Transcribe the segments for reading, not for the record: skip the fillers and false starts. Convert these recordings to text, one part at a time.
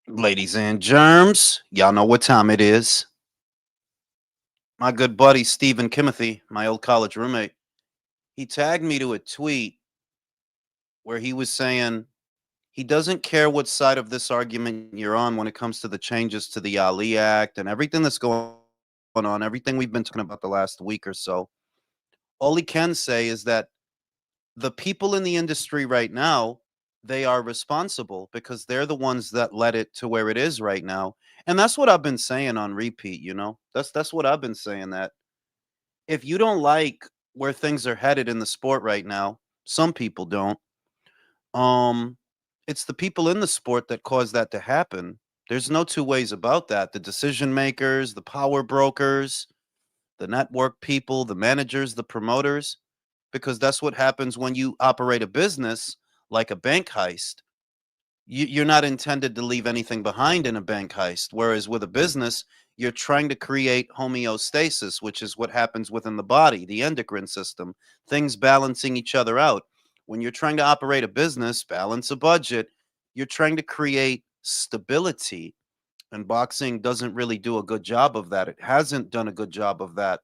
Ladies and germs, y'all know what time it is. My good buddy Stephen Kimothy, my old college roommate, he tagged me to a tweet where he was saying he doesn't care what side of this argument you're on when it comes to the changes to the Ali Act and everything that's going on, everything we've been talking about the last week or so. All he can say is that the people in the industry right now, they are responsible because they're the ones that led it to where it is right now. And that's what I've been saying on repeat, you know. That's what I've been saying, that if you don't like where things are headed in the sport right now, some people don't. Um it's the people in the sport that cause that to happen. There's no two ways about that. The decision makers, the power brokers, the network people, the managers, the promoters, because that's what happens when you operate a business like a bank heist. You're not intended to leave anything behind in a bank heist. Whereas with a business, you're trying to create homeostasis, which is what happens within the body, the endocrine system, things balancing each other out. When you're trying to operate a business, balance a budget, you're trying to create stability. And boxing doesn't really do a good job of that. It hasn't done a good job of that.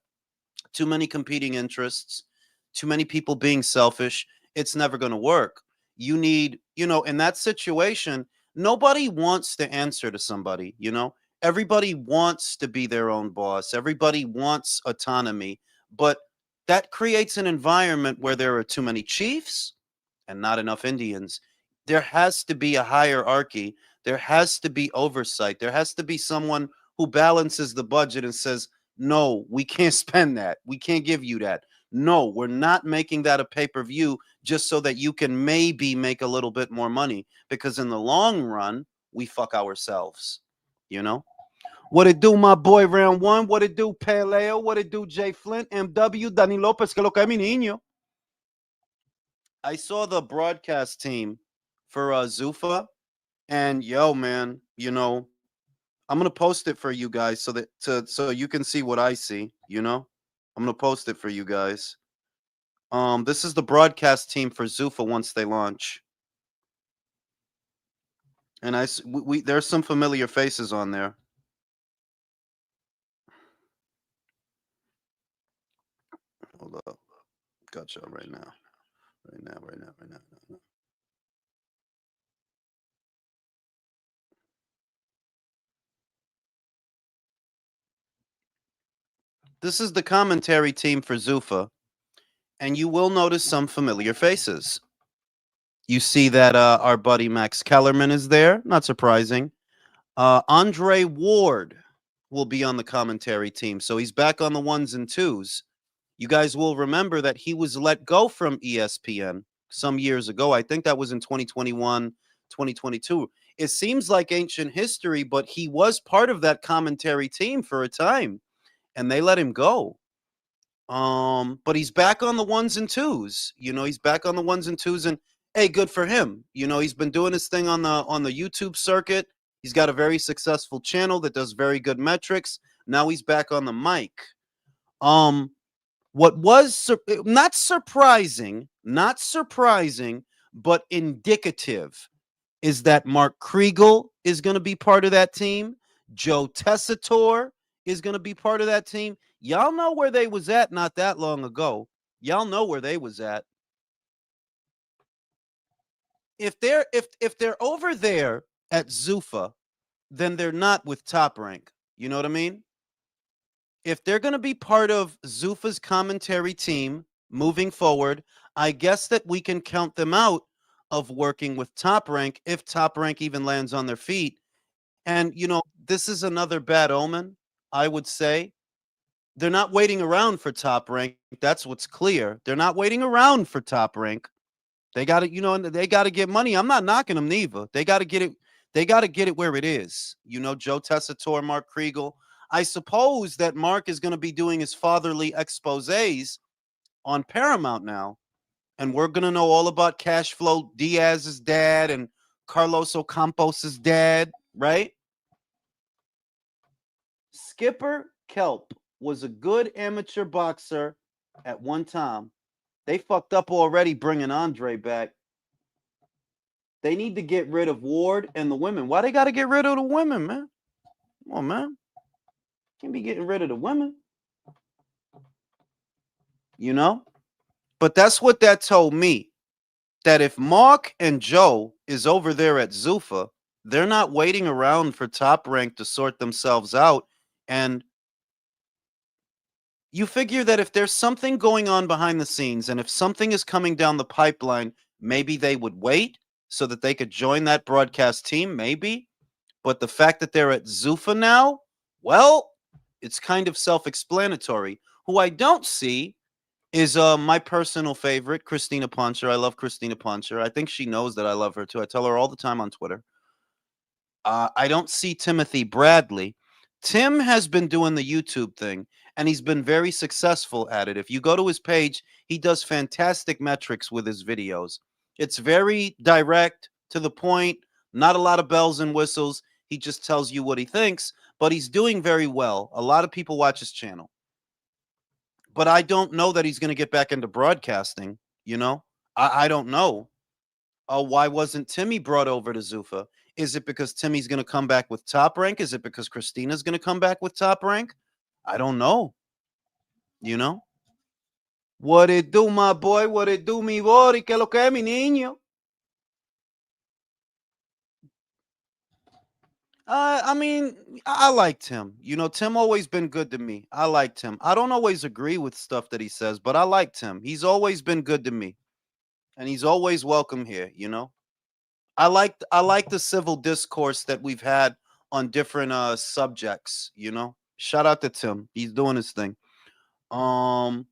Too many competing interests, too many people being selfish. It's never going to work. You need, in that situation, nobody wants to answer to somebody. Everybody wants to be their own boss. Everybody wants autonomy, but that creates an environment where there are too many chiefs and not enough Indians. There has to be a hierarchy. There has to be oversight. There has to be someone who balances the budget and says, no, we can't spend that. We can't give you that. No, we're not making that a pay per view just so that you can maybe make a little bit more money. Because in the long run, we fuck ourselves. You know? What it do, my boy, round one? What it do, Paleo? What it do, Jay Flint? MW, Danny Lopez, que lo que es mi niño? I saw the broadcast team for Zufa, and yo, man, I'm gonna post it for you guys so you can see what I see. I'm gonna post it for you guys. This is the broadcast team for Zufa once they launch, and there's some familiar faces on there. Hold up, gotcha right now, right now, right now, right now. Right now. This is the commentary team for Zufa, and you will notice some familiar faces. You see that our buddy Max Kellerman is there. Not surprising. Andre Ward will be on the commentary team. So he's back on the ones and twos. You guys will remember that he was let go from ESPN some years ago. I think that was in 2021, 2022. It seems like ancient history, but he was part of that commentary team for a time and they let him go. But he's back on the ones and twos. He's back on the ones and twos, and hey, good for him. He's been doing his thing on the YouTube circuit. He's got a very successful channel that does very good metrics. Now he's back on the mic. Um, what was not surprising, but indicative is that Mark Kriegel is going to be part of that team. Joe Tessitore is going to be part of that team. Y'all know where they was at not that long ago. Y'all know where they was at. If they're over there at Zufa, then they're not with Top Rank. You know what I mean? If they're going to be part of Zufa's commentary team moving forward, I guess that we can count them out of working with Top Rank if Top Rank even lands on their feet. And, this is another bad omen, I would say. They're not waiting around for Top Rank. That's what's clear. They're not waiting around for Top Rank. They got to, they got to get money. I'm not knocking them neither. They got to get it. They got to get it where it is. Joe Tessitore, Mark Kriegel. I suppose that Mark is going to be doing his fatherly exposés on Paramount now. And we're going to know all about Cash Flow Diaz's dad and Carlos Ocampos's dad, right? Skipper Kelp was a good amateur boxer at one time. They fucked up already bringing Andre back. They need to get rid of Ward and the women. Why they got to get rid of the women, man? Come on, man. Can't be getting rid of the women. You know? But that's what that told me. That if Mark and Joe is over there at Zuffa, they're not waiting around for Top Rank to sort themselves out. And you figure that if there's something going on behind the scenes and if something is coming down the pipeline, maybe they would wait so that they could join that broadcast team, maybe. But the fact that they're at Zuffa now, well, it's kind of self-explanatory. Who I don't see is my personal favorite, Christina Poncher. I love Christina Poncher. I think she knows that I love her too. I tell her all the time on Twitter. I don't see Timothy Bradley. Tim has been doing the YouTube thing, and he's been very successful at it. If you go to his page, he does fantastic metrics with his videos. It's very direct, to the point, not a lot of bells and whistles. He just tells you what he thinks, but he's doing very well. A lot of people watch his channel. But I don't know that he's going to get back into broadcasting, you know? I don't know. Why wasn't Timmy brought over to Zuffa? Is it because Timmy's going to come back with Top Rank? Is it because Christina's going to come back with Top Rank? I don't know. You know? What it do, my boy? What it do, mi body? Que lo que es, mi niño? I mean, I liked him. You know, Tim always been good to me. I liked him. I don't always agree with stuff that he says, but I liked him. He's always been good to me. And he's always welcome here, you know? I like the civil discourse that we've had on different subjects, you know. Shout out to Tim. He's doing his thing. One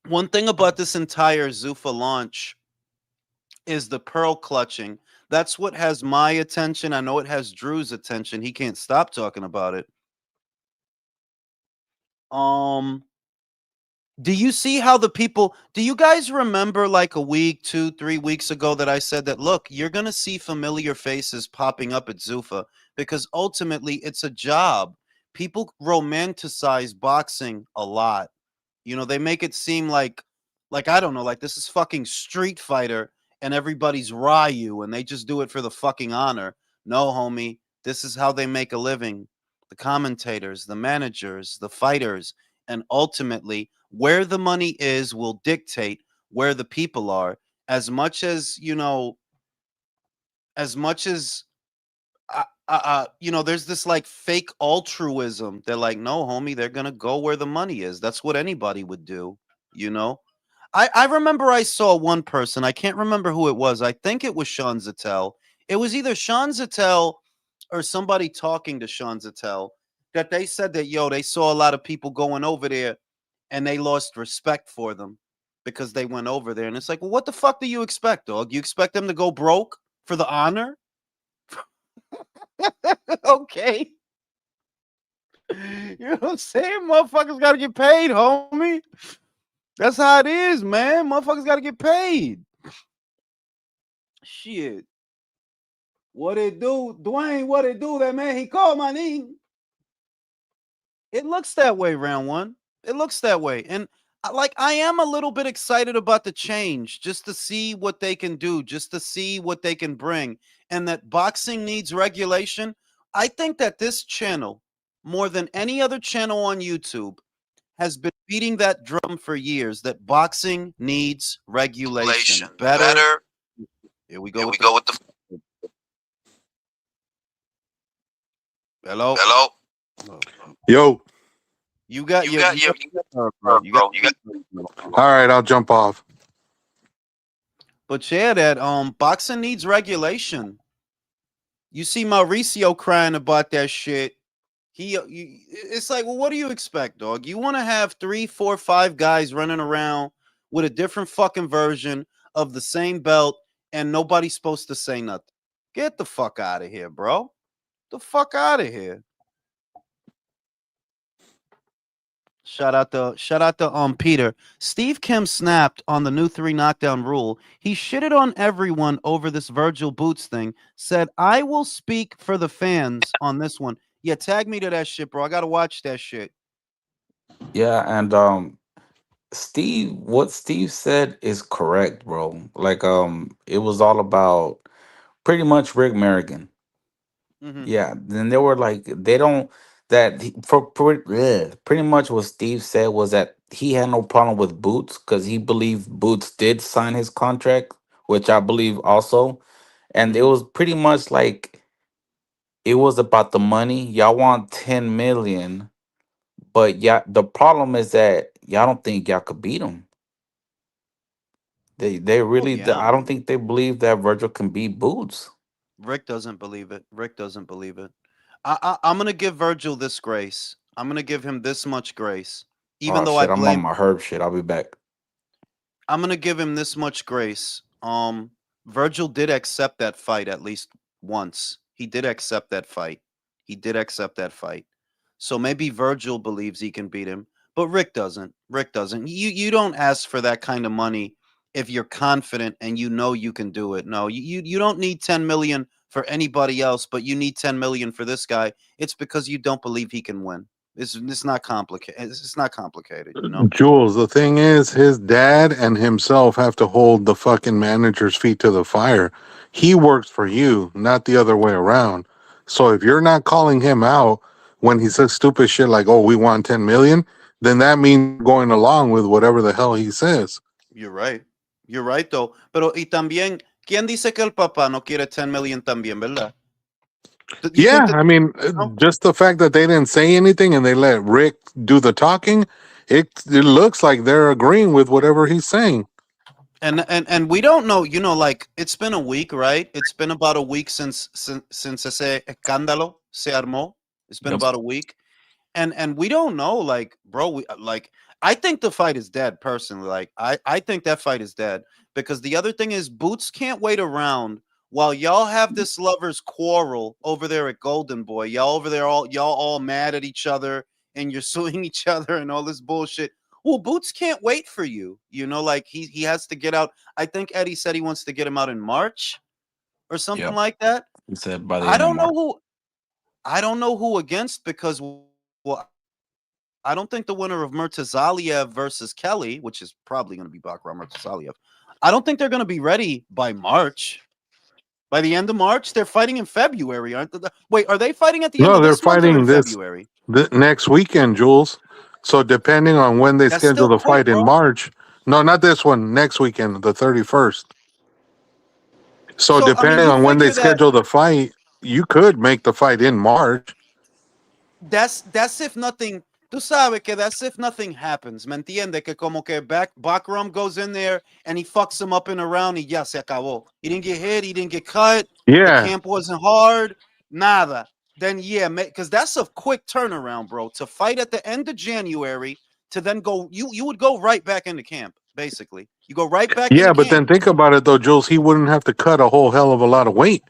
thing about this entire Zuffa launch is the pearl clutching. That's what has my attention. I know it has Drew's attention. He can't stop talking about it. Do you see how the people, do you guys remember like a week, 2, 3 weeks ago that I said that, look, you're going to see familiar faces popping up at Zuffa because ultimately it's a job. People romanticize boxing a lot. You know, they make it seem like I don't know, like this is fucking Street Fighter and everybody's Ryu and they just do it for the fucking honor. No, homie, this is how they make a living. The commentators, the managers, the fighters, and ultimately where the money is will dictate where the people are. As much as, you know, as much as you know, there's this like fake altruism. They're like, no, homie, they're gonna go where the money is. That's what anybody would do, you know. I remember I saw one person. I can't remember who it was. I think it was Sean Zattel. It was either Sean Zattel or somebody talking to Sean Zattel that they said that, yo, they saw a lot of people going over there and they lost respect for them because they went over there. And it's like, well, what the fuck do you expect, dog? You expect them to go broke for the honor? Okay. You know what I'm saying? Motherfuckers got to get paid, homie. That's how it is, man. Motherfuckers got to get paid. Shit. What it do? Dwayne, what it do? That man, he called my name. It looks that way, round one. It looks that way. And like I am a little bit excited about the change just to see what they can do, just to see what they can bring. And that boxing needs regulation. I think that this channel, more than any other channel on YouTube, has been beating that drum for years that boxing needs regulation. Better. Here we go. With the. Hello. Yo. You got. All right, I'll jump off. But yeah, that boxing needs regulation. You see Mauricio crying about that shit. It's like, well, what do you expect, dog? You want to have 3, 4, 5 guys running around with a different fucking version of the same belt, and nobody's supposed to say nothing. Get the fuck out of here, bro. The fuck out of here. Shout out to Peter. Steve Kim snapped on the new 3 knockdown rule. He shitted on everyone over this Virgil Boots thing. Said, I will speak for the fans on this one. Yeah, tag me to that shit, bro. I gotta watch that shit. Yeah, and what Steve said is correct, bro. Like, it was all about pretty much Rick Merrigan. Hmm. Yeah, then they were like, they don't that pretty much what Steve said was that he had no problem with Boots because he believed Boots did sign his contract, which I believe also, and it Hmm. was pretty much like it was about the money. Y'all want 10 million, but yeah, the problem is that y'all don't think y'all could beat him. They Well, really, yeah. I don't think they believe that Virgil can beat Boots. Rick doesn't believe it. Rick doesn't believe it. I'm gonna give Virgil this grace. I'm gonna give him this much grace, even Oh though I shit, I'm on blame. my herb shit. I'll be back. I'm gonna give him this much grace. Virgil did accept that fight at least once. He did accept that fight. He did accept that fight. So maybe Virgil believes he can beat him, but Rick doesn't. Rick doesn't. You don't ask for that kind of money if you're confident and you know you can do it. No, you don't need 10 million for anybody else, but you need 10 million for this guy. It's because you don't believe he can win. It's not complicated. It's not complicated, you know? Jules, the thing is, his dad and himself have to hold the fucking manager's feet to the fire. He works for you, not the other way around. So if you're not calling him out when he says stupid shit like, "Oh, we want 10 million," then that means you're going along with whatever the hell he says. You're right. You're right, though. Pero y también, ¿quién dice que el papá no quiere 10 million también, verdad? You think Yeah, that, I mean, no? just the fact that they didn't say anything and they let Rick do the talking, it looks like they're agreeing with whatever he's saying. And we don't know, like it's been a week, right? It's been about a week since ese escándalo se armó. It's been Yep. about a week. And we don't know, like, bro, like, I think the fight is dead personally. Like, I think that fight is dead because the other thing is Boots can't wait around while y'all have this lovers quarrel over there at Golden Boy. Y'all over there, y'all all mad at each other and you're suing each other and all this bullshit. Well, Boots can't wait for you. Like he has to get out. I think Eddie said he wants to get him out in March or something Yep. like that. He said by the I end of don't know March. who I don't know who against because, well, I don't think the winner of Murtazaliev versus Kelly, which is probably going to be Bakram Murtazaliev, I don't think they're going to be ready by March. By the end of March, they're fighting in February, aren't they? Wait, are they fighting at the end No, of they're this month or in fighting this February? next weekend, Jules. So depending on when they That's schedule still the quick, fight in bro. March, no, not this one, next weekend, the 31st. So So, I mean, depending you on when they figure that schedule the fight, you could make the fight in March. that's if nothing. Tú sabes que that's if nothing happens. ¿Me entiende? Que como que Bakram goes in there and he fucks him up in a round y ya se acabó. He didn't get hit. He didn't get cut. The Yeah. camp wasn't hard. Nada. Then yeah, because that's a quick turnaround, bro. To fight at the end of January to then go, you would go right back into camp. Basically, you go right back into Yeah, but camp. then think about it though, Jules. He wouldn't have to cut a whole hell of a lot of weight,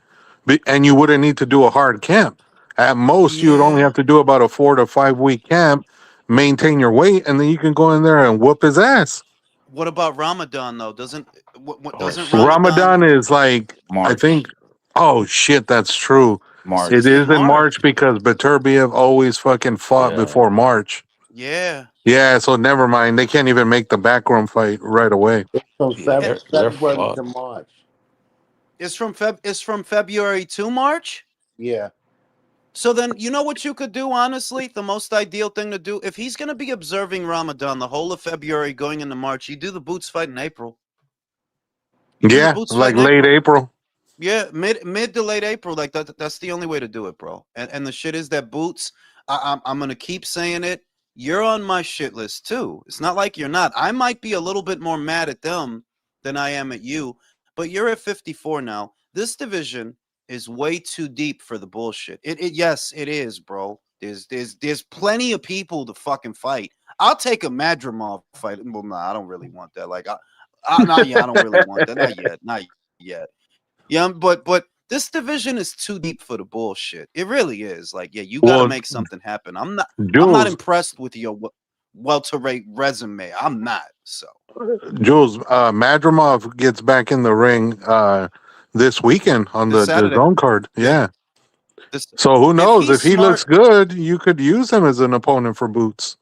and you wouldn't need to do a hard camp. At most, you would only Yeah. have to do about a 4 to 5 week camp, maintain your weight, and then you can go in there and whoop his ass. What about Ramadan though? Oh Doesn't shit. Ramadan? Ramadan is like, I March. think, oh shit, that's true. It It's March. in is in March. March because Beterbiev always fucking fought Yeah. before March. Yeah. Yeah, so never mind. They can't even make the backroom fight right away. From Yeah, Eh, they're February to fucked. March. It's from February to March. Yeah. So then, you know what you could do, honestly? The most ideal thing to do, if he's going to be observing Ramadan the whole of February going into March, you do the Boots fight in April. You do the Yeah, Boots fight like in late April. April. Yeah, mid to late April, like that's the only way to do it, bro. And the shit is that Boots, I'm gonna keep saying it. You're on my shit list too. It's not like you're not. I might be a little bit more mad at them than I am at you, but you're at 54 now. This division is way too deep for the bullshit. It yes, it is, bro. There's plenty of people to fucking fight. I'll take a Madrimov fight. Well, nah, I don't really want that. Like, not yeah, I don't really want that. Not yet. Not yet. Yeah, but this division is too deep for the bullshit. It really is. Like, yeah, you got to Well, make something happen. I'm not Jules, impressed with your welterweight resume. I'm not. So Madrimov gets back in the ring this weekend on this the Saturday, zone card. yeah, Yeah. this So who if knows? he's If he looks smart, good, you could use him as an opponent for Boots.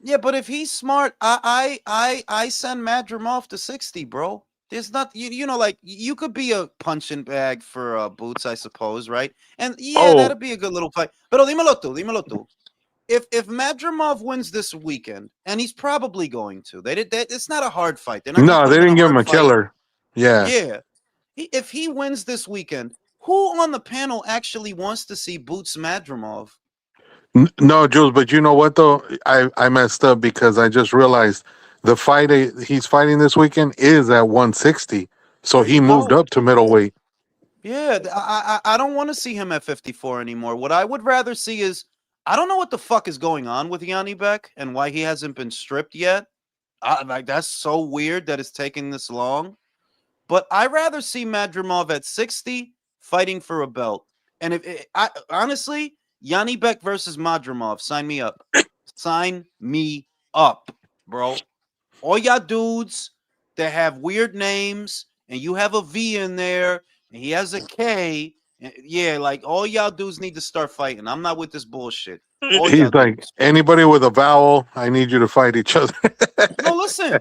Yeah, but if he's smart, I send Madrim off to 60, bro. There's not you know like you could be a punching bag for Boots, I suppose, right? And yeah, Oh that'd be a good little fight. Pero dímelo tú. If Madrimov wins this weekend, and he's probably going to, it's not a hard fight. They're not going to no, put they him in a didn't give him hard a fight. killer. Yeah. Yeah, if he wins this weekend, who on the panel actually wants to see Boots Madrimov? No, Jules, but you know what though? I messed up because I just realized the fight he's fighting this weekend is at 160. So There he you moved go. up to middleweight. Yeah, I don't want to see him at 54 anymore. What I would rather see is I don't know what the fuck is going on with Yanni Beck and why he hasn't been stripped yet. Like that's so weird that it's taking this long. But I rather see Madrimov at 60 fighting for a belt. And if I honestly, Yanni Beck versus Madrimov, sign me up. Sign me up, bro. All y'all dudes that have weird names and you have a V in there and he has a K. Yeah, like all y'all dudes need to start fighting. I'm not with this bullshit. All y'all He's like, dudes. anybody with a vowel, I need you to fight each other. No, listen.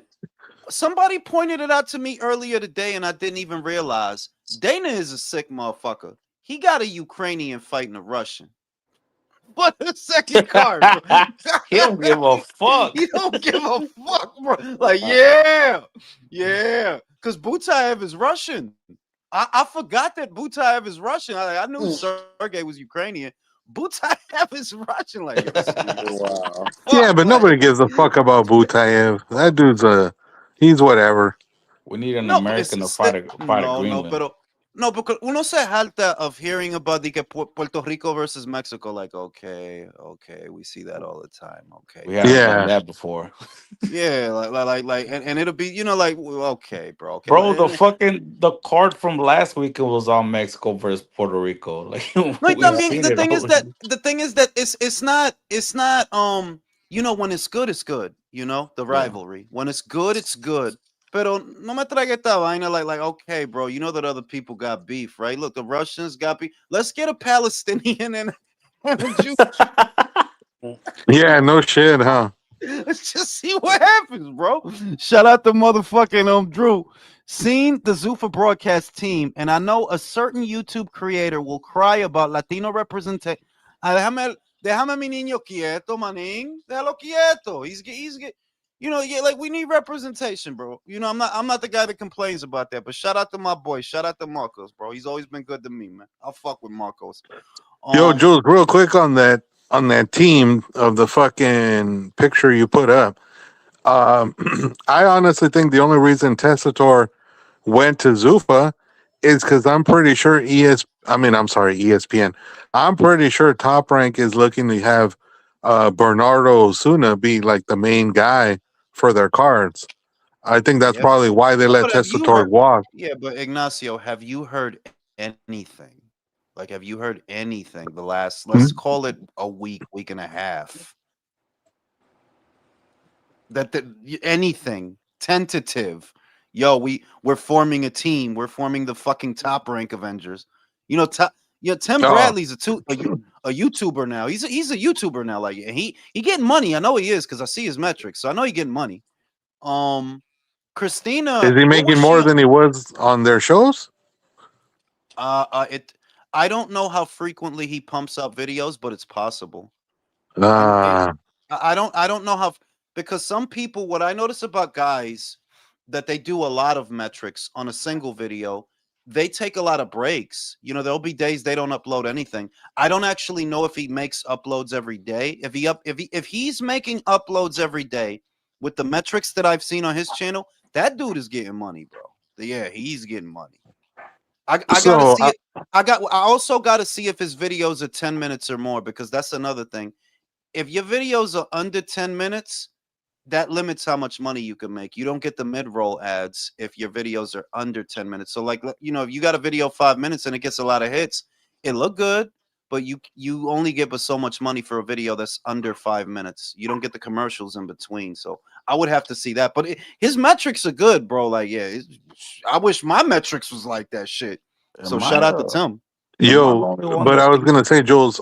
Somebody pointed it out to me earlier today and I didn't even realize. Dana is a sick motherfucker. He got a Ukrainian fighting a Russian. What a second card, bro. He don't give a fuck. You don't give a fuck, bro. Like, yeah. Because Butayev is Russian. I forgot that Butayev is Russian. I knew Sergey was Ukrainian. Butayev is Russian. Like, Wow. Yeah, fuck, but like, nobody gives a fuck about Butayev. That dude's he's whatever. We need an no, but American to fight a no, Greenland. pero no, because uno se halta of hearing about the Puerto Rico versus Mexico. Like, okay, we see that all the time. Okay, We got haven't it. done Yeah. that before. Yeah, and it'll be, like, well, okay, bro, okay, Bro, like, the card from last week it was on Mexico versus Puerto Rico. Like no, y we've también seen it already. the thing is that it's not when it's good, it's good. The Yeah. rivalry. When it's good, it's good. Pero no me traiga esta vaina like, okay, bro, you know that other people got beef, right? Look, the Russians got beef. Let's get a Palestinian and a Jew. Yeah, no shit, huh? Let's just see what happens, bro. Shout out to motherfucking Drew. Seen the Zuffa broadcast team, and I know a certain YouTube creator will cry about Latino representation. Déjame mi niño quieto, manín. Déjalo quieto. Yeah, like we need representation, bro. I'm not the guy that complains about that, but shout out to my boy. Shout out to Marcos, bro. He's always been good to me, man. I'll fuck with Marcos. Yo, Jules, real quick on that team of the fucking picture you put up. I honestly think the only reason Tessitore went to Zuffa is because I'm pretty sure I'm sorry, ESPN. I'm pretty sure Top Rank is looking to have Bernardo Osuna be like the main guy for their cards. I think that's Yeah, but probably why they no, let but have you Tessitore heard? walk. Yeah, but Ignacio, have you heard anything? Like, have you heard anything the last, let's call it a week and a half, anything tentative? Yo, we're forming a team. We're forming the fucking Top Rank Avengers. Tim Oh, Bradley's a YouTuber now. He's a YouTuber now. Like, and he getting money. I know he is because I see his metrics, so I know he getting money. is Christina, he what was making she? more than he was on their shows? It. I don't know how frequently he pumps up videos, but it's possible. And Uh, I don't know how, because some people, what I notice about guys that they do a lot of metrics on a single video, they take a lot of breaks. There'll be days they don't upload anything. I don't actually know if he makes uploads every day. If he's making uploads every day with the metrics that I've seen on his channel, that dude is getting money, bro. Yeah, he's getting money. I gotta so see it. I also gotta see if his videos are 10 minutes or more, because that's another thing. If your videos are under 10 minutes, that limits how much money you can make. You don't get the mid-roll ads if your videos are under 10 minutes. So like, if you got a video 5 minutes and it gets a lot of hits, it look good, but you only get but so much money for a video that's under 5 minutes. You don't get the commercials in between. So I would have to see that. But his metrics are good, bro. Like, yeah, I wish my metrics was like that shit. So Am shout I out to Tim. am I the yo, only one but I that was keep gonna say, Jules,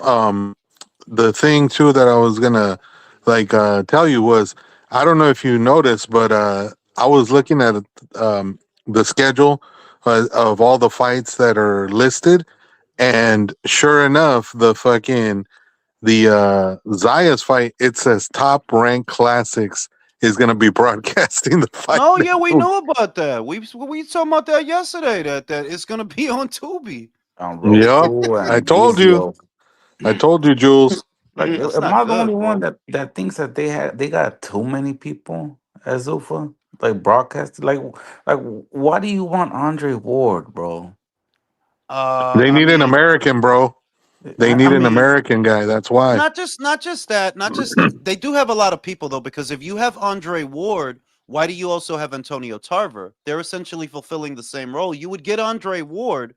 the thing too that I was gonna tell you was, I don't know if you noticed, but I was looking at the schedule of all the fights that are listed, and sure enough, the Zayas fight, it says Top Rank Classics is going to be broadcasting the fight. No, yeah, we know about that. We talking about that yesterday. That it's gonna be on Tubi. Yep, Roku I and told you. Vizio. I told you, Jules. Like, That's am not I the only good, one bro. that thinks that they got too many people at Zuffa? Like broadcasting, like why do you want Andre Ward, bro? They I need an mean, American, bro. They I need an mean, American guy. That's why. not just that, not just they do have a lot of people though, because if you have Andre Ward, why do you also have Antonio Tarver? They're essentially fulfilling the same role. You would get Andre Ward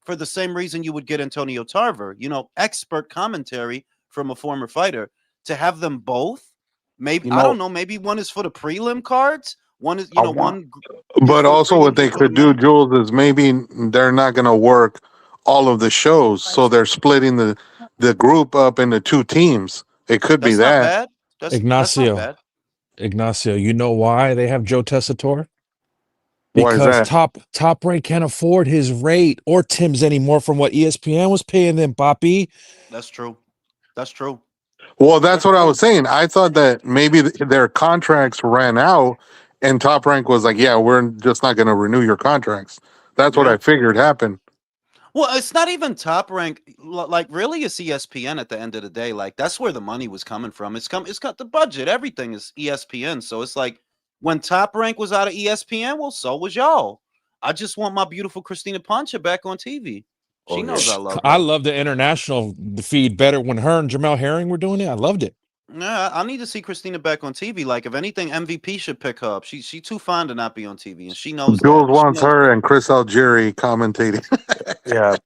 for the same reason you would get Antonio Tarver. Expert commentary from a former fighter. To have them both, maybe you I don't know, know. Maybe one is for the prelim cards. One is, I want. is But for the also, what prelims they and for the could do, main. Jules, is maybe they're not going to work all of the shows, so they're splitting the group up into two teams. It could be That's not that. bad. That's not Ignacio, bad. Ignacio, you know why they have Joe Tessitore? Why is Because that? Top Rank can't afford his rate or Tim's anymore from what ESPN was paying them, Poppy. That's true. That's true. Well, that's That's what I true. was saying. I thought that maybe their contracts ran out, and Top Rank was like, "Yeah, we're just not going to renew your contracts." That's what Yeah. I figured happened. Well, it's not even Top Rank. Like, really, it's ESPN at the end of the day. Like, that's where the money was coming from. It's got the budget. Everything is ESPN. So it's like when Top Rank was out of ESPN, well, so was y'all. I just want my beautiful Christina Pancha back on TV. She Oh knows yeah, I love I her. love the international feed better when her and Jamel Herring were doing it. I loved it. Yeah, I need to see Christina back on TV. Like, if anything, MVP should pick her up. She too fine to not be on TV, and she knows that. Jules She wants knows her that. and Chris Algieri commentating. yeah.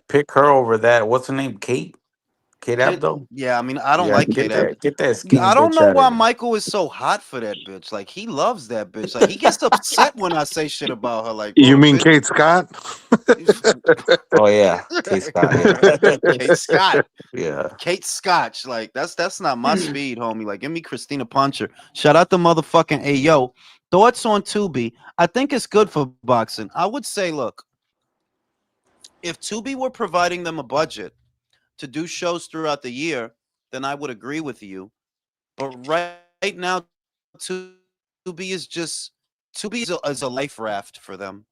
Pick her over that. What's her name? Kate Kid, Abdo. yeah, I mean, I don't Yeah, like Kate App. get that skinny I don't bitch know out of why here. Michael is so hot for that bitch. Like, he loves that bitch. Like, he gets upset when I say shit about her. Like, bro, You the mean bitch. Kate Scott? Oh yeah, Kate Scott. Yeah, Kate Scott. yeah. Kate Scotch. Like, that's not my speed, homie. Like, give me Christina Puncher. Shout out to motherfucking Ayo. Thoughts on Tubi? I think it's good for boxing. I would say, look, if Tubi were providing them a budget to do shows throughout the year, then I would agree with you. But right now, Tubi is a life raft for them.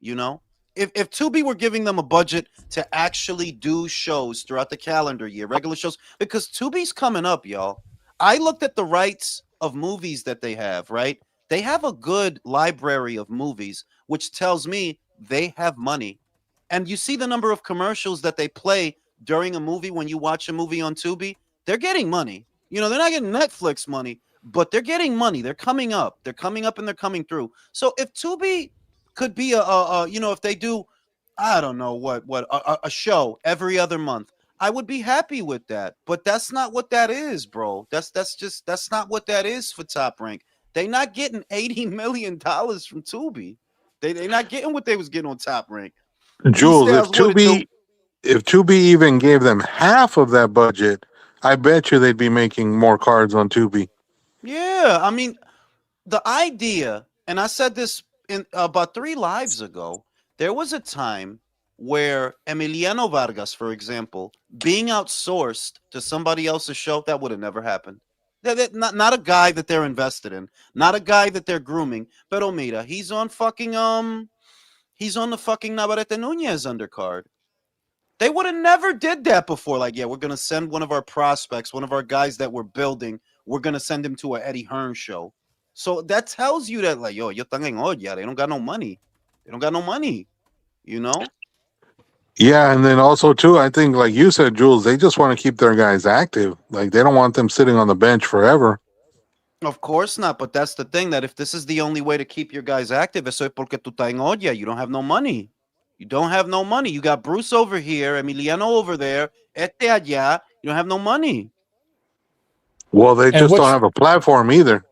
If Tubi were giving them a budget to actually do shows throughout the calendar year, regular shows, because Tubi's coming up, y'all. I looked at the rights of movies that they have. Right, they have a good library of movies, which tells me they have money. And you see the number of commercials that they play during a movie when you watch a movie on Tubi. They're getting money. They're not getting Netflix money, but they're getting money. They're coming up. They're coming up and they're coming through. So if Tubi could be if they do, I don't know a show every other month, I would be happy with that. But that's not what that is, bro. That's not what that is for Top Rank. They not getting $80 million from Tubi. They not getting what they was getting on Top Rank. B Jules, Styles, what it do? if Tubi even gave them half of that budget, I bet you they'd be making more cards on Tubi. Yeah, I mean, the idea, and I said this in about 3 lives ago, there was a time where Emiliano Vargas, for example, being outsourced to somebody else's show, that would have never happened. Not a guy that they're invested in, not a guy that they're grooming. Pero mira, he's on the fucking Navarrete Nunez undercard. They would have never did that before. Like, yeah, we're gonna send one of our prospects, one of our guys that we're building. We're gonna send him to a Eddie Hearn show. So that tells you that, like, yo, you're thinking, oh yeah, they don't got no money. They don't got no money. You know? Yeah, and then also too, I think like you said, Jules, they just want to keep their guys active. Like they don't want them sitting on the bench forever. Of course not. But that's the thing, that if this is the only way to keep your guys active, eso es porque tú estás en olla. You don't have no money. You don't have no money. You got Bruce over here, Emiliano over there, este allá. You don't have no money. Well, they And just don't have a platform either.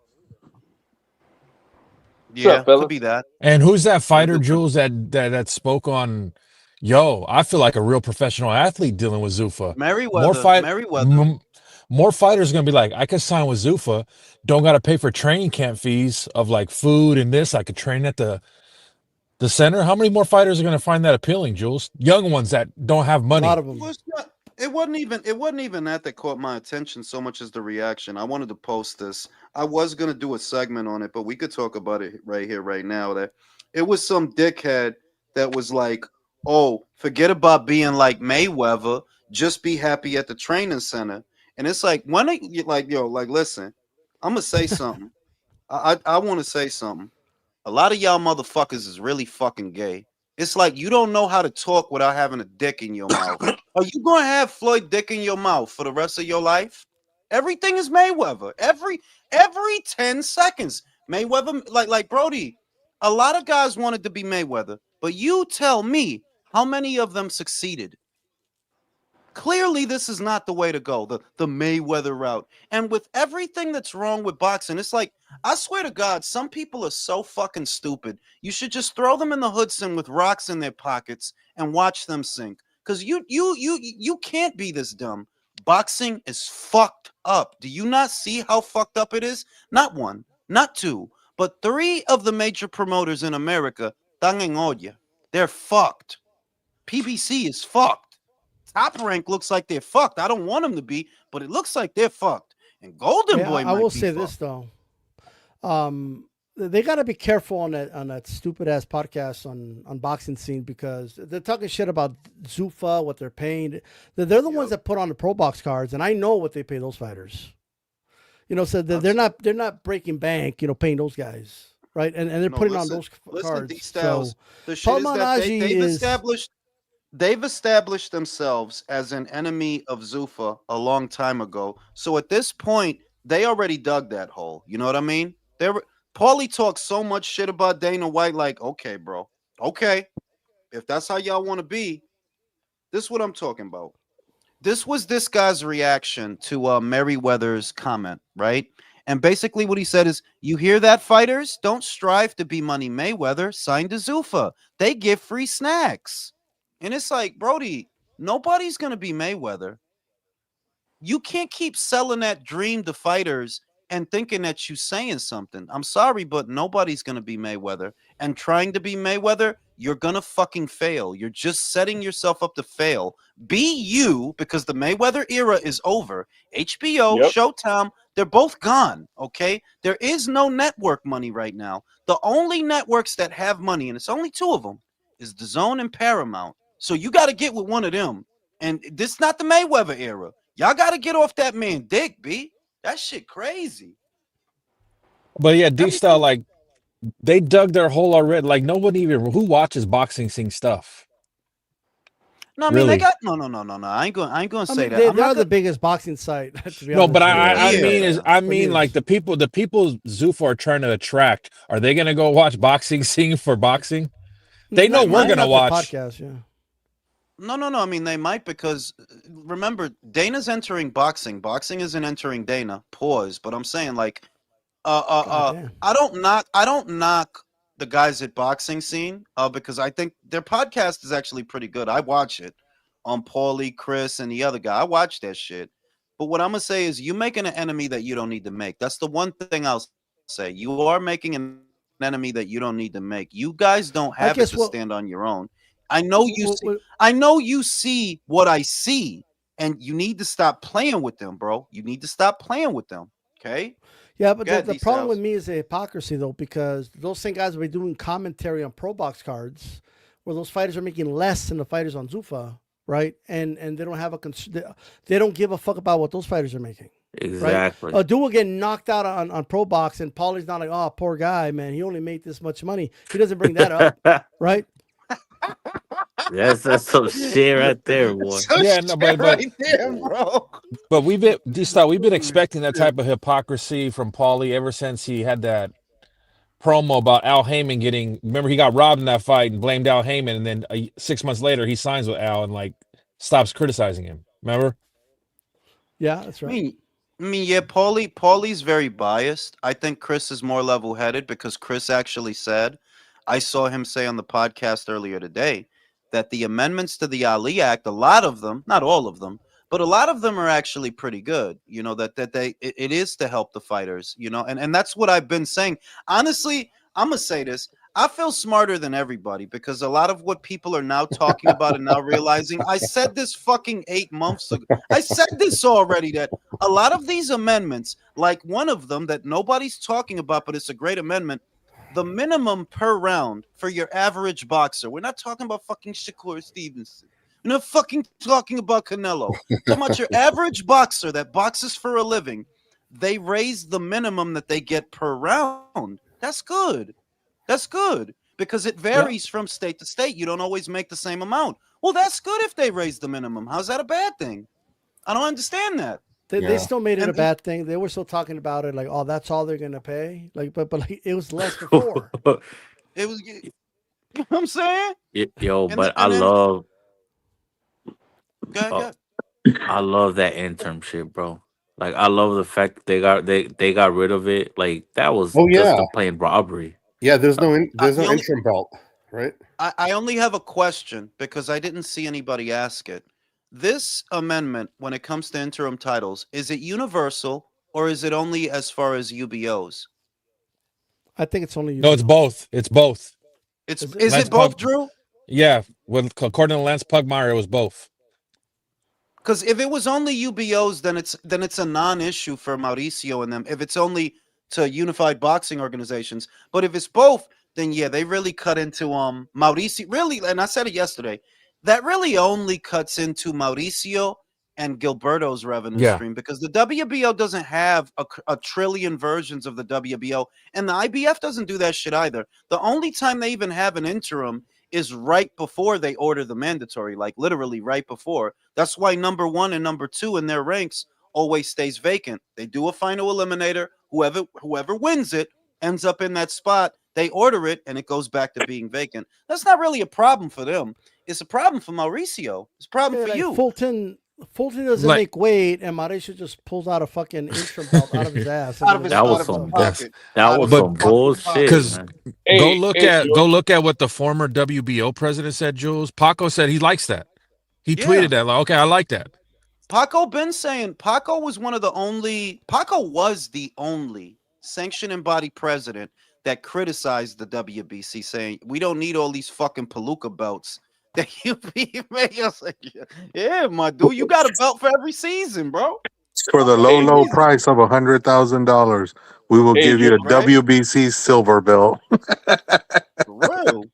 Yeah, fellas? could be that. And who's that fighter, Could be. Jules, that spoke on? Yo, I feel like a real professional athlete dealing with Zuffa. Merriweather. M- more fighters are gonna be like, I could sign with Zuffa, don't gotta pay for training camp fees of like food and this. I could train at the center. How many more fighters are gonna find that appealing, Jules? Young ones that don't have A lot money. of them. Well, it wasn't even that caught my attention so much as the reaction. I wanted to post this. I was gonna do a segment on it, but we could talk about it right here, right now. That it was some dickhead that was like, "Oh, forget about being like Mayweather. Just be happy at the training center." And it's like, when are you like, yo, like, listen, I'm gonna say something. I want to say something. A lot of y'all motherfuckers is really fucking gay. It's like you don't know how to talk without having a dick in your mouth. Are you gonna have Floyd dick in your mouth for the rest of your life? Everything is Mayweather. Every 10 seconds. Mayweather, like Brody. A lot of guys wanted to be Mayweather, but you tell me how many of them succeeded. Clearly, this is not the way to go, the Mayweather route. And with everything that's wrong with boxing, it's like, I swear to God, some people are so fucking stupid. You should just throw them in the Hudson with rocks in their pockets and watch them sink. Because you can't be this dumb. Boxing is fucked up. Do you not see how fucked up it is? Not one, not two, but three of the major promoters in America, están en olla. They're fucked. PBC is fucked. Top Rank looks like they're fucked. I don't want them to be, but it looks like they're fucked. And Golden Hey, Boy I might will be say fucked. this though. They got to be careful on that stupid ass podcast on boxing scene, because they're talking shit about Zuffa, what they're paying. They're the ones that put on the pro box cards, and I know what they pay those fighters. So they're not breaking bank, paying those guys, right? And they're No, putting on listen, those cards. D-Styles, So the shit is that Palmanaji they've established themselves as an enemy of Zuffa a long time ago. So at this point, they already dug that hole. You know what I mean? Paulie talks so much shit about Dana White, like, okay, bro, okay, if that's how y'all want to be, this is what I'm talking about. This was this guy's reaction to Merriweather's comment, right? And basically what he said is, you hear that, fighters? Don't strive to be Money Mayweather. Sign to Zuffa. They give free snacks. And it's like, Brody, nobody's going to be Mayweather. You can't keep selling that dream to fighters and thinking that you're saying something. I'm sorry, but nobody's going to be Mayweather. And trying to be Mayweather, you're going to fucking fail. You're just setting yourself up to fail. Be you, because the Mayweather era is over. HBO, Yep. Showtime, they're both gone, okay? There is no network money right now. The only networks that have money, and it's only two of them, is DAZN and Paramount. So you got to get with one of them. And this is not the Mayweather era. Y'all got to get off that man dick, B. That shit crazy. But yeah, D style, like they dug their hole already. Like nobody even who watches boxing scene stuff. No, I mean Really? they got no. I ain't going to I say mean, that. they, I'm they not are the gonna, biggest boxing site. To be No, honest but with you. I Yeah. mean For like years. the people Zuffa are trying to attract. Are they gonna go watch boxing scene for boxing? They know we're Not gonna the watch. podcast. Yeah. no. I mean they might, because remember, Dana's entering boxing. Boxing isn't entering Dana. Pause. But I'm saying, like, Goddamn. I don't knock the guys at boxing scene, because I think their podcast is actually pretty good. I watch it on Paulie, Chris, and the other guy. I watch that shit. But what I'm gonna say is, you making an enemy that you don't need to make. That's the one thing I'll say. You are making an enemy that you don't need to make. You guys don't I have it guess to what- stand on your own. I know you What- see. what- I know you see what I see, and you need to stop playing with them, bro. You need to stop playing with them. Okay. Yeah, but Go ahead, the problem D-Styles. with me is the hypocrisy, though, because those same guys will be doing commentary on pro box cards, where those fighters are making less than the fighters on Zuffa, right? And they don't have they don't give a fuck about what those fighters are making. Exactly. A dude will get knocked out on pro box, and Paulie's not like, oh, poor guy, man, he only made this much money. He doesn't bring that up, right? That's some shit right there, boy. So Yeah, no, but- shit right there, bro. But we've been expecting that type of hypocrisy from Paulie ever since he had that promo about Al Heyman getting. Remember, he got robbed in that fight and blamed Al Heyman, and then 6 months later he signs with Al and like stops criticizing him. Remember? Yeah, that's right. Yeah, Paulie's very biased. I think Chris is more level-headed, because Chris actually said, I saw him say on the podcast earlier today, that the amendments to the Ali Act, a lot of them, not all of them, but a lot of them are actually pretty good. It is to help the fighters. And that's what I've been saying. Honestly, I'm gonna say this. I feel smarter than everybody because a lot of what people are now talking about and now realizing, I said this fucking 8 months ago. I said this already, that a lot of these amendments, like one of them that nobody's talking about, but it's a great amendment, the minimum per round for your average boxer. We're not talking about fucking Shakur Stevenson. We're not fucking talking about Canelo. We're talking about your average boxer that boxes for a living. They raise the minimum that they get per round. That's good. That's good because it varies from state to state. You don't always make the same amount. Well, that's good if they raise the minimum. How's that a bad thing? I don't understand that. They still made it a And- bad thing. They were still talking about it like, oh, that's all they're gonna pay. Like, but like it was less before. It was, you know what I'm saying? Yo, And but then- and then- go Go ahead. I love that internship, bro. Like I love the fact that they got rid of it. Like that was Oh, just yeah. a plain robbery. Yeah, there's no the only- interim belt, right? I only have a question because I didn't see anybody ask it. This amendment, when it comes to interim titles, is it universal or is it only as far as UBOs? I think it's only you. No, it's both. It's both. Is Lance it both, Pug- Drew? Yeah, according to Lance Pugmire, it was both. Because if it was only UBOs, then it's a non-issue for Mauricio and them. If it's only to unified boxing organizations, but if it's both, then yeah, they really cut into Mauricio. Really, and I said it yesterday, that really only cuts into Mauricio and Gilberto's revenue stream because the WBO doesn't have a trillion versions of the WBO, and the IBF doesn't do that shit either. The only time they even have an interim is right before they order the mandatory, like literally right before. That's why number 1 and number 2 in their ranks always stays vacant. They do a final eliminator. Whoever wins it ends up in that spot. They order it, and it goes back to being vacant. That's not really a problem for them. It's a problem for Mauricio. It's a problem for like you. Fulton doesn't Like- make weight, and Mauricio just pulls out a fucking interim belt out of his ass. Out of his- That out was of his some pocket. that Out was of some his fucking bullshit. pocket. Because Man. go look at what the former WBO president said, Jules. Paco said he likes that. He Yeah. tweeted that, like, okay, I like that. Paco been saying Paco was the only sanctioning body president that criticized the WBC, saying we don't need all these fucking palooka belts that you be made. I was like, yeah, my dude, you got a belt for every season, bro. For the low price of $100,000, we will give you a right? WBC silver belt. For real.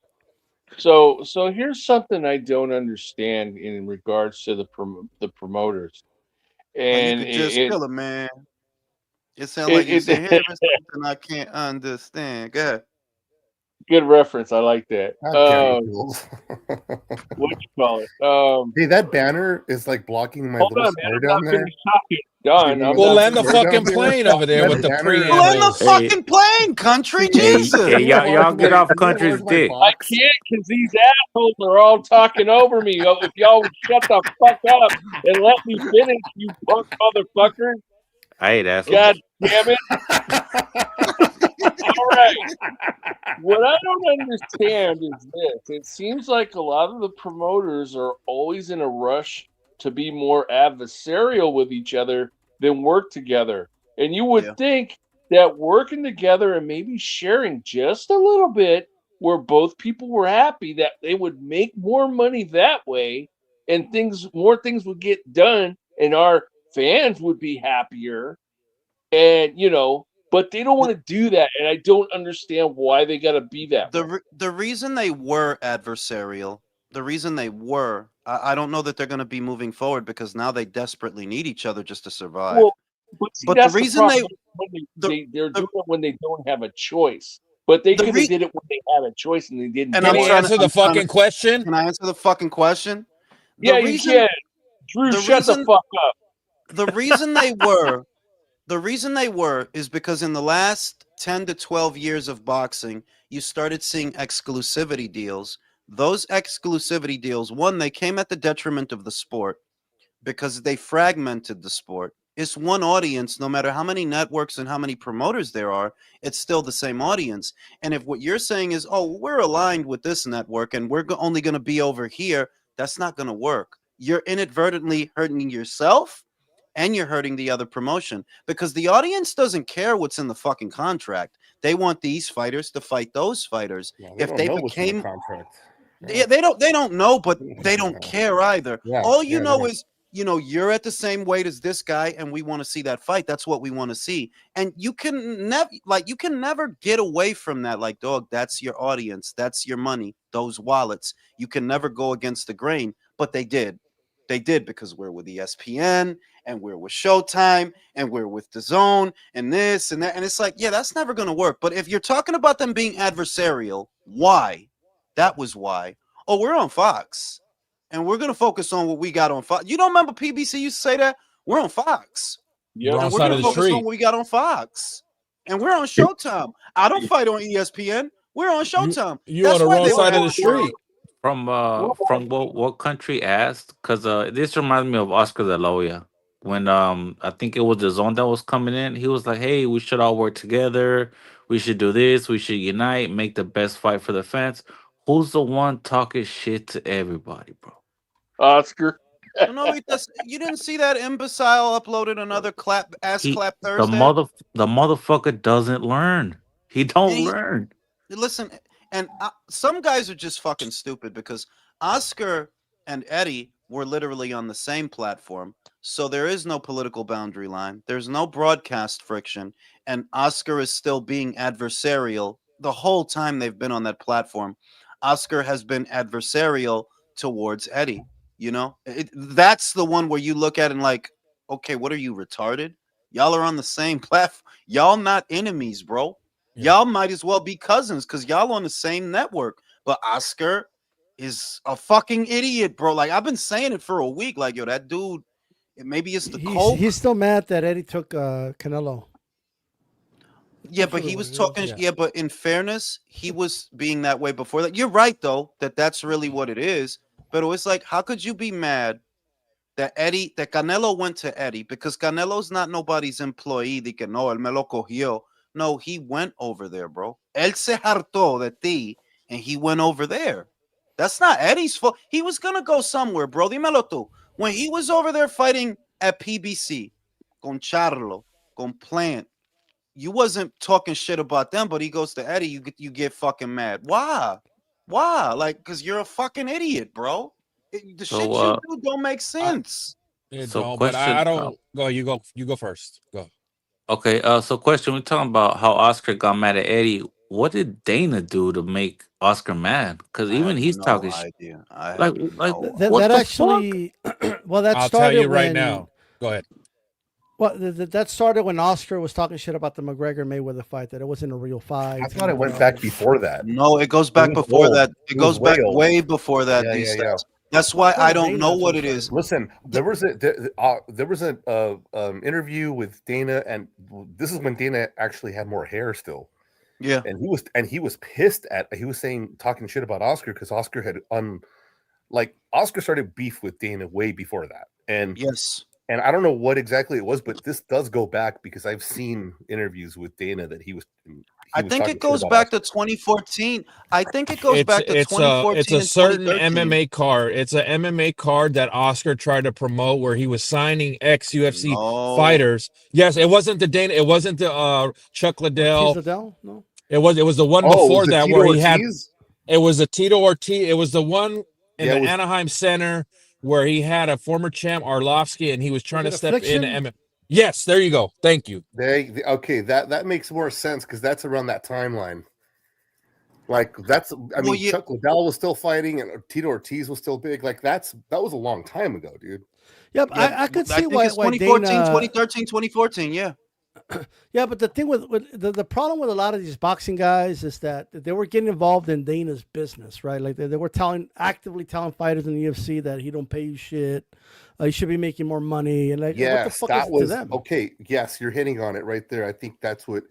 So here's something I don't understand in regards to the promoters, Oh, you and could just it, kill it, man. It sounds it, like you it, say, "Here is something I can't understand." Go ahead. good reference. I like that. God damn it, Jules. What you call it? Hey, that banner is like blocking my Hold little on, man. square I'm down not there. finished talking. Done. I'm We'll We'll not land the finished. fucking plane over there with the Banner. preamble. Well, in the Hey. fucking plane, country, Jesus. Hey, y'all get off Can you country's enlarge my dick. I box? can't because these assholes are all talking over me. If y'all would shut the fuck up and let me finish, you punk motherfuckers. I hate assholes. God damn it. All right. What I don't understand is this. It seems like a lot of the promoters are always in a rush to be more adversarial with each other than work together. And you would Yeah. think that working together and maybe sharing just a little bit where both people were happy, that they would make more money that way and more things would get done and our fans would be happier. And but they don't want to do that, and I don't understand why they got to be that way. The reason they were adversarial, I don't know that they're going to be moving forward because now they desperately need each other just to survive. Well, but see, But the that's reason problem they- when they're doing it when they don't have a choice. But they The could re- have did it when they had a choice and they didn't. And do I'm Can he it. trying to- answer the I'm trying fucking to- question? Can I answer the fucking question? Yeah, you can. Drew, shut the fuck up. The reason they were is because in the last 10 to 12 years of boxing, you started seeing exclusivity deals. Those exclusivity deals, one, they came at the detriment of the sport because they fragmented the sport. It's one audience, no matter how many networks and how many promoters there are, it's still the same audience. And if what you're saying is, oh, we're aligned with this network and we're only going to be over here, that's not going to work. you're inadvertently hurting yourself and you're hurting the other promotion because the audience doesn't care what's in the fucking contract. They want these fighters to fight those fighters. Yeah, they If don't they know what's in the became contract. yeah, they don't know, but they don't care either. Yeah, All you yeah, know they don't. is, you're at the same weight as this guy, and we want to see that fight. That's what we want to see. And you can never get away from that. Like, dog, that's your audience, that's your money, those wallets. You can never go against the grain, but they did. They did because we're with ESPN and we're with Showtime and we're with DAZN and this and that. And it's like, yeah, that's never going to work. But if you're talking about them being adversarial, why? That was why. Oh, we're on Fox, and we're gonna focus on what we got on Fox. You don't remember PBC used to say that? We're on Fox, Yep. Wrong and we're side gonna of the focus on street. what we got on Fox, and we're on Showtime. I don't fight on ESPN. We're on You Showtime. you on That's the why wrong they were side of the adversarial. street. From what country asked? Because this reminds me of Oscar De La Hoya. When I think it was the zone that was coming in, he was like, "Hey, we should all work together. We should do this. We should unite, make the best fight for the fans." Who's the one talking shit to everybody, bro? Oscar. No, you didn't see that imbecile uploaded another ass He clap Thursday, the motherfucker doesn't learn. He and don't he learn. listen, and some guys are just fucking stupid because Oscar and Eddie were literally on the same platform. So there is no political boundary line. There's no broadcast friction. And Oscar is still being adversarial the whole time they've been on that platform. Oscar has been adversarial towards Eddie. That's the one where you look at and like, okay, what are you retarded? Y'all are on the same platform. Y'all not enemies, bro. Yeah. Y'all might as well be cousins because y'all on the same network. But Oscar is a fucking idiot, bro. Like I've been saying it for a week. Like, yo, that dude, maybe it's the He's coke. still mad that Eddie took Canelo. Yeah, That's but really he what was it is. talking. Yeah. Yeah, but in fairness, he was being that way before that. You're right, though, that's really what it is. But it was like, how could you be mad that Canelo went to Eddie because Canelo's not nobody's employee. De que no, él me lo cogió. No, he went over there, bro. Él se hartó de ti, and he went over there. That's not Eddie's fault. He was gonna go somewhere, bro. Dímelo tú. When he was over there fighting at PBC, con Charlo, con Plant, you wasn't talking shit about them, but he goes to Eddie, you get fucking mad. Why? Why? Like, because you're a fucking idiot, bro. The So shit you do don't make I sense. it so don't, but I question. don't go. You go first. Go. Okay, so question. We're talking about how Oscar got mad at Eddie. What did Dana do to make Oscar mad? Because I have even he's no talking idea. I like have like no what That the fuck? actually, well, that I'll tell started you right when now. Go ahead. well, that started when Oscar was talking shit about the McGregor Mayweather fight. That it wasn't a real fight. I thought it and, went back before that. No, it goes It back was before old. that. It It was goes back way old. way before that. Yeah, These yeah, yeah. stats. That's why I don't Dana, know that's what what it it is. started. Listen, there was a interview with Dana, and this is when Dana actually had more hair still, Yeah. and he was pissed at he was saying talking shit about Oscar because Oscar had like Oscar started beef with Dana way before that, Yes. and I don't know what exactly it was, but this does go back because I've seen interviews with Dana that he was I think talking it shit goes about back Oscar. to 2014. I think it goes It's back to it's a 2014 and certain 2013. MMA card. It's a MMA card that Oscar tried to promote where he was signing ex UFC No. fighters. Yes, it wasn't the Dana. It wasn't the Chuck Ortiz Liddell. Liddell? No. It was the one Oh, before was it that Tito where he had. Ortiz? It was a Tito Ortiz. It was the one in Yeah, it the was. Anaheim Center where he had a former champ Arlovsky and he was trying Was to it step in. Affliction? Yes, there you go. Thank you. Okay, that makes more sense because that's around that timeline. Like that's, I Well, mean, yeah. Chuck Liddell was still fighting, and Tito Ortiz was still big. Like that was a long time ago, dude. Yep, Yeah, I could I see think it's why 2014, Dana. 2013, 2014. Yeah. Yeah, but the thing with the problem with a lot of these boxing guys is that they were getting involved in Dana's business, right? Like they were actively telling fighters in the UFC that he don't pay you shit, you should be making more money, and like what the Yes, fuck is that it to was them? okay. Yes, you're hitting on it right there. I think that's what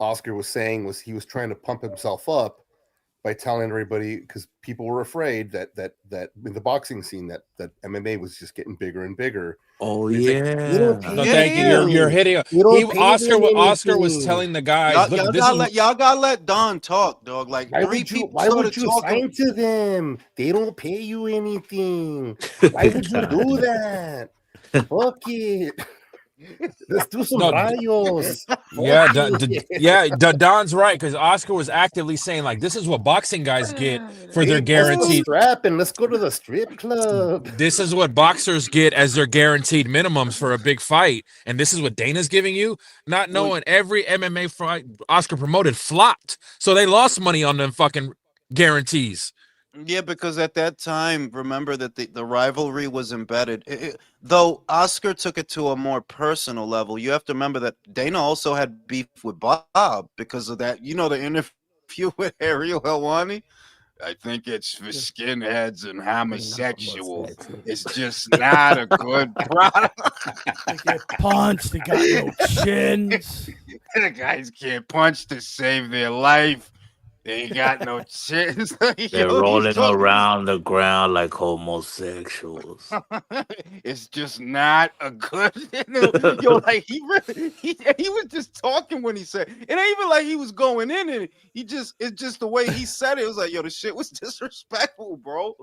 Oscar was saying was he was trying to pump himself up by telling everybody, because people were afraid that in the boxing scene that MMA was just getting bigger and bigger. Oh He's like, you don't yeah. pay No, Yeah, thank you. yeah. You're hitting. You don't pay them Oscar was anything. telling the guys, look, this is Y'all gotta let Don talk, dog. Like Why three would you? people Why started would you talking. sign to them? They don't pay you anything. Why would you do that? Fuck it. Let's do some No, rayos. yeah, Fuck it. Don's right, because Oscar was actively saying like, this is what boxing guys get for their Hey, bust the guaranteed. strap and let's go to the strip club. This is what boxers get as their guaranteed minimums for a big fight, and this is what Dana's giving you. Not knowing every MMA fight Oscar promoted flopped, so they lost money on them fucking guarantees. Yeah, because at that time, remember that the rivalry was embedded. Though Oscar took it to a more personal level, you have to remember that Dana also had beef with Bob because of that. You know, the interview with Ariel Helwani? I think it's for skinheads and homosexuals. It's just not a good product. They get punched. They got no chins. The guys can't punch to save their life. They ain't got no chins. They're rolling around the ground like homosexuals. It's just not a good. Yo, like he was just talking when he said it. Ain't even like he was going in it. It's just the way he said it. It was like, yo, the shit was disrespectful, bro.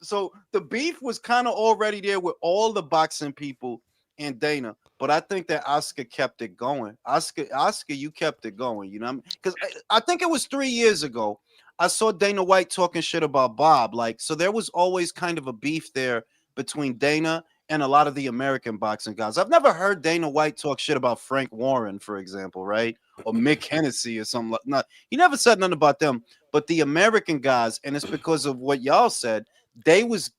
So the beef was kind of already there with all the boxing people and Dana. But I think that Oscar kept it going. Oscar, you kept it going. You know, because I think it was 3 years ago. I saw Dana White talking shit about Bob. Like, so there was always kind of a beef there between Dana and a lot of the American boxing guys. I've never heard Dana White talk shit about Frank Warren, for example, right? Or Mick Hennessy or something like that. He never said nothing about them. But the American guys, and it's because of what y'all said, they was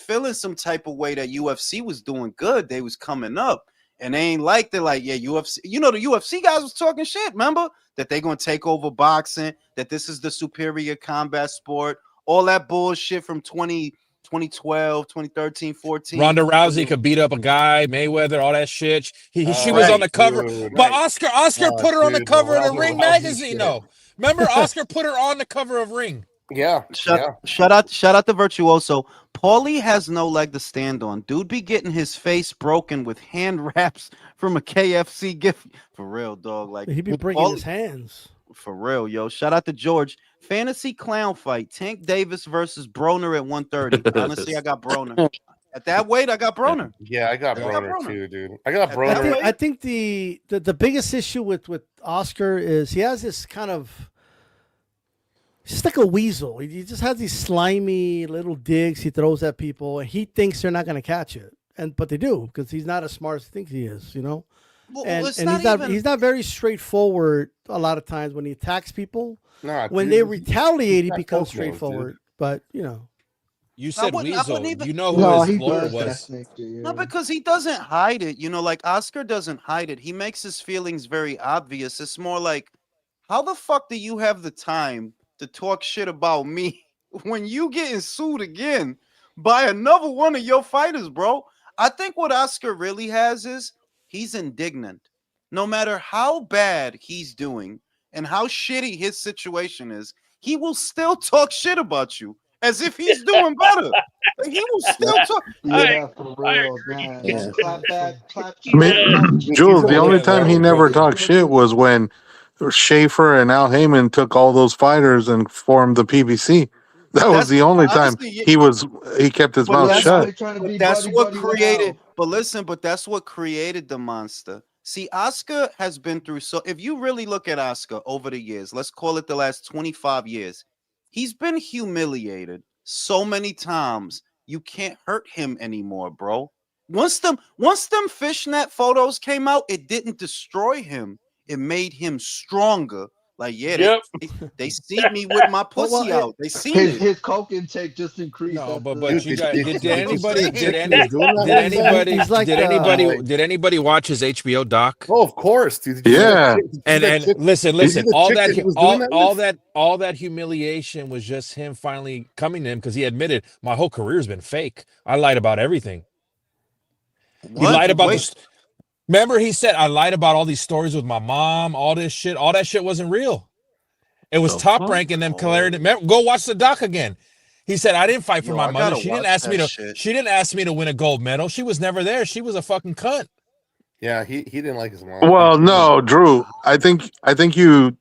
feeling some type of way that UFC was doing good. They was coming up. And they ain't like, they're like, yeah, UFC. You know, the UFC guys was talking shit, remember? That they're going to take over boxing, that this is the superior combat sport, all that bullshit from 2012, 2013, 14. Ronda Rousey could beat up a guy, Mayweather, all that shit. She was Right, on the cover, dude. but Oscar put her on the Dude, cover of the Ronda Ring Rousey magazine, shit. though. Remember, Oscar put her on the cover of Ring. Yeah. Shout out to Virtuoso. Paulie has no leg to stand on. Dude be getting his face broken with hand wraps from a KFC gift. For real, dog. Like He'd be breaking his hands. For real, yo. Shout out to George. Fantasy clown fight. Tank Davis versus Broner at 130. Honestly, I got Broner. At that weight, I got Broner. Yeah, I got I got Broner Broner. too, dude. I got I Broner. think- I think the biggest issue with Oscar is he has this kind of, he's just like a weasel. He just has these slimy little digs he throws at people, and he thinks they're not going to catch it, but they do, because he's not as smart as he thinks he is, you know. Well, And it's he's not very straightforward a lot of times when he attacks people. Nah, When dude, they retaliate, he got becomes Pope mode, dude. straightforward. But you know, You said wouldn't Weasel. even- You know who No, his he lawyer does was. that nature, yeah. No, because he doesn't hide it. You know, like Oscar doesn't hide it. He makes his feelings very obvious. It's more like, how the fuck do you have the time to talk shit about me when you getting sued again by another one of your fighters, bro? I think what Oscar really has is he's indignant. No matter how bad he's doing and how shitty his situation is, he will still talk shit about you as if he's doing better. Like, he will still talk. Yeah, for real, man. Yeah. Clap back, clap. I mean, Jules, the only time he never talked shit was when Schaefer and Al Heyman took all those fighters and formed the PBC. That was That's- the only time honestly, he kept his But mouth that's shut. They're trying to be That's buddy, what buddy with created. Al. But listen, that's what created the monster. See, Oscar has been through so. If you really look at Oscar over the years, let's call it the last 25 years, he's been humiliated so many times. You can't hurt him anymore, bro. Once them fishnet photos came out, it didn't destroy him. It made him stronger. Like, yeah, Yep. they see me with my pussy well, out. They see His it. his coke intake just increased. No, after but that. you guys did anybody He's like did anybody watch his HBO doc? Oh, of course, dude. Did you see that Yeah. chick- did you see And that and chick- listen, did you see the all chick that he was doing that with? all that humiliation was just him finally coming to him because he admitted my whole career's been fake. I lied about everything. He lied about this. Remember, he said I lied about all these stories with my mom, all this shit. All that shit wasn't real. It was The Top fuck? Rank and them cleared. Go watch the doc again. He said, "I didn't fight for Yo, my I mother. gotta She didn't watch ask me that to. shit. She didn't ask me to win a gold medal. She was never there. She was a fucking cunt." Yeah, he didn't like his mom. Well, no, Drew. I think you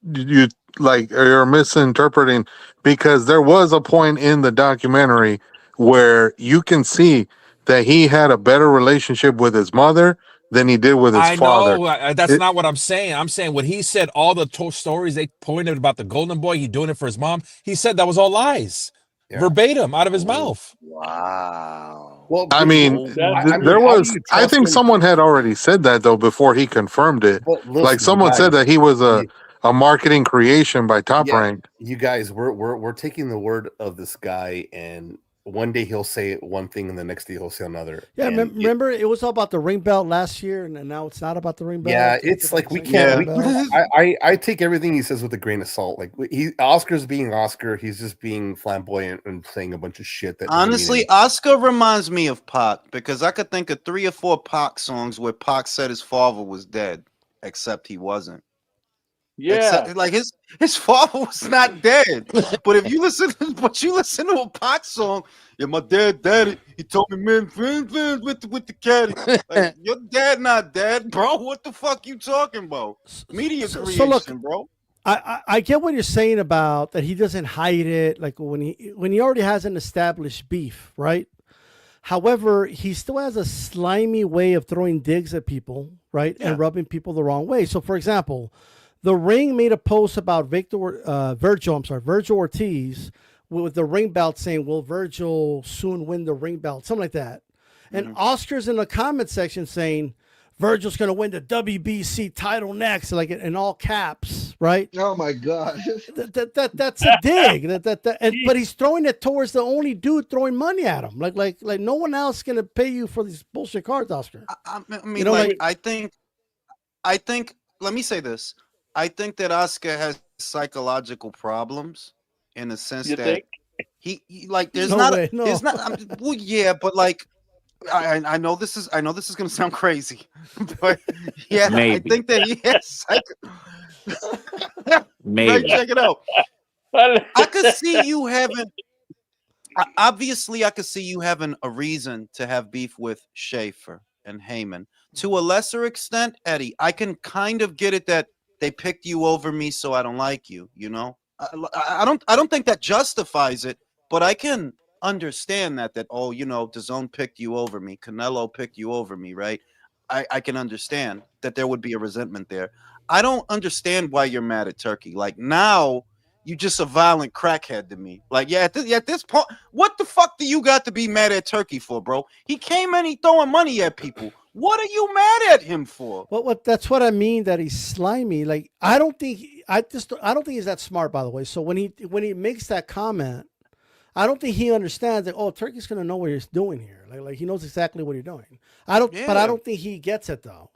like you're misinterpreting because there was a point in the documentary where you can see that he had a better relationship with his mother than he did with his I father. know that's It- not what I'm saying. I'm saying when he said all the stories they pointed about the golden boy, he doing it for his mom. He said that was all lies, Yeah. verbatim out of his mouth. Wow. Well, I mean, there how do was. you I trust think him? someone had already said that though before he confirmed it. Well, Like listen, someone said guys, that he was you- a marketing creation by Top yeah, Rank. you guys, we're taking the word of this guy, and one day he'll say one thing, and the next day he'll say another. Yeah, And remember it was all about the ring belt last year, and now it's not about the ring belt. yeah, it's like we can't. I take everything he says with a grain of salt. Like Oscar's being Oscar. He's just being flamboyant and saying a bunch of shit. That doesn't mean Honestly, anything. Oscar reminds me of Pac because I could think of 3 or 4 Pac songs where Pac said his father was dead, except he wasn't. Yeah. Except, like his father was not dead. But if you listen, to a Pac song, yeah, my daddy, he told me, man, friends with the caddy. Like, your dad not dead, bro. What the fuck you talking about? Media creation, so look, bro. I get what you're saying about that he doesn't hide it, like when he already has an established beef, right? However, he still has a slimy way of throwing digs at people, right, and rubbing people the wrong way. So, for example, The Ring made a post about Virgil Ortiz with the ring belt saying, "Will Virgil soon win the ring belt?" Something like that. And Oscar's in the comment section saying, "Virgil's going to win the WBC title next," like in all caps, right? Oh my god. That's a dig. But he's throwing it towards the only dude throwing money at him. Like no one else going to pay you for these bullshit cards, Oscar. I mean, I think. Let me say this. I think that Oscar has psychological problems in the sense You that think? he like there's No not way, no. there's not well yeah, but like I know this is gonna sound crazy, but yeah, Maybe. I think that he has Maybe. Right, check it out. I could see you having obviously I could see you having a reason to have beef with Schaefer and Heyman. To a lesser extent, Eddie, I can kind of get it that they picked you over me, so I don't like you. You know, I don't think that justifies it, but I can understand that oh, you know, DAZN picked you over me, Canelo picked you over me, right? I can understand that there would be a resentment there. I don't understand why you're mad at Turkey. Like now, you just a violent crackhead to me. Like at this point, what the fuck do you got to be mad at Turkey for, bro? He came in, he throwing money at people. What are you mad at him for? What that's what I mean, that he's slimy. Like I don't think he's that smart, by the way. So when he makes that comment, I don't think he understands that, oh, Turkey's gonna know what he's doing here. Like he knows exactly what he's doing. But I don't think he gets it though.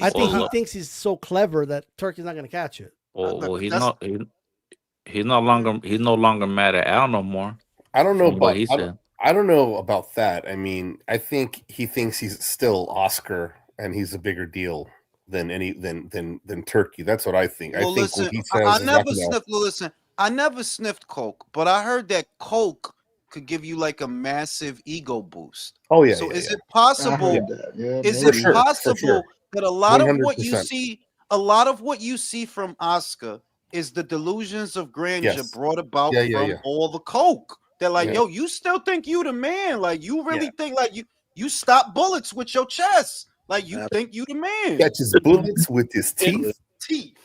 I think he thinks he's so clever that Turkey's not gonna catch it. Well, he's no longer mad at Al no more. I don't know from what about he said. I don't know about that. I mean, I think he thinks he's still Oscar and he's a bigger deal than than Turkey. That's what I think. Well, I think listen, what he says I is never like, you know, sniffed. Listen, I never sniffed coke, but I heard that coke could give you like a massive ego boost. oh yeah. So yeah, is yeah. it possible? Is it sure, for possible sure. that a lot of what you 100%. see, from Oscar is the delusions of grandeur Yes. brought about Yeah, yeah, from yeah. all the coke? They're like, Yeah. yo, you still think you the man? Like you really Yeah. think like you stop bullets with your chest? Like you think you the man? Catches bullets with his teeth. Teeth.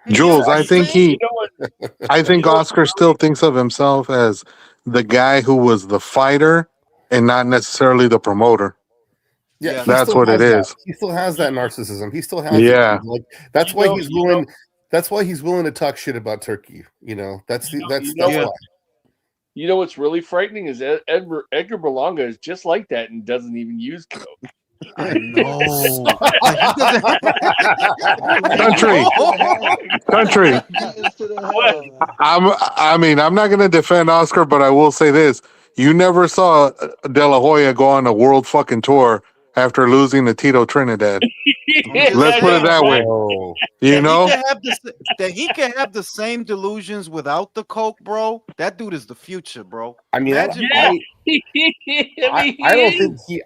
Jules, I think You know what? I think Oscar still thinks of himself as the guy who was the fighter and not necessarily the promoter. Yeah, Yeah. he That's still what it has that. is. He still has that narcissism. He still has Yeah. it. Like that's You why know- he's you willing. know- That's why he's willing to talk shit about Turkey. You know, that's You know that's what? why. You know what's really frightening is Edgar Berlanga is just like that and doesn't even use coke. I know. Country. I'm not going to defend Oscar, but I will say this: you never saw De La Hoya go on a world fucking tour after losing to Tito Trinidad. Let's put it that way. Oh, You know? That he can have the same delusions without the coke, bro. That dude is the future, bro. I mean, Imagine, Yeah.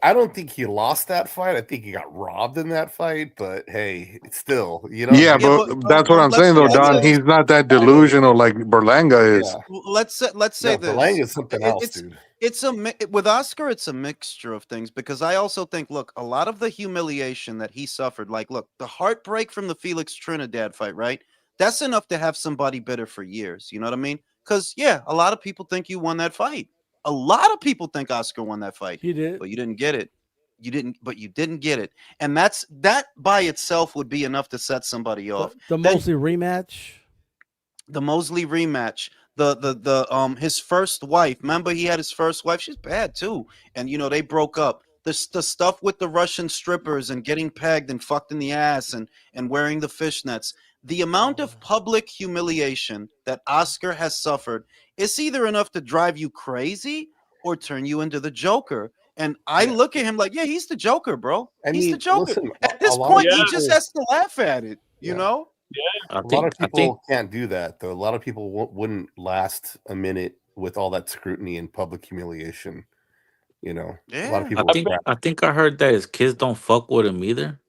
I don't think he lost that fight. I think he got robbed in that fight. But hey, it's still, Yeah, Yeah, but that's what I'm let's saying though, let's Don. say He's not that delusional like Berlanga is. yeah. let's say No, this. Berlanga is something else, It's dude. with Oscar, it's a mixture of things because I also think, look, a lot of the humiliation that he suffered, like, look, the heartbreak from the Felix Trinidad fight, right? That's enough to have somebody bitter for years. You know what I mean? Because yeah, a lot of people think you won that fight. A lot of people think Oscar won that fight, He did. but you didn't get it. But you didn't get it, and that by itself would be enough to set somebody off. The Then Mosley rematch. the Mosley rematch, his first wife. Remember, he had his first wife. She's bad too, and they broke up. The stuff with the Russian strippers and getting pegged and fucked in the ass and wearing the fishnets. The amount of public humiliation that Oscar has suffered is either enough to drive you crazy or turn you into the Joker. And I Yeah. look at him like, yeah, he's the Joker, bro. I He's the mean, Joker. listen, At this a lot point, of he Yeah. just has to laugh at it, you Yeah. know? I a lot think of I people think can't do that though. A lot of people wouldn't last a minute with all that scrutiny and public humiliation. A lot of Yeah. people I think I think I heard that his kids don't fuck with him either.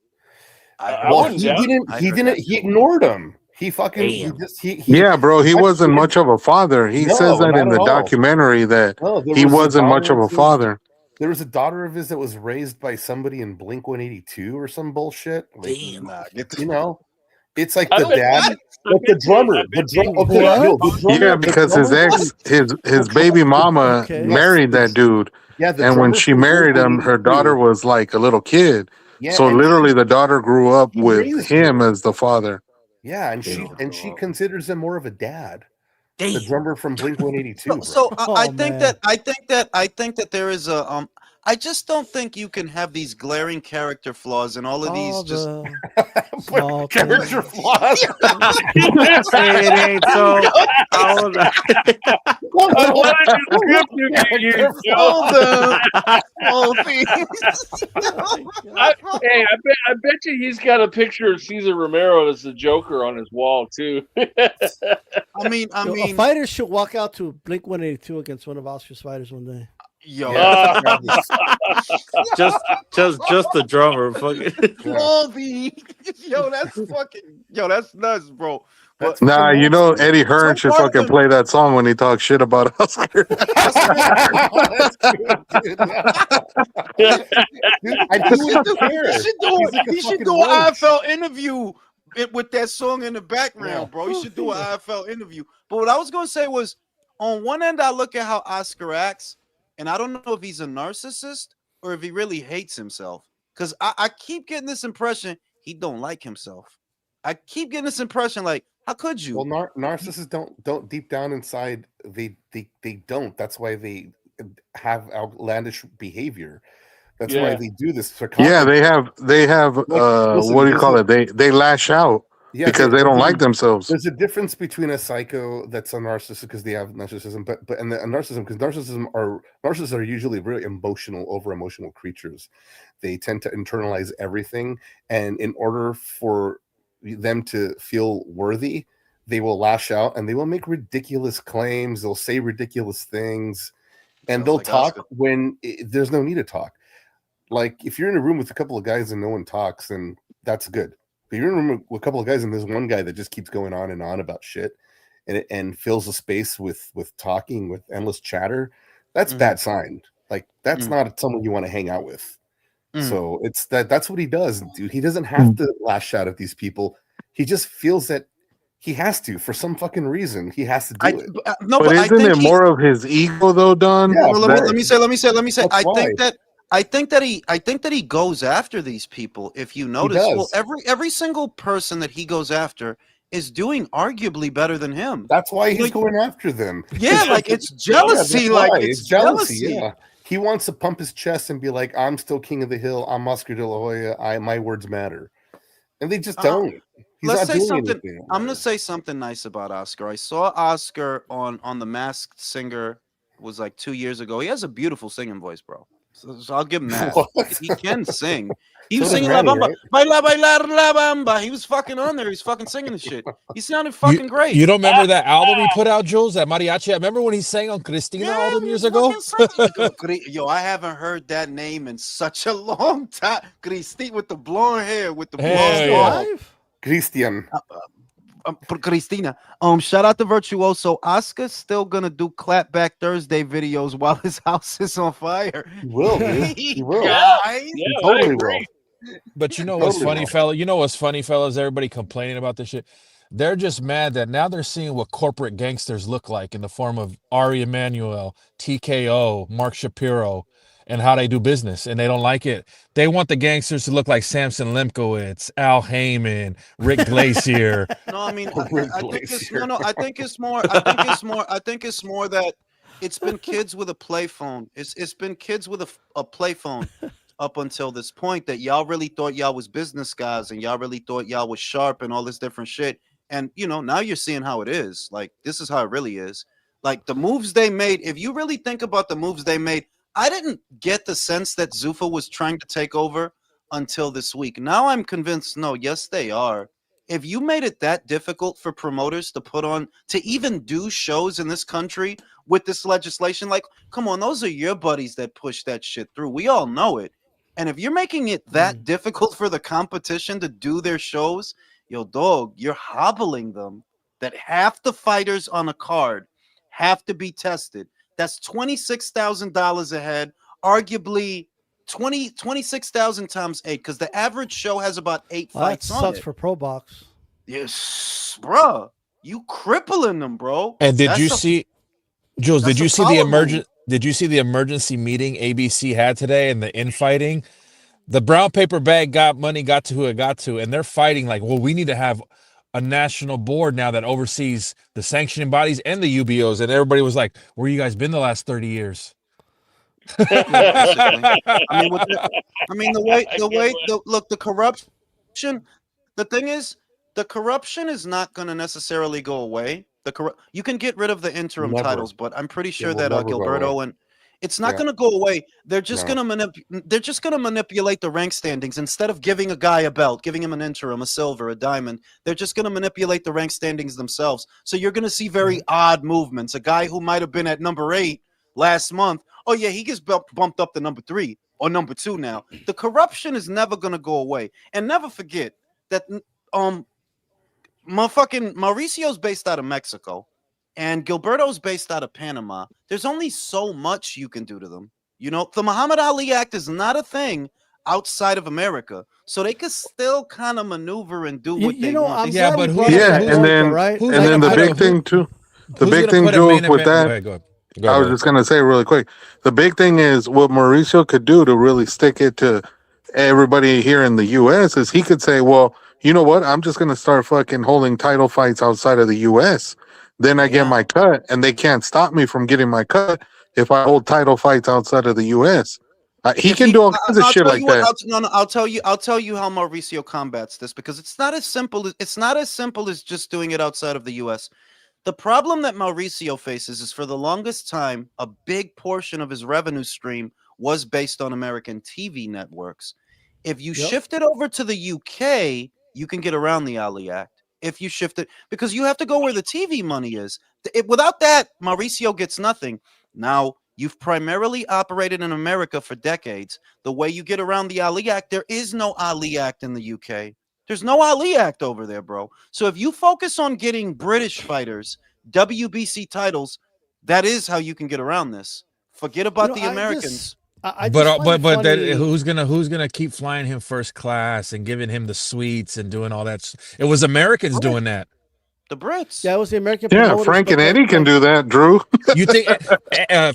I I heard Well, that wouldn't he too. doubt didn't. I He heard didn't. that He too. ignored him. He fucking. He Damn. just. He. Yeah, bro, he I- wasn't much of a father. He says No, that not in at the all. documentary that No, there he was a wasn't much daughter of a of his. father. There was a daughter of his that was raised by somebody in Blink 182 or some bullshit. Like, Damn. Nah, get the you know, it's like I the bet dad, you. I like the bet you. I drummer. The bet you. drum. Okay, What? yo, the Yeah, drummer. The because his drummer ex, from his baby mama Okay. married that dude, yeah, the and when drummer she from Blink married him, her 182. daughter was like a little kid. Yeah, So and literally, the daughter grew up he with raised him her. as the father. Yeah, and Damn. she considers him more of a dad. The Damn. drummer from Blink 182, bro. so I Oh think man. I think that there is a I just don't think you can have these glaring character flaws and all of these All just the small But character things. flaws. It ain't so. I was I wanted to script you here, Joe. all the small things. Oh my God. Hey, I bet you he's got a picture of Cesar Romero as the Joker on his wall too. I mean, Yo, a fighter should walk out to Blink 182 against one of Oscar's fighters one day. yo, Yeah, just the drummer. Fucking. all the that's nuts, bro. But That's Nah, fucking you know awesome. Eddie Hearn should part of fucking the- play that song when he talks shit about Oscar. That's good, dude. Dude, and he wouldn't care. He should do He's it. like a He should fucking do an roach. IFL interview with that song in the background, Yeah. bro. He should do an IFL interview. But what I was gonna say was, on one end, I look at how Oscar acts, and I don't know if he's a narcissist or if he really hates himself. Because I keep getting this impression he don't like himself. I keep getting this impression like, how could you? Well, narcissists don't deep down inside they don't. That's why they have outlandish behavior. That's why Yeah. they do this. Yeah, they have listen, what do you there's call a- it? They lash out Yeah, because they don't like themselves. There's a difference between a psycho that's a narcissist because they have narcissism, but a narcissism because narcissists are usually very over emotional creatures. They tend to internalize everything, and in order for them to feel worthy, they will lash out and they will make ridiculous claims. They'll say ridiculous things, and Sounds they'll like talk Oscar. when there's no need to talk. Like if you're in a room with a couple of guys and no one talks, then that's good. But you're in a room with a couple of guys and there's one guy that just keeps going on and on about shit and fills the space with talking, with endless chatter. That's bad sign. Like that's not someone you want to hang out with. So it's that's what he does, dude. He doesn't have to lash out at these people. He just feels that he has to for some fucking reason. He has to do it. No, But but I isn't think it more of his ego though, Don? Yeah, well, let me say. That's I why. think that he goes after these people. If you notice, well, every single person that he goes after is doing arguably better than him. That's why he's going after them. Yeah, like it's jealousy. Yeah, like why. it's jealousy. Yeah, he wants to pump his chest and be like, "I'm still king of the hill. I'm Oscar De La Hoya. My words matter," and they just don't. He's Let's not say doing something. anything. I'm gonna say something nice about Oscar. I saw Oscar on The Masked Singer. It was like 2 years ago. He has a beautiful singing voice, bro. So I'll give him that. What? He can sing. He So was does singing La Manny, Bamba. right? Baila, bailar la bamba. He was fucking on there. He was fucking singing the shit. He sounded fucking great. You don't remember that album he put out, Jules? That mariachi. I remember when he sang on Cristina Yeah, all them he years was ago. fucking singing. Yo, I haven't heard that name in such a long time. Christine with the blonde hair, with the Is Hell he blonde still yeah. ball. alive? Christian. Christina. Shout out to Virtuoso. Oscar's still gonna do clapback Thursday videos while his house is on fire. He will, dude. He will. Guys. He Yeah, I totally agree. will. But you know what's Totally funny, will. fella? You know what's funny, fellas? Everybody complaining about this shit. They're just mad that now they're seeing what corporate gangsters look like in the form of Ari Emanuel, TKO, Mark Shapiro, and how they do business, and they don't like it. They want the gangsters to look like Samson Lemkowitz, Al Heyman, Rick Glacier. No, I mean, Rick I think it's Glacier. no. I think it's more. I think it's more that it's been kids with a play phone. It's been kids with a play phone up until this point that y'all really thought y'all was business guys and y'all really thought y'all was sharp and all this different shit. And now you're seeing how it is. Like this is how it really is. Like the moves they made. If you really think about the moves they made, I didn't get the sense that Zuffa was trying to take over until this week. Now I'm convinced. No, yes, they are. If you made it that difficult for promoters to even do shows in this country with this legislation, like, come on, those are your buddies that push that shit through. We all know it. And if you're making it that difficult for the competition to do their shows, yo, dog, you're hobbling them. That half the fighters on a card have to be tested. That's $26,000 a head, arguably 26,000 times 8, because the average show has about 8 Well, that fights on sucks it. for Pro Box. Yes, bruh. You crippling them, bro. And did That's you a- see, Jules? that's Did a you see the power move. Did you see the emergency meeting ABC had today and the infighting? The brown paper bag got to who it got to, and they're fighting like, well, we need to have a national board now that oversees the sanctioning bodies and the UBOs. And everybody was like, where you guys been the last 30 years? Yeah, basically. I mean, the corruption. The thing is, the corruption is not going to necessarily go away. You can get rid of the interim Never. titles, but I'm pretty sure will that never go Gilberto away. and it's not Yeah. going to go away. They're just No. they're just going to manipulate the rank standings instead of giving a guy a belt, giving him an interim, a silver, a diamond. They're just going to manipulate the rank standings themselves. So you're going to see very odd movements. A guy who might have been at number 8 last month, oh yeah, he gets bumped up to number 3 or number 2 now. The corruption is never going to go away. And never forget that motherfucking Mauricio's based out of Mexico and Gilberto's based out of Panama. There's only so much you can do to them. The Muhammad Ali Act is not a thing outside of America, so they could still kind of maneuver and do what they want. I'm Yeah, glad but we who- brought up Yeah, that and point, then though, right? who's and then the gonna big put thing too. The Who's big gonna thing, put a Jules, main with event? that. Go ahead, go ahead. Go I ahead, was brother. just gonna say really quick. The big thing is what Mauricio could do to really stick it to everybody here in the U.S. is he could say, "Well, you know what? I'm just gonna start fucking holding title fights outside of the U.S. Then I get Yeah. my cut, and they can't stop me from getting my cut if I hold title fights outside of the U.S." He If can he, do all kinds of I'll shit tell you like what. that. I'll tell you how Mauricio combats this, because it's not as simple as just doing it outside of the U.S. The problem that Mauricio faces is for the longest time, a big portion of his revenue stream was based on American TV networks. If you Yep. shift it over to the UK, you can get around the Ali Act. If you shift it, because you have to go where the TV money is. Without that, Mauricio gets nothing. Now, you've primarily operated in America for decades. The way you get around the Ali Act, there is no Ali Act in the UK. There's no Ali Act over there, bro. So if you focus on getting British fighters WBC titles, that is how you can get around this. Forget about the Americans. I just find it But funny. who's gonna keep flying him first class and giving him the suites and doing all that? It was Americans doing that. The Brits. Yeah, it was the American Yeah, promoters. Frank but and Eddie can do that, Drew. You think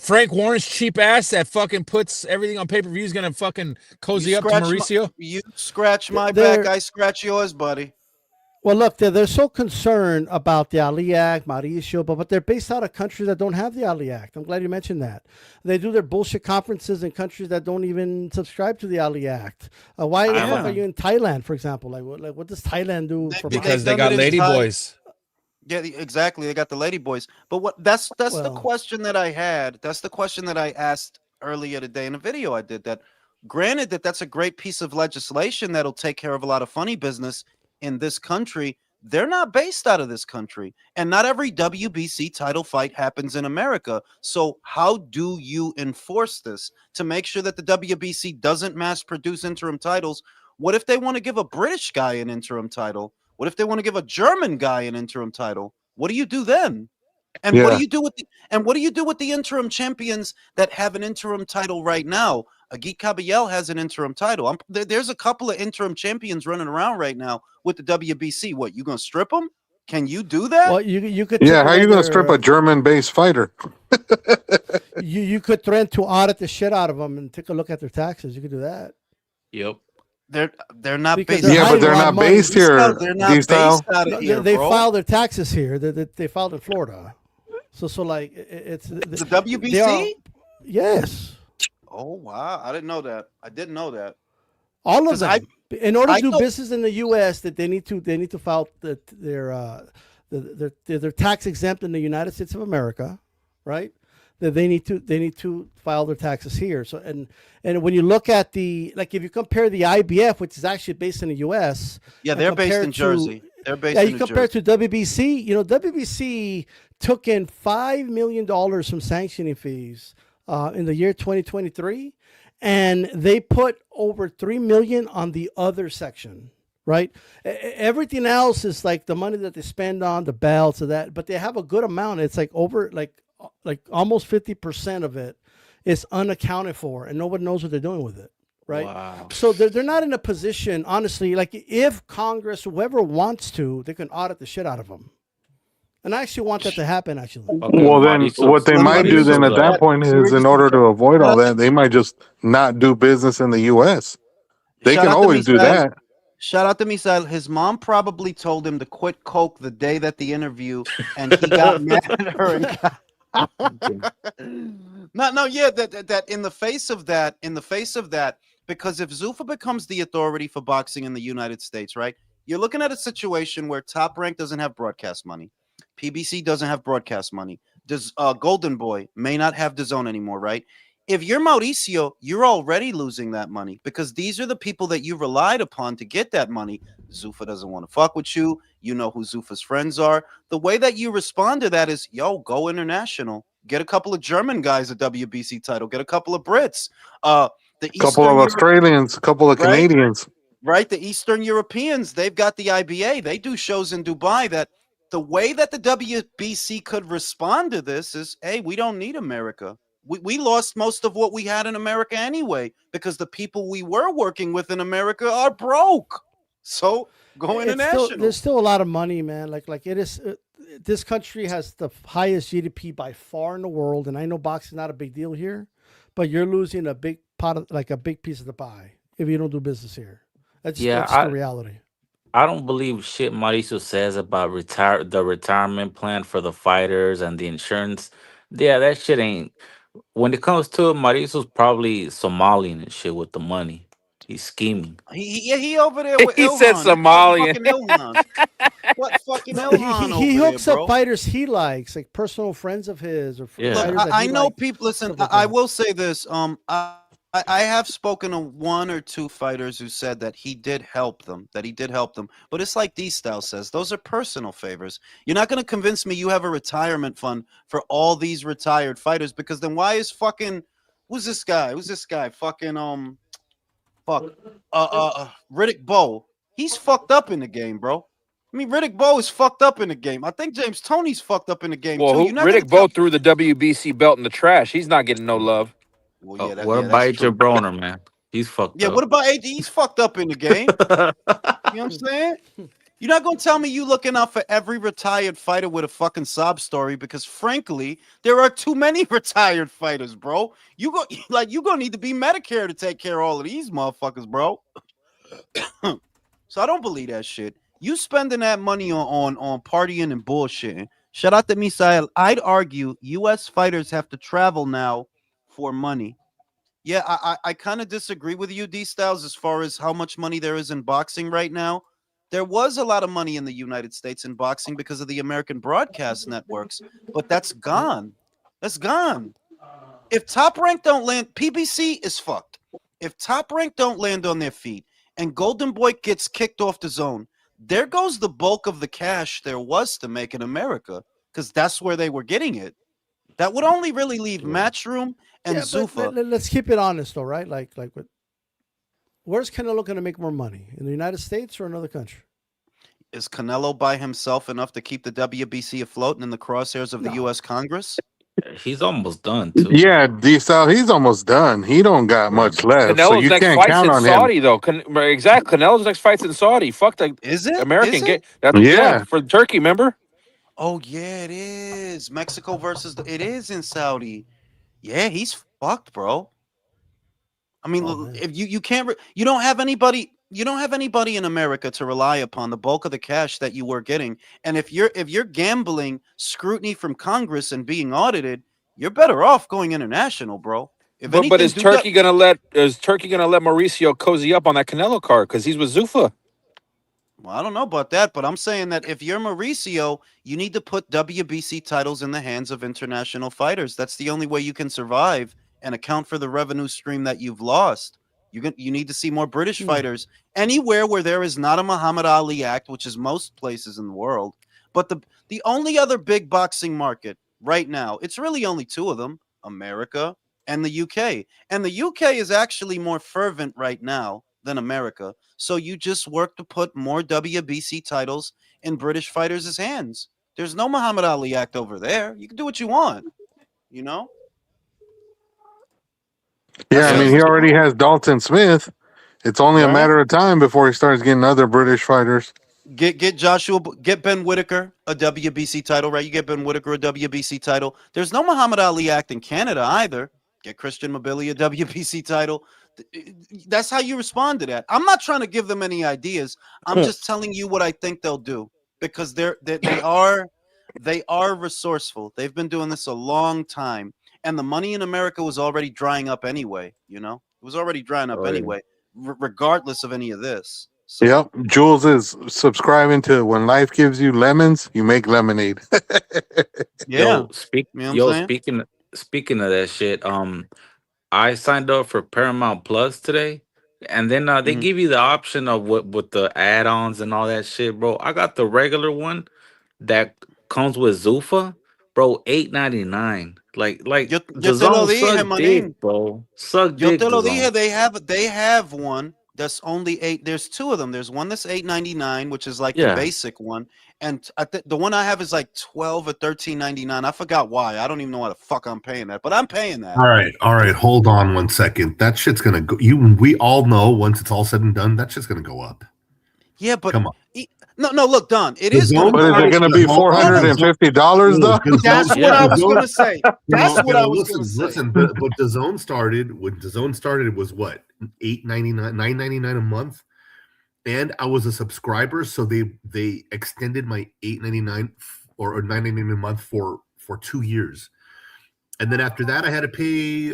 Frank Warren's cheap ass that fucking puts everything on pay-per-view is gonna fucking cozy up to Mauricio? You scratch my They're- back, I scratch yours, buddy. Well, look, they're so concerned about the Ali Act, Mauricio, but they're based out of countries that don't have the Ali Act. I'm glad you mentioned that. They do their bullshit conferences in countries that don't even subscribe to the Ali Act. Why the fuck are you in Thailand, for example? Like what does Thailand do for Because They've they done got it in lady Thai. boys. Yeah, exactly. They got the lady boys. But that's the Well- question that I had. That's the question that I asked earlier today in a video I did that. Granted that that's a great piece of legislation that'll take care of a lot of funny business in this country. They're not based out of this country, and not every WBC title fight happens in America. So how do you enforce this to make sure that the WBC doesn't mass produce interim titles? What if they want to give a British guy an interim title? What if they want to give a German guy an interim title? What do you do then? And what do Yeah. you do with the interim champions that have an interim title right now? Agit Kabayel has an interim title. There's a couple of interim champions running around right now with the WBC. What, you gonna strip them? Can you do that? Well, you could Yeah, take how away you gonna strip a German-based fighter? you could threaten to audit the shit out of them and take a look at their taxes. You could do that. Yep. They're not Because based. they're Yeah, but hiding they're a lot not of money. based here. They're not based D-style. out No, of here, they bro. file their taxes here. They filed in Florida. So like it's The they are- WBC? yes, Oh wow, I didn't know that. I didn't know that. all of 'Cause them. I- In order I to do thought- business in the U.S., that they need to file they're tax exempt in the United States of America, right? That they need to file their taxes here. So and when you look at if you compare the IBF, which is actually based in the U.S., Yeah, and they're based compare in to- Jersey. They're based yeah, in you New compare Jersey. to WBC. You know, WBC took in $5 million from sanctioning fees in the year 2023, and they put over $3 million on the other section. Right, everything else is like the money that they spend on the belts or that, but they have a good amount. It's like over like almost 50% of it is unaccounted for, and nobody knows what they're doing with it. Right. Wow. So they're not in a position, honestly, like if Congress, whoever wants to, they can audit the shit out of them. And I actually want that to happen, actually. Okay, Well, then Mauricio- what they Let me might do read then some at of that that. point is, in order to avoid all that, they might just not do business in the U.S. They Shout can out to always do Misael. that. Shout out to Misael. His mom probably told him to quit coke the day that the interview, and he got mad at her. Yeah, that in the face of that, because if Zuffa becomes the authority for boxing in the United States, right? You're looking at a situation where Top Rank doesn't have broadcast money, PBC doesn't have broadcast money. Does Golden Boy may not have DAZN anymore, right? If you're Mauricio, you're already losing that money because these are the people that you relied upon to get that money. Zuffa doesn't want to fuck with you. You know who Zuffa's friends are. The way that you respond to that is, yo, go international. Get a couple of German guys a WBC title. Get a couple of Brits. The A couple of Australians, a couple of Right? Canadians. Right? The Eastern Europeans, they've got the IBA. They do shows in Dubai. That the way that the WBC could respond to this is, hey, we don't need America. We lost most of what we had in America anyway because the people we were working with in America are broke. So go international. There's still a lot of money, man. Like it is. This country has the highest GDP by far in the world, and I know boxing is not a big deal here, but you're losing a big pot of a big piece of the pie if you don't do business here. That's the reality. I don't believe shit Mauricio says about the retirement plan for the fighters and the insurance. Yeah, that shit ain't. When it comes to it, Mauricio's probably Somalian and shit with the money. He's scheming. He over there with He said Ilhan. Somalian. Fucking Ilhan. What fucking Ilhan over He hooks there, up bro? fighters he likes, like personal friends of his or Yeah. Look, fighters that I he know likes, people. Listen, stuff like I that. will say this. I have spoken to one or two fighters who said that he did help them. But it's like D-Style says, those are personal favors. You're not going to convince me you have a retirement fund for all these retired fighters because then why is fucking who's this guy? Fucking Riddick Bowe. He's fucked up in the game, bro. I mean, Riddick Bowe is fucked up in the game. I think James Toney's fucked up in the game Well, too. You're not gonna Riddick Bowe threw the WBC belt in the trash. He's not getting no love. Well, Oh, yeah, what that's about true. your Broner, man? He's fucked Yeah, up. what about AD? He's fucked up in the game. You know what I'm saying? You're not going to tell me you looking out for every retired fighter with a fucking sob story because, frankly, there are too many retired fighters, bro. You're going to need to be Medicare to take care of all of these motherfuckers, bro. So I don't believe that shit. You spending that money on partying and bullshitting. Shout out to Misael. I'd argue U.S. fighters have to travel now for money. Yeah, I kind of disagree with you, D Styles, as far as how much money there is in boxing right now. There was a lot of money in the United States in boxing because of the American broadcast networks, but that's gone. That's gone. if Top Rank don't land, PBC is fucked. If Top Rank don't land on their feet and Golden Boy gets kicked off the zone, there goes the bulk of the cash there was to make in America, because that's where they were getting it. That would only really leave Matchroom and Yeah, but Zuffa. let's keep it honest, though, right? Like, where's Canelo going to make more money, in the United States or another country? Is Canelo by himself enough to keep the WBC afloat and in the crosshairs of the No. U.S. Congress? He's almost done too. Yeah, D-Style, he's almost done. He don't got much left, so Canelo's you next can't fight's count in on him. Saudi though. Exactly. Canelo's next fight's in Saudi. Fuck the Is it? American. Is it? Get that's Yeah. for Turkey. Remember? Oh yeah, it is. Mexico versus it is in Saudi. Yeah, he's fucked, bro. I mean, Oh, man. if you can't you don't have anybody in America to rely upon the bulk of the cash that you were getting. And if you're gambling scrutiny from Congress and being audited, you're better off going international, bro. If But anything, is Turkey gonna let Mauricio cozy up on that Canelo card because he's with Zuffa? Well, I don't know about that, but I'm saying that if you're Mauricio, you need to put WBC titles in the hands of international fighters. That's the only way you can survive and account for the revenue stream that you've lost. You need to see more British fighters anywhere where there is not a Muhammad Ali Act, which is most places in the world. But the only other big boxing market right now, it's really only two of them, America and the UK. And the UK is actually more fervent right now than America. So you just work to put more WBC titles in British fighters' hands. There's no Muhammad Ali Act over there. You can do what you want, you know? Yeah, I mean, he already has Dalton Smith. It's only a Right. matter of time before he starts getting other British fighters. Get Ben Whitaker a WBC title, right? You get Ben Whitaker a WBC title. There's no Muhammad Ali Act in Canada either. Get Christian Mobili a WBC title. That's how you respond to that. I'm not trying to give them any ideas. I'm just telling you what I think they'll do, because they are resourceful. They've been doing this a long time, and the money in America was already drying up anyway. You know, it was already drying up anyway, regardless of any of this. So, Yep. Jules is subscribing to When Life Gives You Lemons, You Make Lemonade. yeah. Yo, You know what I'm saying? speaking of that shit, I signed up for Paramount Plus today, and then they Mhm. give you the option of what with the add-ons and all that shit, bro. I got the regular one that comes with Zuffa, bro, $8.99. Like Yo the te lo zone dije, suck dick, manín. bro. Suck Yo dick, te the lo zone. dije. They have one that's only eight. There's two of them. There's one that's $8.99, which is like the Yeah. basic one, and the one I have is like $12 or $13.99. I forgot why. I don't even know why the fuck I'm paying that, but I'm paying that. All right. Hold on 1 second. That shit's gonna go. We all know once it's all said and done, that shit's gonna go up. Yeah, but Come on. no. Look, Don, it The is going to zone But is go it up. going to be $450 though? That's what I was going to say. That's what I was going to say. Listen, but DAZN started when DAZN started. It was what, $8.99, $9.99 a month, and I was a subscriber, so they extended my $8.99 or $9.99 a month for 2 years. And then after that, I had to pay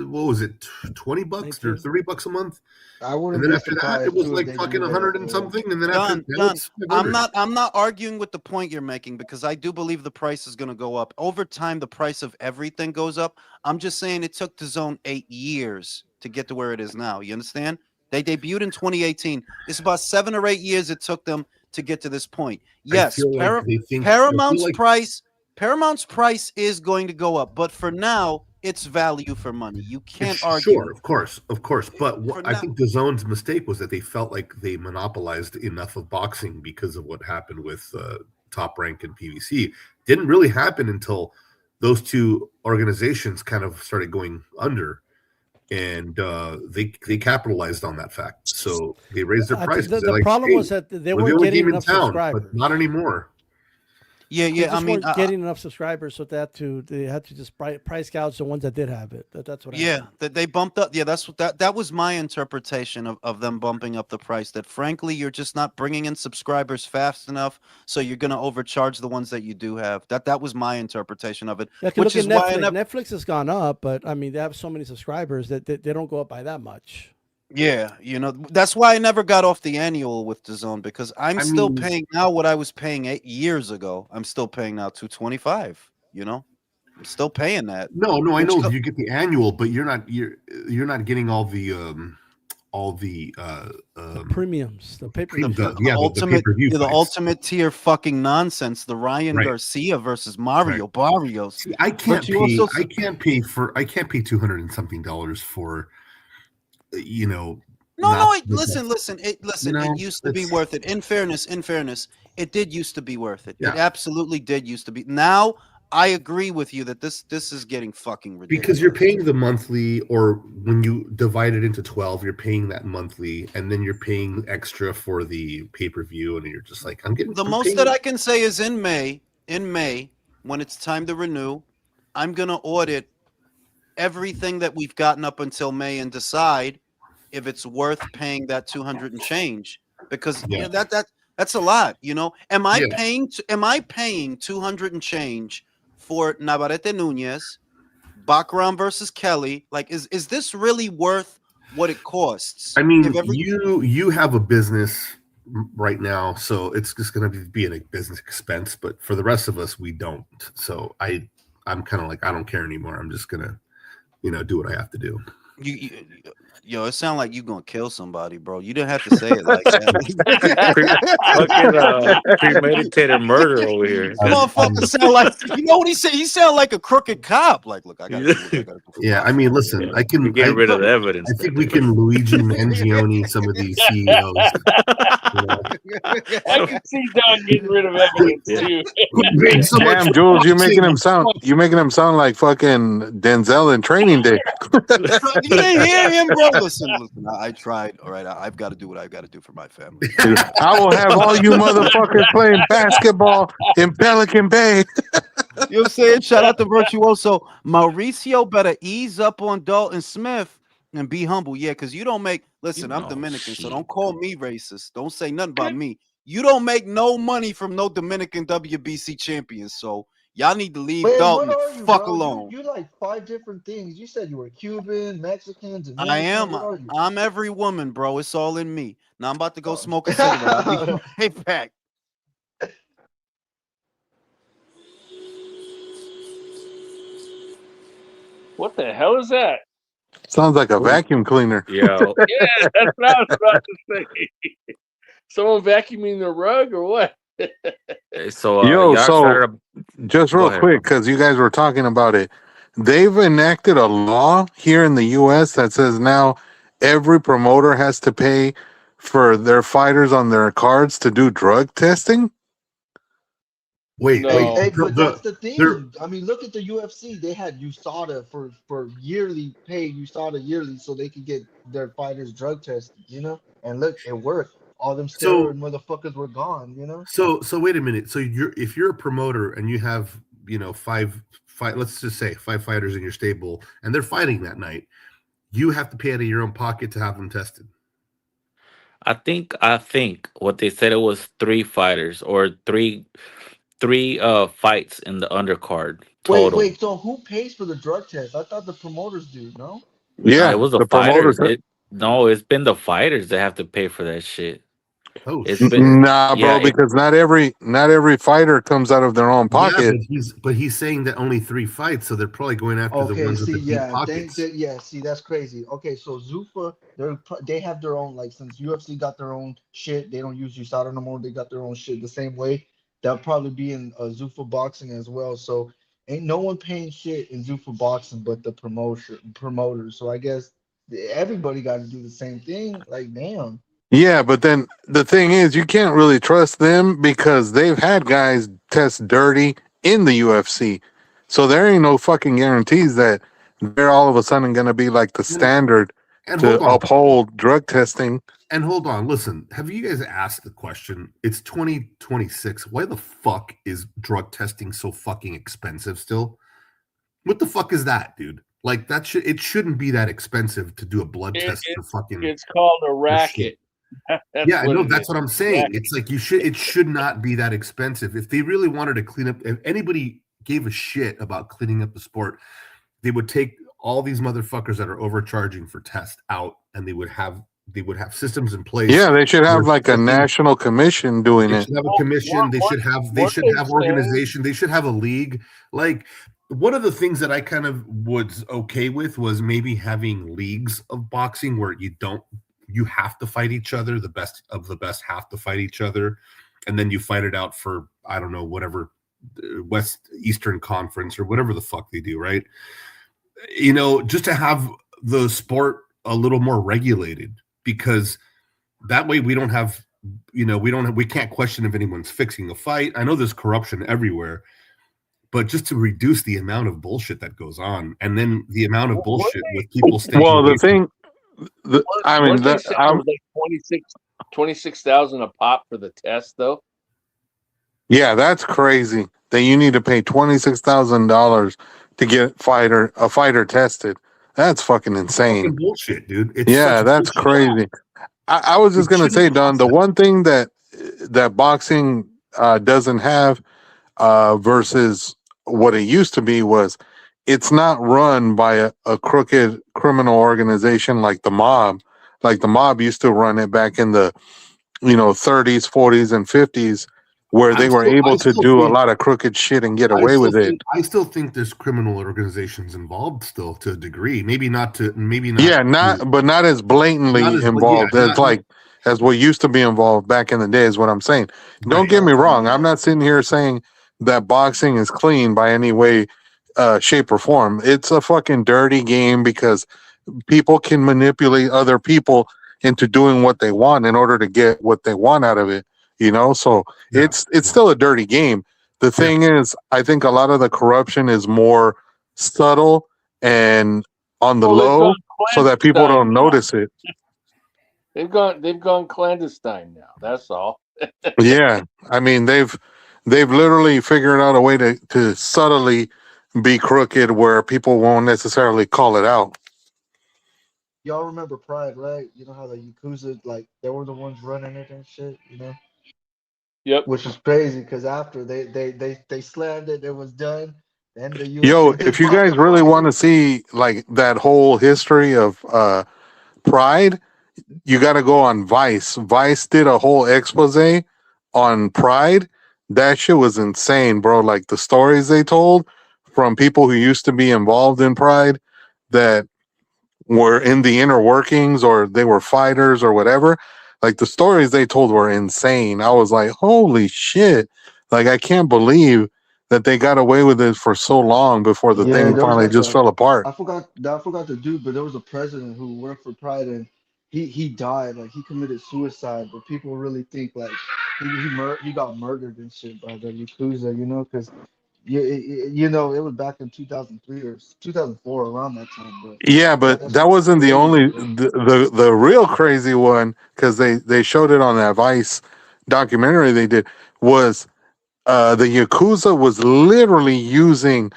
what was it, $20 or $30 a month? I wouldn't And then be after that, surprised it was too if like they fucking do that, 100 and yeah. something. And then after Don, that, it's I'm 500. not arguing with the point you're making, because I do believe the price is going to go up. Over time, the price of everything goes up. I'm just saying it took DAZN 8 years to get to where it is now. You understand? They debuted in 2018. It's about 7 or 8 years it took them to get to this point. Yes, feel like they think- Paramount's I feel like- price is going to go up, but for now, it's value for money. You can't argue. Sure, of course. But I think the Zone's mistake was that they felt like they monopolized enough of boxing because of what happened with Top Rank and PVC. Didn't really happen until those two organizations kind of started going under, and they capitalized on that fact. So they raised their I price. think the problem was that they we're the weren't only getting game in enough town, subscribers. but not anymore. They Yeah. just I mean, weren't getting enough subscribers, so they had to just price gouge the ones that did have it. That's what. yeah, happened. that they bumped up. Yeah, that's what that was my interpretation of them bumping up the price. That frankly, you're just not bringing in subscribers fast enough, so you're going to overcharge the ones that you do have. That was my interpretation of it. Yeah, Which look is at why I Netflix. never. Netflix has gone up, but I mean, they have so many subscribers that they don't go up by that much. Yeah, that's why I never got off the annual with DAZN, because I'm still paying now what I was paying 8 years ago. I'm still paying now $225. I'm still paying that. No, I Which know co- you get the annual, but you're not getting all the premiums, the pay per the, view. the the ultimate, pay-per-view the fights. ultimate tier fucking nonsense. The Ryan Right. Garcia versus Mario Barrios. See, I can't you pay. also- I can't pay $200 and something for, you know. No, not- listen. No, It used to be it's- worth it. In fairness, it did used to be worth it. Yeah. It absolutely did used to be. Now I agree with you that this is getting fucking ridiculous. Because you're paying the monthly, or when you divide it into 12, you're paying that monthly, and then you're paying extra for the pay-per-view, and you're just like, I'm most paying- that I can say is in May, when it's time to renew, I'm gonna audit everything that we've gotten up until May and decide if it's worth paying that 200 and change, because you know, that's a lot. You know, am I paying 200 and change for Navarrete Nunez, Baccarat versus Kelly? Like, is this really worth what it costs? I mean, you have a business right now, so it's just going to be a business expense. But for the rest of us, we don't. So I'm kind of like, I don't care anymore. I'm just gonna, do what I have to do. Yo, it sounds like you gonna kill somebody, bro. You didn't have to say it like that. Fucking premeditated murder over here. Motherfucker sound like, you know what he said? He sound like a crooked cop. Like, look, I gotta do what I gotta do. Yeah, I mean, listen, I can get rid of the evidence. I think we can Luigi Mangione some of these CEOs. I can see Don getting rid of evidence too. Damn, Jules, you're making him sound like fucking Denzel in Training Day. You didn't hear him, bro. Listen. I tried. All right, I've got to do what I've got to do for my family. I will have all you motherfuckers playing basketball in Pelican Bay. You know what I'm saying? Shout out to Virtuoso. Mauricio better ease up on Dalton Smith and be humble. Yeah, because you don't make. Listen, I'm Dominican, so don't call me racist. Don't say nothing about me. You don't make no money from no Dominican WBC champions. So y'all need to leave Dalton the fuck alone. You like 5 different things. You said you were Cuban, Mexican, Dominican. I am. I'm every woman, bro. It's all in me. Now I'm about to go smoke a cigarette. I'll be right back. What the hell is that? Sounds like a vacuum cleaner. Yeah. Yeah, that's what I was about to say. Someone vacuuming the rug or what? So, just real quick, because you guys were talking about it, they've enacted a law here in the U.S. that says now every promoter has to pay for their fighters on their cards to do drug testing. Wait, but that's the thing. I mean, look at the UFC. They had USADA for yearly pay USADA yearly so they could get their fighters drug tested, and look, it worked. All them steroid motherfuckers were gone, So wait a minute. So if you're a promoter and you have, 5 let's just say 5 fighters in your stable and they're fighting that night, you have to pay out of your own pocket to have them tested. I think what they said, it was 3 fighters or three fights in the undercard total. Wait, so who pays for the drug test? I thought the promoters do, no? Yeah, it was the fighters. It's been the fighters that have to pay for that shit. Oh, bro, because not every fighter comes out of their own pocket. Yeah, but he's saying that only 3 fights, so they're probably going after the ones with the deep pockets. See, that's crazy. Okay, so Zuffa, they have their own, like, since UFC got their own shit, they don't use USADA no more. They got their own shit the same way. That'll probably be in Zuffa boxing as well. So ain't no one paying shit in Zuffa boxing but the promoters. So I guess everybody got to do the same thing. Like, damn. Yeah, but then the thing is, you can't really trust them because they've had guys test dirty in the UFC. So there ain't no fucking guarantees that they're all of a sudden going to be like the standard to uphold drug testing. And hold on, listen, have you guys asked the question? It's 2026. Why the fuck is drug testing so fucking expensive still? What the fuck is that, dude? Like, it shouldn't be that expensive to do a blood test for fucking. It's called a racket. Yeah, I know. That's what I'm saying. It's like it should not be that expensive. If they really wanted to clean up, if anybody gave a shit about cleaning up the sport, they would take all these motherfuckers that are overcharging for tests out, and they would have systems in place. Yeah, they should have like a national commission doing it. They should have a commission. They should have organization. They should have a league. Like, one of the things that I kind of was okay with was maybe having leagues of boxing where you have to fight each other. The best of the best have to fight each other, and then you fight it out for, I don't know, whatever, West Eastern Conference or whatever the fuck they do, right? Just to have the sport a little more regulated, because that way we don't have, we can't question if anyone's fixing a fight. I know there's corruption everywhere, but just to reduce the amount of bullshit that goes on, and then the amount of bullshit with people staying Well, away the thing, I mean, Weren't they saying it was like 26,000 a pop for the test, though? yeah, that's crazy. That you need to pay $26,000 to get a fighter tested. That's fucking insane. bullshit, dude. It's Yeah, such that's bullshit. crazy. I was just It gonna say, shouldn't Don, the cost one thing that boxing doesn't have versus what it used to be was it's not run by a crooked criminal organization like the mob. Like the mob used to run it back in the 30s, 40s, and 50s, where they were able to do a lot of crooked shit and get away with it. I still think there's criminal organizations involved still to a degree. Maybe not. Yeah, but not as blatantly Not as involved yeah, as as what used to be involved back in the day is what I'm saying. Don't Right. get me wrong. I'm not sitting here saying that boxing is clean by any way, shape, or form. It's a fucking dirty game because people can manipulate other people into doing what they want in order to get what they want out of it. So Yeah. it's still a dirty game. The thing is, I think a lot of the corruption is more subtle and on the Well, they've low, gone so that people clandestine don't now. notice it. They've gone clandestine now. That's all. Yeah, I mean they've literally figured out a way to subtly be crooked where people won't necessarily call it out. Y'all remember Pride, right? You know how the Yakuza, like, they were the ones running it and shit, Yep. Which is crazy because after they slammed it, it was done. Then the Yo, UFC if you guys really want to see like that whole history of Pride, you got to go on Vice. Vice did a whole expose on Pride. That shit was insane, bro. Like the stories they told from people who used to be involved in Pride that were in the inner workings or they were fighters or whatever. Like the stories they told were insane. I was like, holy shit. Like I can't believe that they got away with it for so long before the Yeah, thing there was finally like just fell apart. I forgot the dude, but there was a president who worked for Pride and he died, like he committed suicide, but people really think like he got murdered and shit by the Yakuza, because it was back in 2003 or 2004 around that time, but Yeah, but that that shit's wasn't the crazy, only bro. the real crazy one because they showed it on that Vice documentary they did was the Yakuza was literally using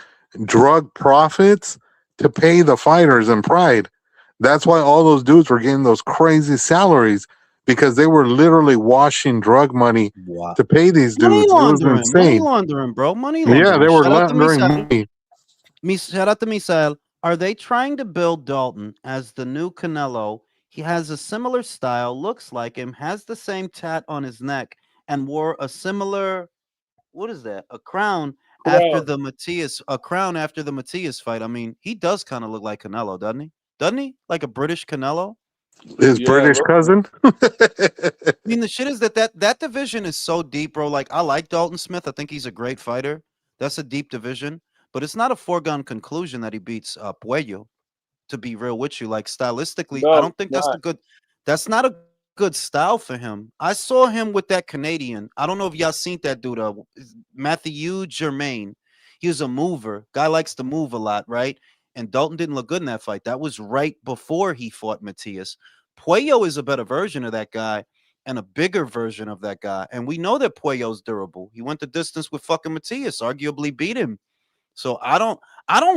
drug profits to pay the fighters in Pride. That's why all those dudes were getting those crazy salaries because they were literally washing drug money Wow. to pay these Money dudes. It was insane. laundering, bro. Money Yeah, laundering. they were Shout out to laundering Misael. money. Shout out to Misael. Are they trying to build Dalton as the new Canelo? He has a similar style, looks like him, has the same tat on his neck, and wore a similar, what is that? A crown after Crown. the Matias fight. I mean, he does kind of look like Canelo, doesn't he? Doesn't he? Like a British Canelo? His Yeah, British look. cousin. I mean, the shit is that division is so deep, bro. Like, I like Dalton Smith. I think he's a great fighter. That's a deep division, but it's not a foregone conclusion that he beats Puello. To be real with you, like stylistically, I No, don't think that's a good. That's not a good style for him. I saw him with that Canadian. I don't know if y'all seen that dude, Matthew Germain. He was a mover. Guy likes to move a lot, right? And Dalton didn't look good in that fight. That was right before he fought Matias. Puello is a better version of that guy and a bigger version of that guy. And we know that Puello's durable. He went the distance with fucking Matias, arguably beat him. So I don't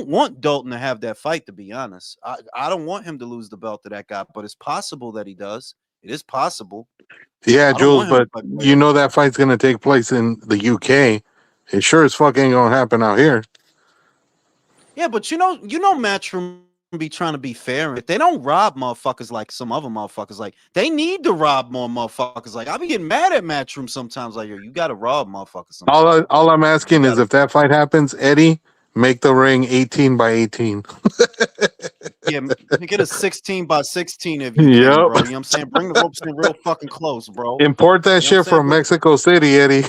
want Dalton to have that fight, to be honest. I don't want him to lose the belt to that guy, but it's possible that he does. It is possible. Yeah, I don't Jules, want him to but fight you Puello. know that fight's gonna take place in the UK. It sure as fuck ain't gonna happen out here. Yeah, but you know Matchroom be trying to be fair. If they don't rob motherfuckers like some other motherfuckers, like they need to rob more motherfuckers. Like I be getting mad at Matchroom sometimes. Like, yo, you gotta rob motherfuckers sometimes. All I'm asking is if that fight happens, Eddie, make the ring 18 by 18. Yeah, make it a 16 by 16 if you can, Yep. bro. You know what I'm saying? Bring the ropes in real fucking close, bro. Import that You know what I'm shit saying? from Mexico City, Eddie.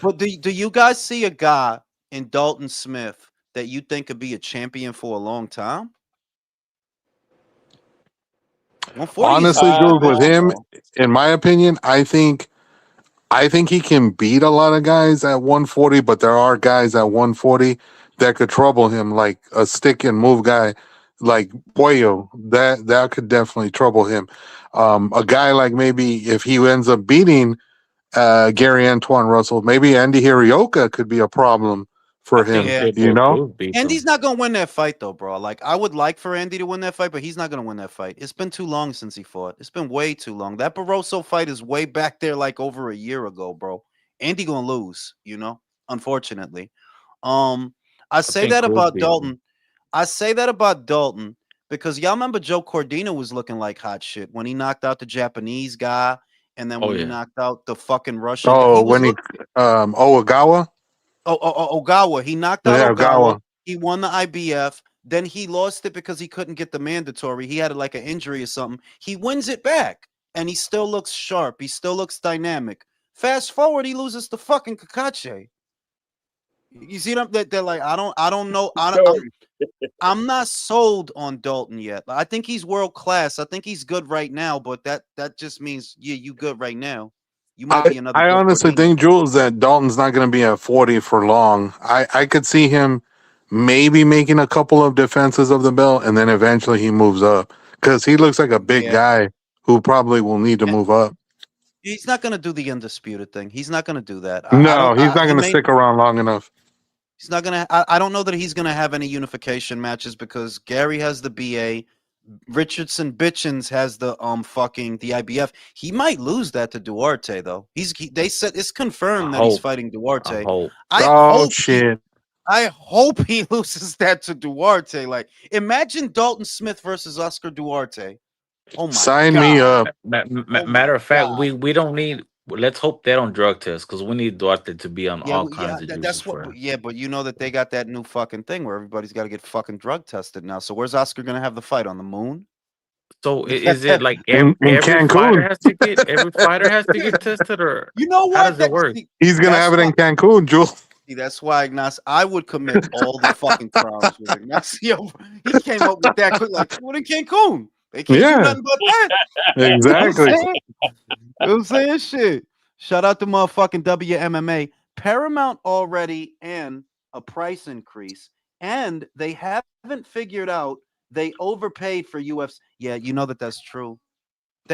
But do you guys see a guy in Dalton Smith that you think could be a champion for a long time? 140 is a Honestly, big Jules, with division, him, bro. in my opinion, I think he can beat a lot of guys at 140, but there are guys at 140 that could trouble him, like a stick and move guy like Puello. That could definitely trouble him. A guy like maybe if he ends up beating Gary Antoine Russell, maybe Andy Hirioka could be a problem I for think him. Yeah. You Pitbull know? Cruz beats him. Andy's not gonna win that fight though, bro. Like I would like for Andy to win that fight, but he's not gonna win that fight. It's been too long since he fought. It's been way too long. That Barroso fight is way back there, like over a year ago, bro. Andy gonna lose, unfortunately. Um, I I say think that Cruz about beats him. Dalton. I say that about Dalton because y'all remember Joe Cordina was looking like hot shit when he knocked out the Japanese guy, and then Oh when he yeah. knocked out the fucking Russian guy. Oh, He was when he look Ogawa? Ogawa. He knocked out Yeah, Ogawa. Ogawa. He won the IBF. Then he lost it because he couldn't get the mandatory. He had like an injury or something. He wins it back, and he still looks sharp. He still looks dynamic. Fast forward, he loses to fucking Kakache. You see them? They're like, I don't know. I'm not sold on Dalton yet. I think he's world class. I think he's good right now, but that just means you good right now. You might I, be another I Joe honestly Cordina. think, Jules, that Dalton's not going to be at 40 for long. I could see him maybe making a couple of defenses of the belt and then eventually he moves up because he looks like a big Yeah. guy who probably will need to move up. He's not gonna do the undisputed thing. He's not gonna do that. I No, don't. he's not He going to may. stick around long enough. He's not gonna. I don't know that he's gonna have any unification matches because Gary has the BA. Richardson Bitchins has the fucking the IBF. He might lose that to Duarte though. They said it's I confirmed that he's hope. fighting I Duarte. hope. I Oh, hope he. shit. I hope he loses that to Duarte. Like, imagine Dalton Smith versus Oscar Duarte. Oh my Sign me god. up. Oh my Matter of fact, god. we don't need. Let's hope they don't drug test because we need Duarte to be on Yeah, all well, yeah, kinds of juices that's what. for him. Yeah, but you know that they got that new fucking thing where everybody's got to get fucking drug tested now. So where's Oscar gonna have the fight on the moon? So is it like In every fighter Cancun. has to get tested, or You know how what? does it work? He's going to That's have it why. in Cancun, Jules. See, that's why Ignacio. I would commit all the fucking crimes with Ignacio. He came up with that quick, like what in Cancun? They can't do Yeah, nothing but that. You know what I'm exactly. saying? You know what I'm saying? Shit. Shout out to motherfucking WMMA. Paramount already in a price increase, and they haven't figured out they overpaid for UFC. Yeah, you know that's true.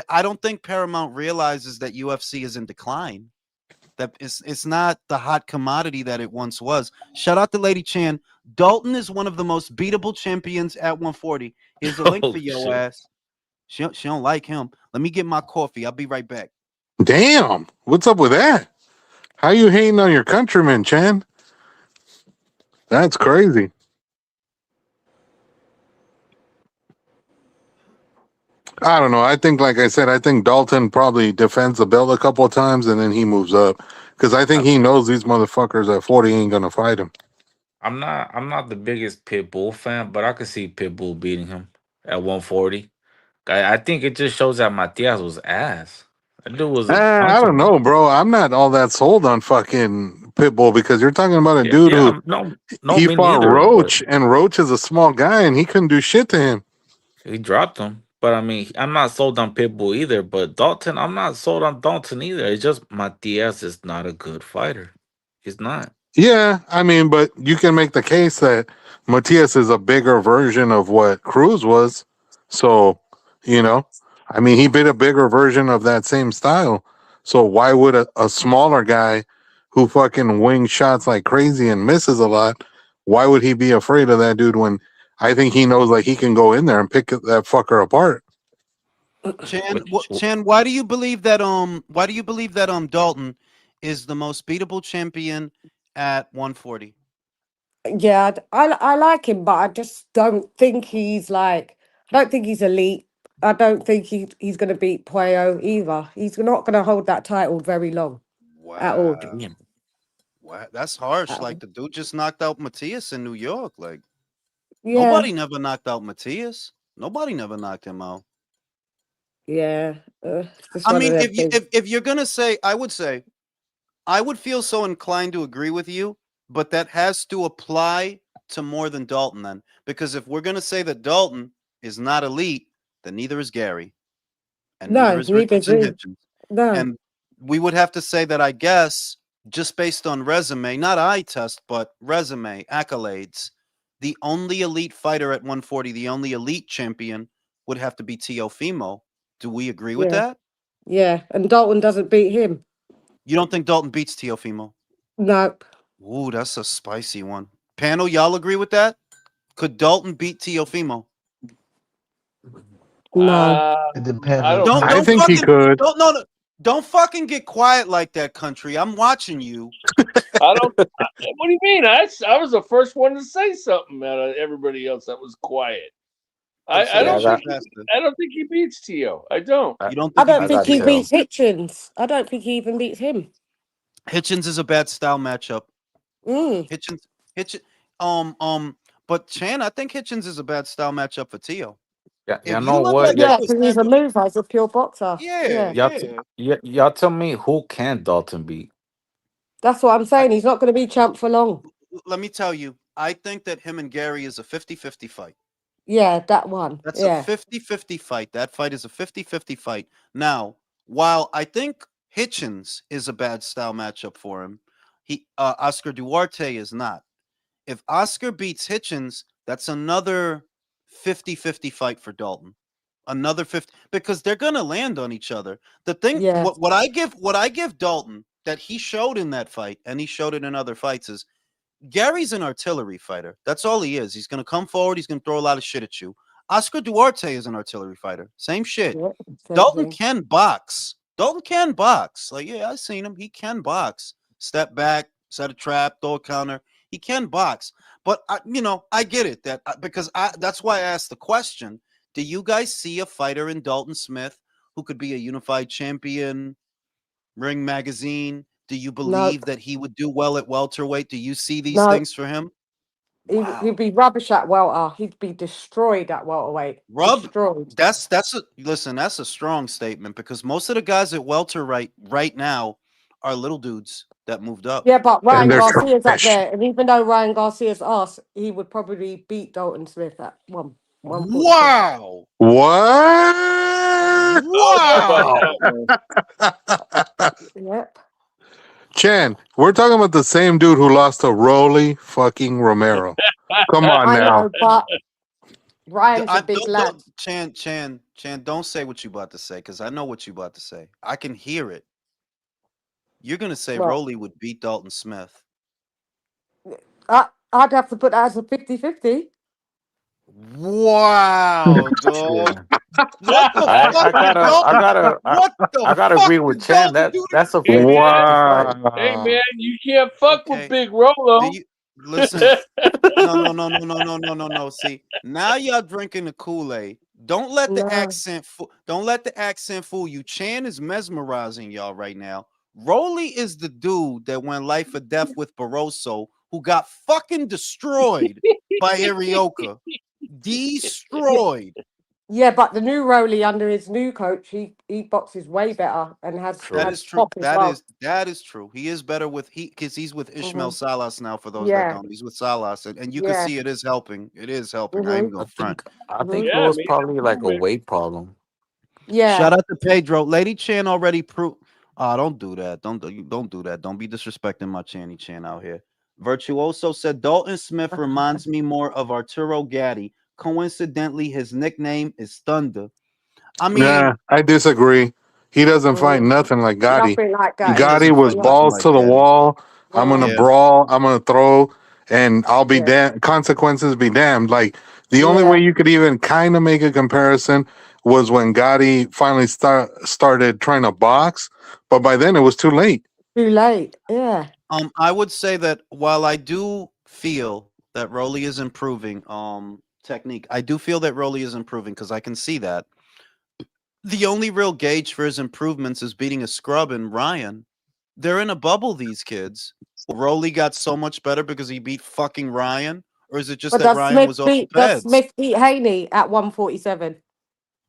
I don't think Paramount realizes that UFC is in decline. That it's not the hot commodity that it once was. Shout out to Lady Chan. Dalton is one of the most beatable champions at 140. Here's a link Oh for your shit! ass. She don't like him. Let me get my coffee. I'll be right back. Damn. What's up with that? How you hating on your countrymen, Chan? That's crazy. I don't know. I think, like I said, I think Dalton probably defends the belt a couple of times and then he moves up because I think I, he knows these motherfuckers at 40 ain't gonna fight him. I'm not the biggest Pitbull fan, but I could see Pitbull beating him at 140. I think it just shows that Matias was ass. That dude was I don't punching him. know, bro. I'm not all that sold on fucking Pitbull because you're talking about a Yeah, dude yeah. who No, he me fought neither. But Roach, and Roach is a small guy and he couldn't do shit to him. he dropped him. But I mean, I'm not sold on Pitbull either. But Dalton, I'm not sold on Dalton either. It's just Matias is not a good fighter. He's not. Yeah, I mean, but you can make the case that Matias is a bigger version of what Cruz was. So, you know, I mean, he bit a bigger version of that same style. So why would a smaller guy who fucking wings shots like crazy and misses a lot, why would he be afraid of that dude when I think he knows like he can go in there and pick that fucker apart? Which Chan, why do you believe that Dalton is the most beatable champion at 140? Yeah, I like him, but I just don't think he's like. I don't think he's elite. I don't think he's going to beat Puello either. He's not going to hold that title very long at all. Wow. damn. Wow, that's harsh. Um, Like the dude just knocked out Matthias in New York. Like yeah, nobody never knocked out Matthias. Nobody never knocked him out. yeah. It's just I one of mean, them if you things. if you're gonna say, I would feel so inclined to agree with you, but that has to apply to more than Dalton then. Because if we're gonna say that Dalton is not elite, then neither is Gary, and neither No, is neither Richardson do. Hitchens. No. And we would have to say that I guess just based on resume, not eye test, but resume, accolades, the only elite fighter at 140, the only elite champion would have to be Teofimo. Do we agree with Yeah, that? yeah. And Dalton doesn't beat him. You don't think Dalton beats Teofimo? Nope. Ooh, that's a spicy one. Panel, y'all agree with that? Could Dalton beat Teofimo? No. It depends I on the don't Don't I think don't person. think he fucking could. don't don't fucking get quiet like that, country. I'm watching you. I don't. What do you mean? I was the first one to say something out of everybody else that was quiet. I Yeah, I don't Observation think got. tested. I don't think he beats Tio. I don't. I, You don't I think he don't I beats think got he Tio? Teo. beats Hitchens. I don't think he even beats him. Hitchens is a bad style matchup. Mm. Hitchens, Hitchens, um, um, but Chan, I think Hitchens is a bad style matchup for Tio. Yeah, If y'all you know look what? at Yeah, Yeah, Tio's because he's a handle, mover. He's a pure boxer. yeah, Yeah. yeah. y'all tell me who can Dalton beat? That's what I'm I, saying. He's not going to be champ for long. let me tell you, I think that him and Gary is a 50-50 fight. Yeah, that one. That's a Yeah. 50-50 fight. That fight is a 50-50 fight. Now, while I think Hitchens is a bad style matchup for him, Oscar Duarte is not. If Oscar beats Hitchens, that's another 50-50 fight for Dalton. Another 50 because they're going to land on each other. The thing Yeah. what I give Dalton that he showed in that fight and he showed it in other fights is Gary's an artillery fighter. That's all he is. He's going to come forward, he's going to throw a lot of shit at you. Oscar Duarte is an artillery fighter. Same shit. Yeah. Same Dalton thing. can box. Dalton can box. Like, yeah, I've seen him. He can box. Step back, set a trap, throw a counter. He can box. But I get it because that's why I asked the question. Do you guys see a fighter in Dalton Smith who could be a unified champion, Ring Magazine? Do you believe Nope. that he would do well at welterweight? Do you see these No. things for him? He'd Wow. be rubbish at welter. He'd be destroyed at welterweight. Rub Destroyed. that's a strong statement because most of the guys at welter right now are little dudes that moved up. Yeah, but And Ryan they're Garcia's up trash. there, and even though Ryan Garcia's ass, he would probably beat Dalton Smith at 147. Wow. What? I don't know about Wow. that one. Yep. Chan, we're talking about the same dude who lost to Rolly fucking Romero. Come on I now. know, but Ryan's a I big lad. don't Chan, don't say what you about to say because I know what you about to say. I can hear it. You're gonna say Well, Rolly would beat Dalton Smith. I'd have to put that as a 50-50. Wow, dog. Yeah, What the fuck I did gotta, I Dalton? gotta, I, What I the gotta fuck agree with did Chan. Dalton do to That's a Hey 50 man, 50 fight. hey Wow. man, you can't fuck with Okay. Big Do Rolo. you listen? No. See, now y'all drinking the Kool-Aid. No. Don't let the accent fool you. Chan is mesmerizing y'all right now. Rolly is the dude that went life or death with Barroso, who got fucking destroyed by Arioka. Yeah, Destroyed. yeah, but the new Rowley under his new coach, he boxes way better and That True. is has true. pop as well. That is true. He is better with because he's with Ishmael Hmm. Salas now. For those that Yeah, don't, he's with Salas, and you can yeah. see it is helping. It is helping. I Hmm. ain't I gonna front. think, I Hmm. think it Yeah, was made probably like a improvement. weight problem. Yeah. Shout out to Pedro. Lady Chan already proved. Don't do that. Don't do that. Don't be disrespecting my Channy Chan out here. Virtuoso said Dalton Smith reminds me more of Arturo Gatti. Coincidentally, his nickname is Thunder. I mean, Nah, I disagree. He doesn't fight Mm. nothing like Gotti. Nothing like he Gotti. Gotti doesn't was fight Yeah. nothing balls like to the Gatti. wall. I'm gonna Mm. Yeah, brawl. I'm gonna throw, and I'll be Yeah. damned. Consequences be damned. Like the only way Yeah. you could even kind of make a comparison was when Gotti finally started trying to box, but by then it was too late. Too late. Yeah. I would say that while I do feel that Rolly is improving, technique, I do feel that Rolly is improving because I can see that. The only real gauge for his improvements is beating a scrub in Ryan. They're in a bubble, these kids. Rolly got so much better because he beat fucking Ryan, or is it just But that Ryan was off the Does pads? Smith beat Haney at 147?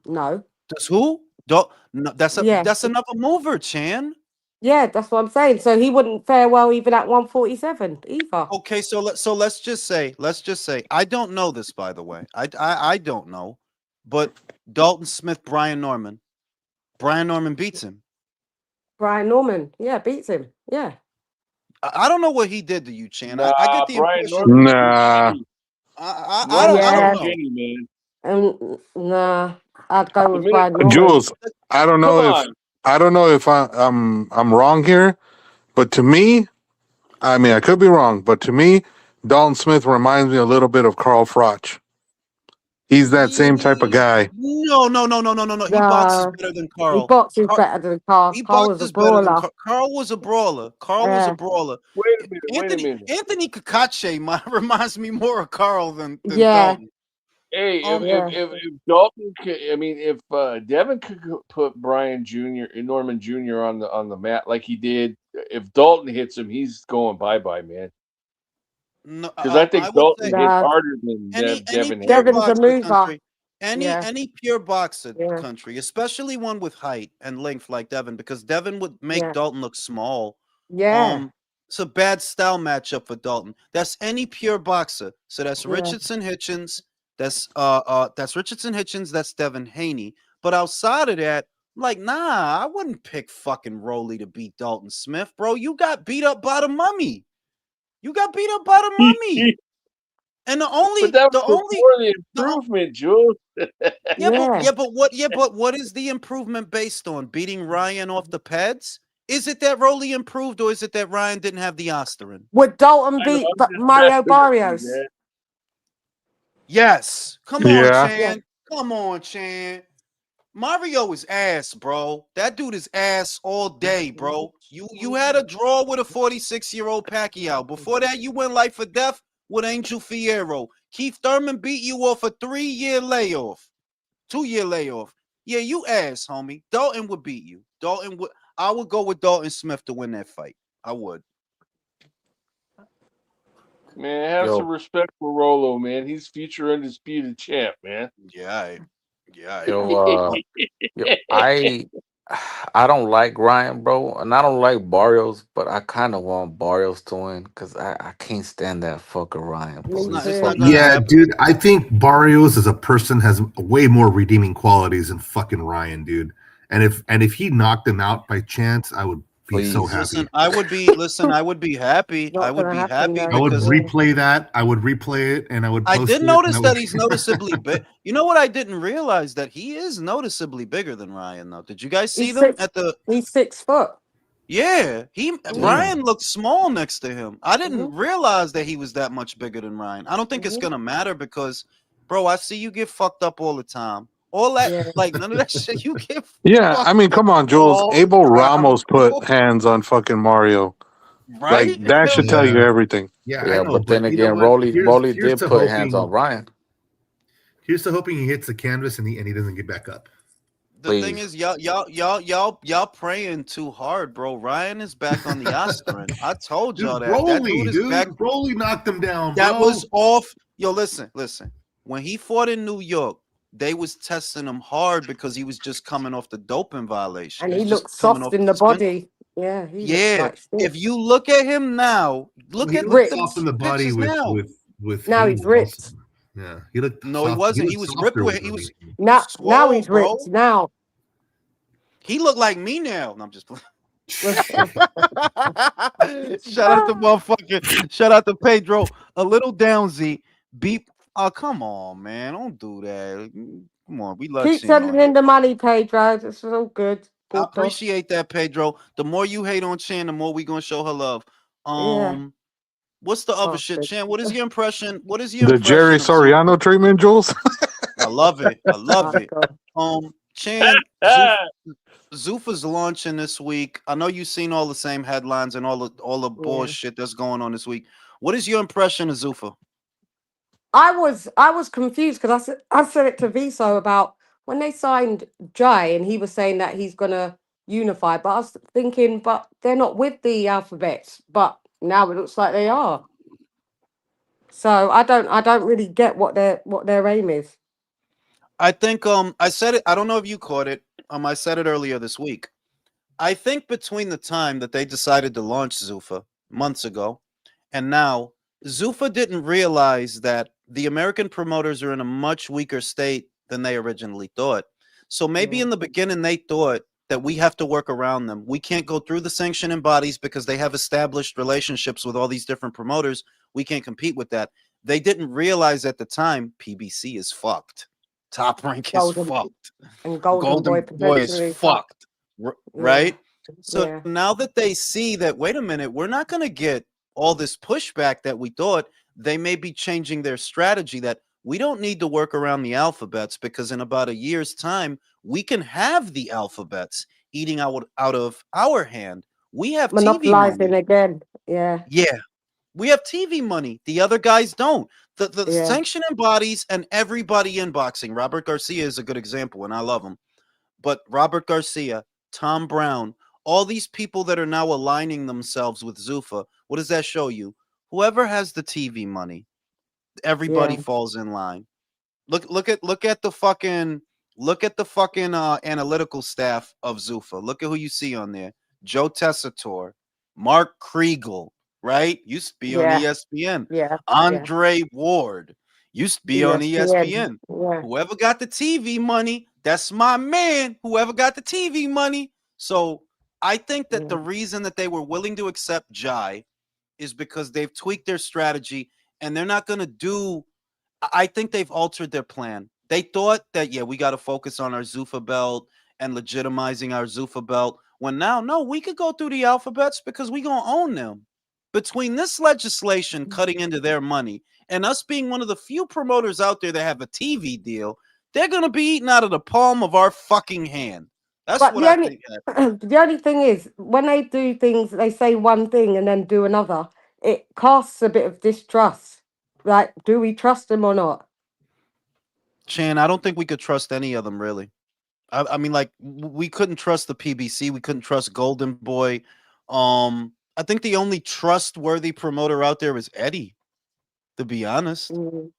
No. Does who? Don't, no, Yeah. that's another mover, Chan. Yeah, that's what I'm saying. So he wouldn't fare well even at 147 either. Okay, let's just say I don't know this, by the way. I don't know, but Dalton Smith, Brian Norman beats him. Brian Norman, yeah, beats him. Yeah. I don't know what he did to you, Chan. I Nah, get the Brian impression. Norman's too Nah. skinny. I Norman's don't too Yeah. know. skinny, man. Nah, I'd go The with minute, Brian Norman. Jules, I don't come know if on, I'm wrong here, but to me, I mean I could be wrong, but to me, Dalton Smith reminds me a little bit of Carl Froch. He's that same type of guy. No. He boxes better than He Carl. boxes better than Carl. He Carl was a boxes better than brawler. Carl. Carl was a brawler. Yeah. wait a minute. Anthony Kakache reminds me more of Carl than Yeah. Dalton. Hey, Yeah. if Dalton could, I mean, if Devin could put Brian Jr. Norman Jr. on the mat like he did, if Dalton hits him, he's going bye, man. No, Because I I think would Dalton say hits Nah, harder than any Devin hits. pure Devin's a boxer mover. country, Yeah. any pure boxer Yeah. country, especially one with height and length like Devin, because Devin would make Yeah. Dalton look small. Yeah. It's a bad style matchup for Dalton. That's any pure boxer. So that's Yeah. Richardson Hitchens. That's Richardson Hitchens. That's Devin Haney. But outside of that, like, nah, I wouldn't pick fucking Rolly to beat Dalton Smith, bro. You got beat up by the mummy. And But that was before the improvement, Jules. But what is the improvement based on? Beating Ryan off the pads? Is it that Rolly improved, or is it that Ryan didn't have the Osterin? Would Dalton beat Mario Barrios? Yes. Come on, Yeah. Chan. Come on, Chan. Mario is ass, bro. That dude is ass all day, bro. You had a draw with a 46-year-old Pacquiao. Before that, you went life or death with Angel Fierro. Keith Thurman beat you off a 3-year layoff. 2-year layoff. Yeah, you ass, homie. Dalton would beat you. I would go with Dalton Smith to win that fight. I would. Man, have some respect for Rolo, man. He's future undisputed champ, man. Yeah. Yo, I don't like Ryan, bro, and I don't like Barrios, but I kind of want Barrios to win because I can't stand that fucker Ryan, bro. Yeah, dude. I think Barrios as a person has way more redeeming qualities than fucking Ryan, dude. And if he knocked him out by chance, I would be so happy. Listen, I would be happy. I would be happy. I would replay that. I would replay it, and I would. I post did it, notice and that he's noticeably big. You know what? I didn't realize that he is noticeably bigger than Ryan, though. Did you guys see them at the? He's 6 foot. Yeah, Ryan looked small next to him. I didn't realize that he was that much bigger than Ryan. I don't think it's gonna matter because, bro, I see you get fucked up all the time. All that, like none of that shit. You get. Yeah, I mean, come on, Jules. Abel Ramos put hands on fucking Mario. Right? Like that should tell you everything. Yeah, Yeah, I know, but then you know again, what? Rolly Here's did to put hands hoping- on Ryan. Here's to hoping he hits the canvas and he doesn't get back up. The thing is, y'all praying too hard, bro. Ryan is back on the Osterin. I told y'all that. Broly, That dude is back. Broly knocked him down. That bro. was off. Yo, listen. When he fought in New York, they was testing him hard because he was just coming off the doping violation. And he was looked just coming soft off in the suspension. body. Yeah. He Yeah. looks like If you look at him now, look he at looked soft in the body pictures now. with now Haney he's ripped. also. Yeah, he looked. No, he soft- wasn't. He looked was ripped softer with. with He was. Haney. Now swole, he's bro. ripped. Now. He looked like me now. No, I'm just playing. Shout out to Pedro. A little down, Z. Beep. Oh, come on, man. Don't do that. Come on. We love Keep seeing all sending in the money, Pedro. This is all good. I appreciate that, Pedro. The more you hate on Chan, the more we gonna show her love. What's the other shit, Chan? What is your impression? The Jerry Soriano treatment, Jules? I love it. Chan, Zuffa's launching this week. I know you've seen all the same headlines and all the bullshit that's going on this week. What is your impression of Zuffa? I was confused because I said it to Viso about when they signed Jai and he was saying that he's gonna unify. But I was thinking, but they're not with the alphabets. But now it looks like they are. So I don't really get what their aim is. I think I said it. I don't know if you caught it. I said it earlier this week. I think between the time that they decided to launch Zuffa months ago and now, Zuffa didn't realize that the American promoters are in a much weaker state than they originally thought. So maybe Yeah. in the beginning they thought that we have to work around them. We can't go through the sanctioning bodies because they have established relationships with all these different promoters. We can't compete with that. They didn't realize at the time PBC is fucked. Top Rank is Golden fucked. and Golden Boy Golden Boy is potentially fuck. fucked. Yeah. Right? So Yeah. now that they see that, wait a minute, we're not going to get all this pushback that we thought, they may be changing their strategy that we don't need to work around the alphabets because in about a year's time, we can have the alphabets eating out of our hand. We have TV Monopolizing money. again. Yeah. Yeah, we have TV money. The other guys don't. The Yeah. sanctioning bodies and everybody in boxing, Robert Garcia is a good example, and I love him. But Robert Garcia, Tom Brown, all these people that are now aligning themselves with Zuffa, what does that show you? Whoever has the TV money, everybody Yeah. falls in line. Look at the fucking analytical staff of Zuffa. Look at who you see on there. Joe Tessitore, Mark Kriegel, right? Used to be on Yeah. ESPN. Yeah. Yeah. Andre Ward used to be on ESPN. ESPN. Yeah. Whoever got the TV money, that's my man. Whoever got the TV money. So I think that the Yeah. reason that they were willing to accept Jai is because they've tweaked their strategy and they're not going to do. I think they've altered their plan. They thought that, yeah, we got to focus on our Zuffa belt and legitimizing our Zuffa belt. When now, no, we could go through the alphabets because we going to own them. Between this legislation cutting into their money and us being one of the few promoters out there that have a TV deal, they're going to be eating out of the palm of our fucking hand. That's But what I think happened. the only thing is when they do things, they say one thing and then do another. It casts a bit of distrust. Like, do we trust them or not? Chan, I don't think we could trust any of them, really. I mean, like, we couldn't trust the PBC. We couldn't trust Golden Boy. I think the only trustworthy promoter out there is Eddie, to be honest. Mm.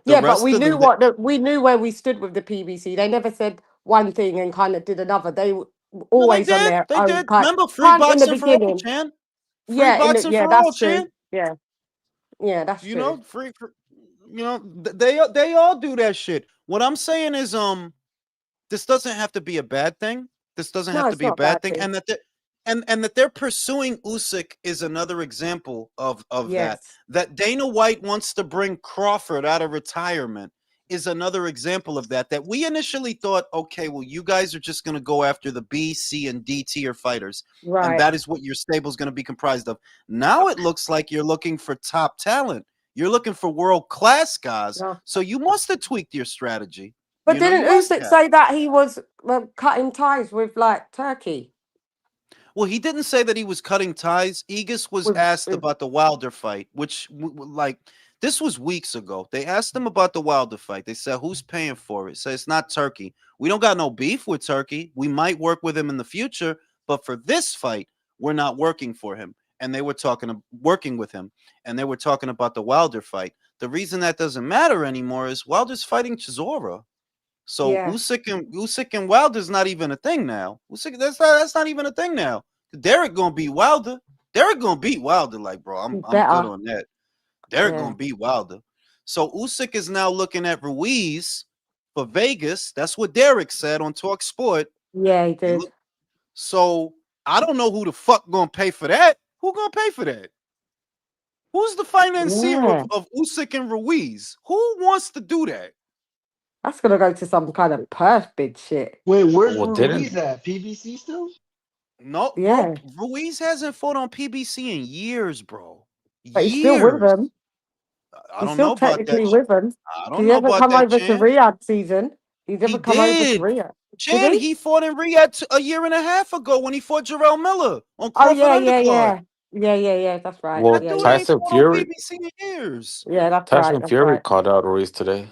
The Yeah, but rest we of knew them, we knew where we stood with the PBC. They never said one thing and kind of did another. They were no, they always on did. their They own did. kind. Remember, free Can't in the boxing for all, beginning. Chan. Free Yeah, boxing yeah, for all, that's true. Chan. Yeah, yeah, that's You true. know, free. They all do that shit. What I'm saying is, this doesn't have to be a bad thing. This doesn't No, have to it's be a not a bad bad thing, thing. and that they're pursuing Usyk is another example of that. Yes, That Dana White wants to bring Crawford out of retirement is another example of that. That we initially thought, okay, well, you guys are just going to go after the B, C, and D tier fighters, and right. that is what your stable's going to be comprised of. Now it looks like you're looking for top talent. You're looking for world class guys. No. So you must have tweaked your strategy. But You know, didn't you must Usyk have. say that he was cutting ties with like Turkey? Well, he didn't say that he was cutting ties. Aegis was asked With about the Wilder fight, which, like, this was weeks ago. They asked him about the Wilder fight. They said, who's paying for it? So it's not Turkey. We don't got no beef with Turkey. We might work with him in the future, but for this fight, we're not working for him. And they were working with him, and they were talking about the Wilder fight. The reason that doesn't matter anymore is Wilder's fighting Chisora. So yeah, Usyk and Wilder's not even a thing now. Usyk, that's not even a thing now. Derek gonna beat Wilder. Derek gonna beat Wilder. Like, bro, he I'm good better. on that. Derek Yeah, gonna beat Wilder. So Usyk is now looking at Ruiz for Vegas. That's what Derek said on Talk Sport. yeah, he He did. look, so I don't know who the fuck gonna pay for that. Who gonna pay for that? Who's the financier Yeah, of Usyk and Ruiz? Who wants to do that? that's gonna go to some kind of purse bid shit. Wait, where's Well, Ruiz didn't at? PBC still? No, bro. Yeah, Ruiz hasn't fought on PBC in years, bro. but he's still with Years. them. I He's don't still know about that. technically with them. I Did don't he know ever about come that, over to Chan. Riyadh season? He's He ever come over to did. Riyadh? Did Chan, he? he fought in Riyadh a year and a half ago when he fought Jarrell Miller on Oh Crawford yeah, yeah, Undercard. yeah, yeah, yeah, yeah. That's right. well That Yeah, dude yeah, ain't Tyson fought on Fury PBC in years. yeah. That's right. Tyson That's Fury right. called out Ruiz today.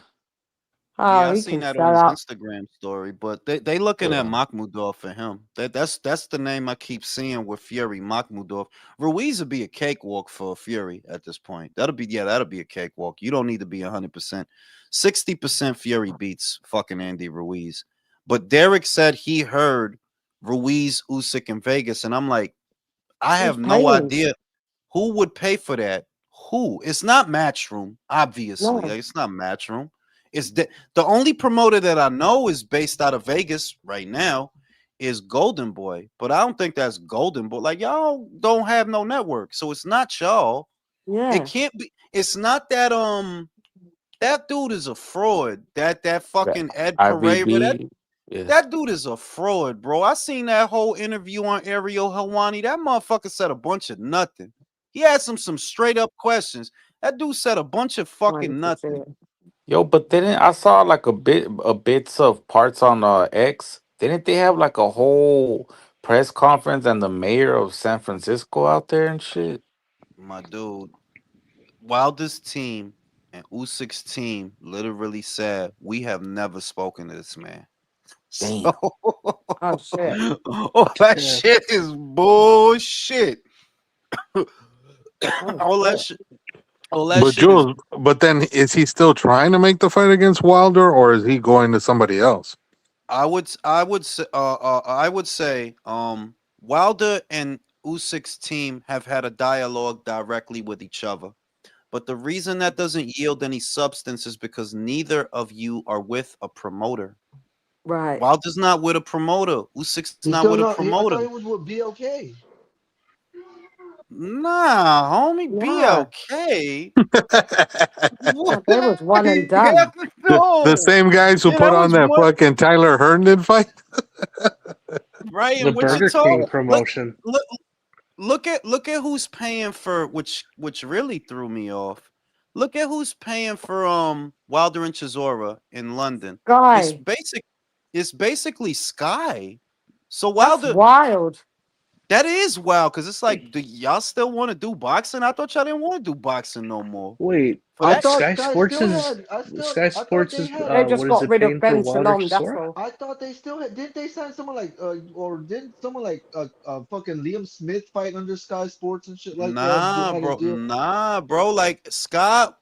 Oh, Yeah, I he seen can that shut on his up. Instagram story, but they looking at Yeah. Makhmudov for him. That's the name I keep seeing with Fury, Makhmudov. Ruiz would be a cakewalk for Fury at this point. That'll be a cakewalk. You don't need to be 100%. 60% Fury beats fucking Andy Ruiz. But Derek said he heard Ruiz, Usyk in Vegas, and I'm like, I Who's have no paying? idea who would pay for that. Who? It's not Matchroom, obviously. No. Like, it's not Matchroom. It's the only promoter that I know is based out of Vegas right now is Golden Boy, but I don't think that's Golden Boy. Like, y'all don't have no network, so it's not y'all. It Yeah. can't be. It's not that that dude is a fraud. That That fucking Ed Pereira. IVB. Yeah. That dude is a fraud, bro. I seen that whole interview on Ariel Helwani. That motherfucker said a bunch of nothing. He asked him some straight up questions. That dude said a bunch of I fucking need to see nothing. it. Yo, but didn't I saw like a bits of parts on X? Didn't they have like a whole press conference and the mayor of San Francisco out there and shit? My dude, Wilder's team and Usyk's team literally said, "We have never spoken to this man." So Damn. Oh shit. all that Yeah. shit is bullshit. Oh all that shit. shit, all that But shit is Jules, but then is he still trying to make the fight against Wilder, or is he going to somebody else? I would say Wilder and Usyk's team have had a dialogue directly with each other. But the reason that doesn't yield any substance is because neither of you are with a promoter. Right. Wilder's not with a promoter. Usyk's He's not still with a not. I promoter. thought he was with BLK. Nah, homie, Yeah. BLK. What? Oh, they was one and Hell done. The no. same guys who Yeah, put that on was that one. fucking Tyler Herndon fight. Right The in Burger Wichita. King promotion. Look, look at who's paying for which really threw me off. Look at who's paying for Wilder and Chisora in London. It's Guy. basic it's basically Sky. So That's Wilder, wild. that is wild because it's like, do y'all still want to do boxing? I thought y'all didn't want to do boxing no more. Wait, For I that thought Sky Sky Sports still is had. I thought Sports they is had. They what just is got it rid of paying for Ben Wilder Shalom, that's Chisora? all. I thought they still had. Didn't they sign someone like or didn't someone like fucking Liam Smith fight under Sky Sports and shit like that? They had a deal. Nah, bro. Like Scott,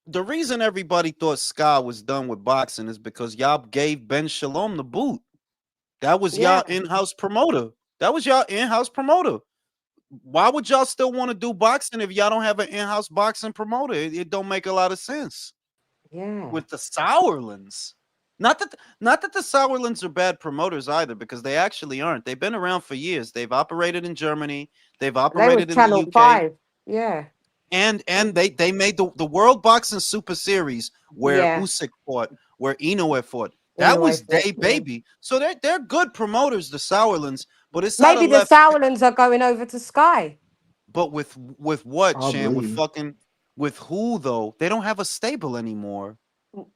the reason everybody thought Scott was done with boxing is because y'all gave Ben Shalom the boot. That was Yeah. y'all in-house promoter. That was y'all in-house promoter. Why would y'all still want to do boxing if y'all don't have an in-house boxing promoter? It don't make a lot of sense. Yeah. With the Sauerlands. Not that the Sauerlands are bad promoters either, because they actually aren't. They've been around for years. They've operated in Germany. They've They was operated in the Channel UK. 5. Yeah. And they made the World Boxing Super Series where Yeah. Usyk fought, where Inoue fought. In That the way was for day yeah. baby. So they're good promoters, the Sauerlands, but it's out Maybe of the left. Sauerlands are going over to Sky. But with what, Chan? With Probably. fucking with who though? They don't have a stable anymore.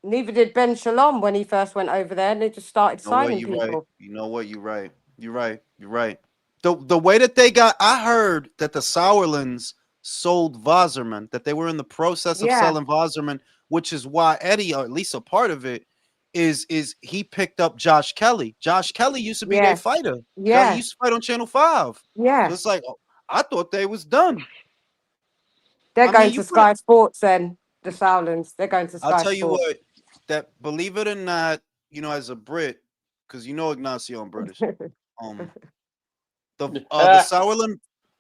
Neither did Ben Shalom when he first went over there, and they just started You know what? signing You're right. people. You know what? You're right. You're right. You're right. The way that they got, I heard that the Sauerlands sold Wasserman, that they were in the process of Yeah. selling Wasserman, which is why Eddie, or at least a part of it, is he picked up Josh Kelly. Josh Kelly used to be their Yeah. fighter. He Yeah. used to fight on Channel 5. So Yeah. it's like, oh, I thought they was done. They're I going mean, to you put Sky Sports then. The Sauerlands. They're going to I'll Sky tell you Sports. what, that believe it or not, as a Brit, because Ignacio, I'm British. Um, the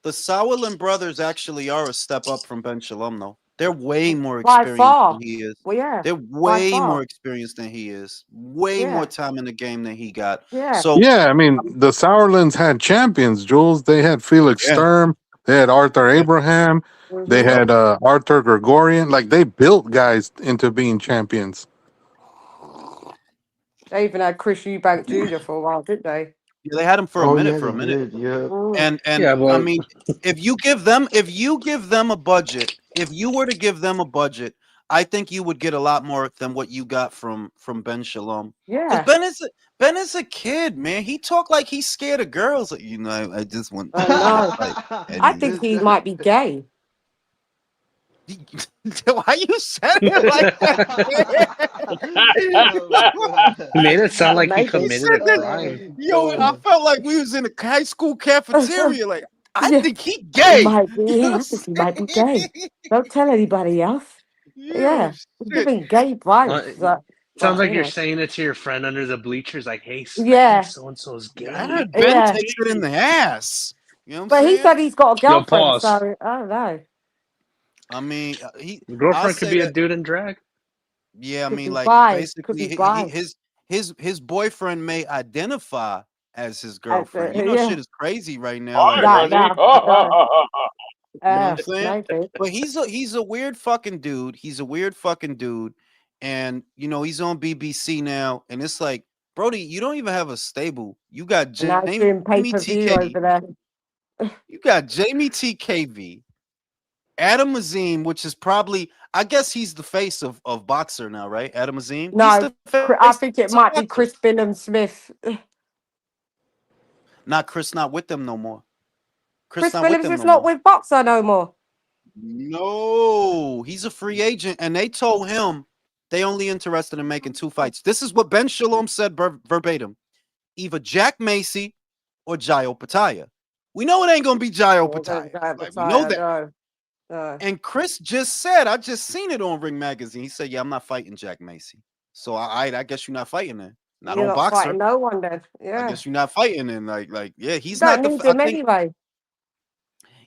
Sauerland brothers actually are a step up from Ben Shalom, though. They're way more By experienced far. than he is. Well, yeah. They're By way far. more experienced than he is. Way more Yeah. time in the game than he got. Yeah. So Yeah, I mean the Sauerlands had champions, Jules. They had Felix yeah, Sturm, they had Arthur yeah, Abraham, they Hmm. yep. had Arthur Gregorian. Like they built guys into being champions. They even had Chris Eubank Jr. for a while, didn't they? Yeah, they had him for a Oh minute. yeah, For they a minute. did. Yeah. Mm. And Yeah, I but mean, if you give them a budget, if you were to give them a budget, I think you would get a lot more than what you got from Ben Shalom. Because Yeah. Ben is a kid, man. He talk like he's scared of girls. Like, I just want I to know. fight I Eddie. think he might be gay. Why you said it like that? He made it sound like he Maybe. He committed said a that. crime. Yo, I felt like we was in a high school cafeteria. Like, I Yeah, think he he gay. might be. You know Yeah, what I think he might be I'm gay. saying? Don't tell anybody else. Yo, Yeah, he's shit. giving gay Well, vibes. it sounds But like you you're know, saying it to your friend under the bleachers, like, "Hey, I think yeah, so and so is I gay." heard Ben yeah. takes it in the ass. You know what I'm But he saying? said he's got a Yo, girlfriend, pause. so I don't know. I mean, I'll Girlfriend could say be a that. dude in drag. Yeah, I Could mean, be like bi. Could basically, be bi. his boyfriend may identify as his As girlfriend. You know, yeah. shit is crazy right now. Hi, Like, No, honey. no, I know. you know what I'm saying? Maybe. But he's a weird fucking dude. He's a weird fucking dude, and you know he's on BBC now, and it's like, Brody, you don't even have a stable. You got And now he's Jamie doing pay per view TK. over there. You got Jamie TKV. Adam Azim, which is probably, I guess he's the face of Boxer now, right? Adam Azim, he's No, the face I think it of might be Boxer. Chris Billum Smith. Not Chris, not with them no more. Chris Chris not with Billums them is no not more. with Boxer no more. No, he's a free agent, and they told him they only interested in making 2 fights. This is what Ben Shalom said verbatim: either Jack Macy or Jayo Pataya. We know it ain't gonna be Jayo Oh, there's Pataya. guy Like we know Battaya, that. no. No. And Chris just said, I just seen it on Ring Magazine. He said, "Yeah, I'm not fighting Jack Macy." So I guess you're not fighting then. Not You're on not Boxer. fighting no one then. I Yeah. guess you're not fighting then. Yeah, You he's don't not the. need I him think anyway.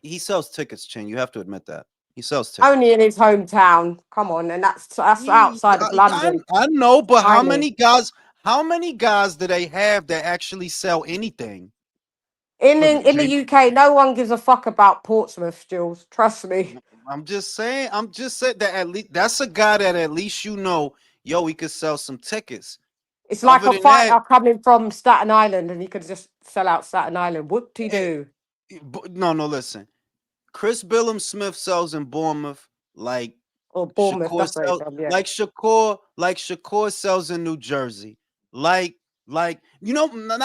he sells tickets, Chin. You have to admit that he sells Only tickets. in his hometown. Come on, and that's outside of London. I know, but how Tiny. many guys? How many guys do they have that actually sell anything? In Look, in the UK, no one gives a fuck about Portsmouth, Jules. Trust me. I'm just saying. I'm just saying that at least that's a guy that at least you know, yo, he could sell some tickets. It's like Other a than that, fighter coming from Staten Island and he could just sell out Staten Island. Whoop de eh, doo. no, listen. Chris Billum Smith sells in Bournemouth like Or Bournemouth, Shakur that's where it's sells from, yeah. like Shakur sells in New Jersey. Like not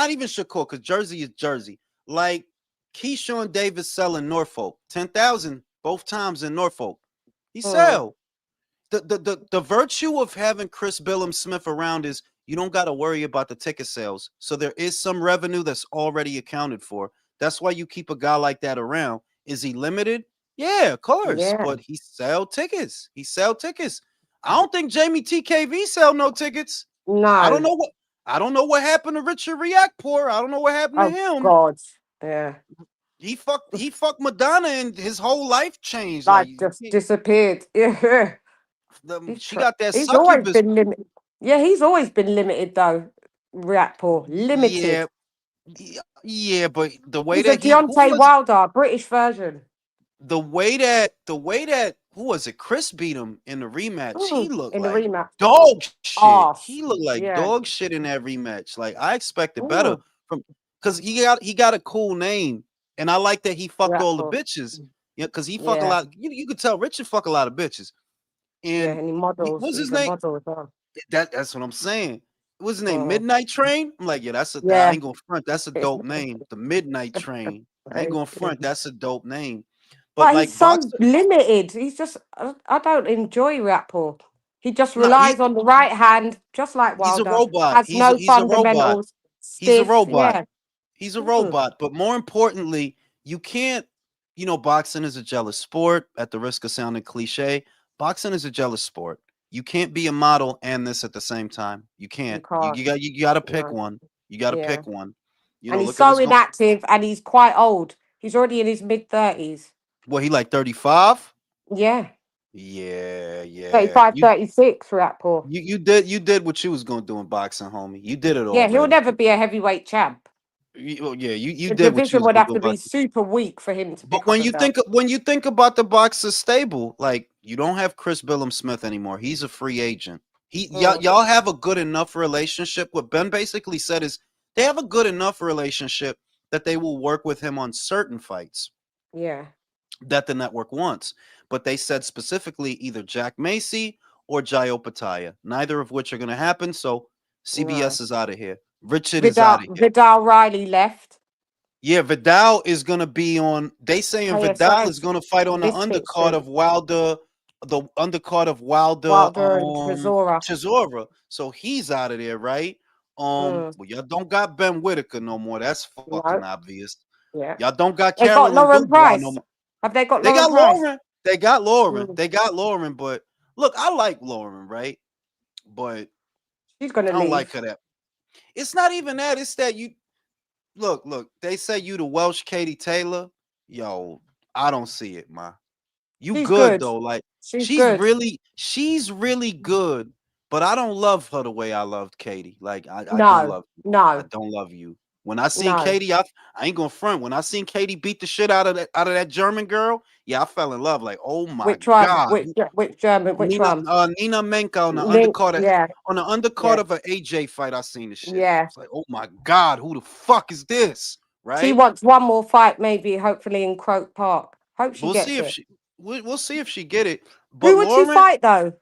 even Shakur, because Jersey is Jersey. Like Keyshawn Davis selling Norfolk. 10,000 both times in Norfolk. He Mm, sell. The virtue of having Chris Billum Smith around is you don't got to worry about the ticket sales. So there is some revenue that's already accounted for. That's why you keep a guy like that around. Is he limited? Yeah, of course, yeah. but he sell tickets. He sell tickets. I don't think Jamie TKV sell no tickets. I don't No. know what happened to Richard Reactpour. I don't know what happened to Oh him. God. Yeah. He fucked Madonna and his whole life changed. Like Like just disappeared. Yeah. she got that He's always succubus. been limited. Yeah, he's always been limited though. Reactpour. Yeah, Limited. yeah, but the way He's a that who Deontay was it? Wilder, British version. The way that who was it? Chris beat him in the rematch. He looked In the like rematch. dog shit. Arse. He looked like Yeah. dog shit in that rematch. Like I expected better Mm, from because he got a cool name, and I like that he fucked all the Reactpour. bitches. Yeah, because he fuck a Yeah. lot. You could tell Richard fuck a lot of bitches. Yeah. And And he models. what's his He's a name? model as well. That's what I'm saying. What's his name? Mm, Midnight Train. I'm like, yeah, I yeah. ain't gonna front. That's a dope name. The Midnight Train. I ain't gonna front. That's a dope name. But But he's like so boxer, limited. He's just, I don't enjoy Rapport. He just no, relies on the right hand, just like he's a Wilder. robot. Has He's a no he's a robot. fundamentals. He's a Stiff. robot. Yeah. He's a Mm, robot. But more importantly, you can't. Boxing is a jealous sport. At the risk of sounding cliche, boxing is a jealous sport. You can't be a model and this at the same time. You you can't. You, can't. you got you got to pick No. one. You got to Yeah. pick one. And he's Look at so what's going. inactive and he's quite old. He's already in his mid-30s. What he like 35? Yeah. Yeah, yeah. 35, You 36 Rapport. you did what you was gonna do in boxing, homie. You did it Yeah, he'll already. never be a heavyweight champ. Yeah, you The did what you division was would gonna have do to in be boxing. super weak for him to But pick up a belt. when you think about the boxer stable, like you don't have Chris Billum Smith anymore. He's a free agent. Mm, Y'all have a good enough relationship. What Ben basically said is they have a good enough relationship that they will work with him on certain fights yeah. that the network wants. But they said specifically either Jack Macy or Jayo Pataya, neither of which are going to happen. So No. CBS is out of here. Richard is out Vidal of here. Vidal Riley left. Yeah, Vidal is going to be on. They saying Vidal is KSI going to fight on the Misfits undercard thing. of Wilder the undercard of Wilder Wilder and Chisora. Chisora. So he's out of there, right? Well, y'all don't got Ben Whitaker no more. That's fucking No. obvious. Yeah. Y'all don't got They got Carolyn Lauren Dubois no Price. more. Have they got They Lauren got Price? Lauren. They got Lauren. Mm. They got Lauren. But look, I like Lauren, right? But She's I gonna don't like leave. her that. It's not even that. It's that you look. They say you the Welsh Katie Taylor. Yo, I don't see it, ma. You She's good good. though. Like She's she's good. really good. But I don't love her the way I loved Katie. Like I don't No. love you. I No. don't love you. When I seen No. Katie, I ain't gonna front. When I seen Katie beat the shit out of that German girl, yeah, I fell in love. Like, oh my Which one? god, Which German? Which one? Nina Menka on the Link. undercard Yeah. on the undercard Yeah. of an AJ fight. I seen the shit. Yeah. It's like, oh my god, who the fuck is this? She Right? wants one more fight, maybe, hopefully in Croke Park. Hope she We'll gets see if it. we'll see if she get it. But Who would she Lauren, fight though?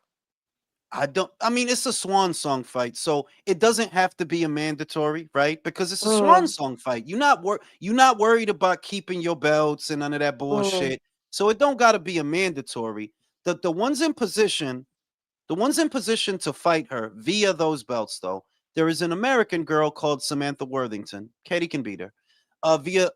I mean, it's a swan song fight, so it doesn't have to be a mandatory, right? Because it's a swan Mm. song fight. You're not worried about keeping your belts and none of that Mm. bullshit. So it don't gotta be a mandatory. The ones in position, to fight her via those belts, though, there is an American girl called Samantha Worthington. Katie can beat her. Via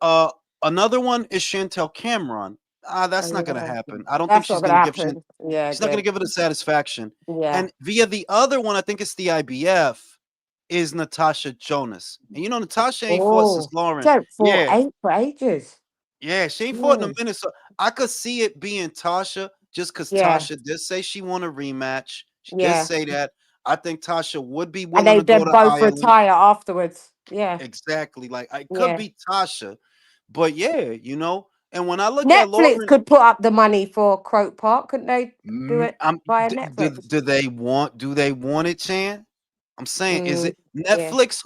another one is Chantel Cameron. That's not gonna Yeah. happen. I don't think That's she's not gonna gonna give happen. Yeah, she's not gonna again. give it a satisfaction. Yeah. And via the other one, I think it's the IBF, is Natasha Jonas. And you know, Natasha ain't fought since Oh, Lauren. don't for Yeah, ages. yeah, she ain't fought in a Mm. minute. So I could see it being Tasha just because Yeah. Tasha did say she want a rematch. She did Yeah. say that. I think Tasha would be And willing they to go then to both Ireland. retire afterwards. Yeah. Exactly. Like I could Yeah. be Tasha, but yeah, you know. And when I look at Netflix Lauren, could put up the money for Croke Park, couldn't they do it via Netflix? do they want it, Chan? I'm saying, is Mm. it Yeah. Netflix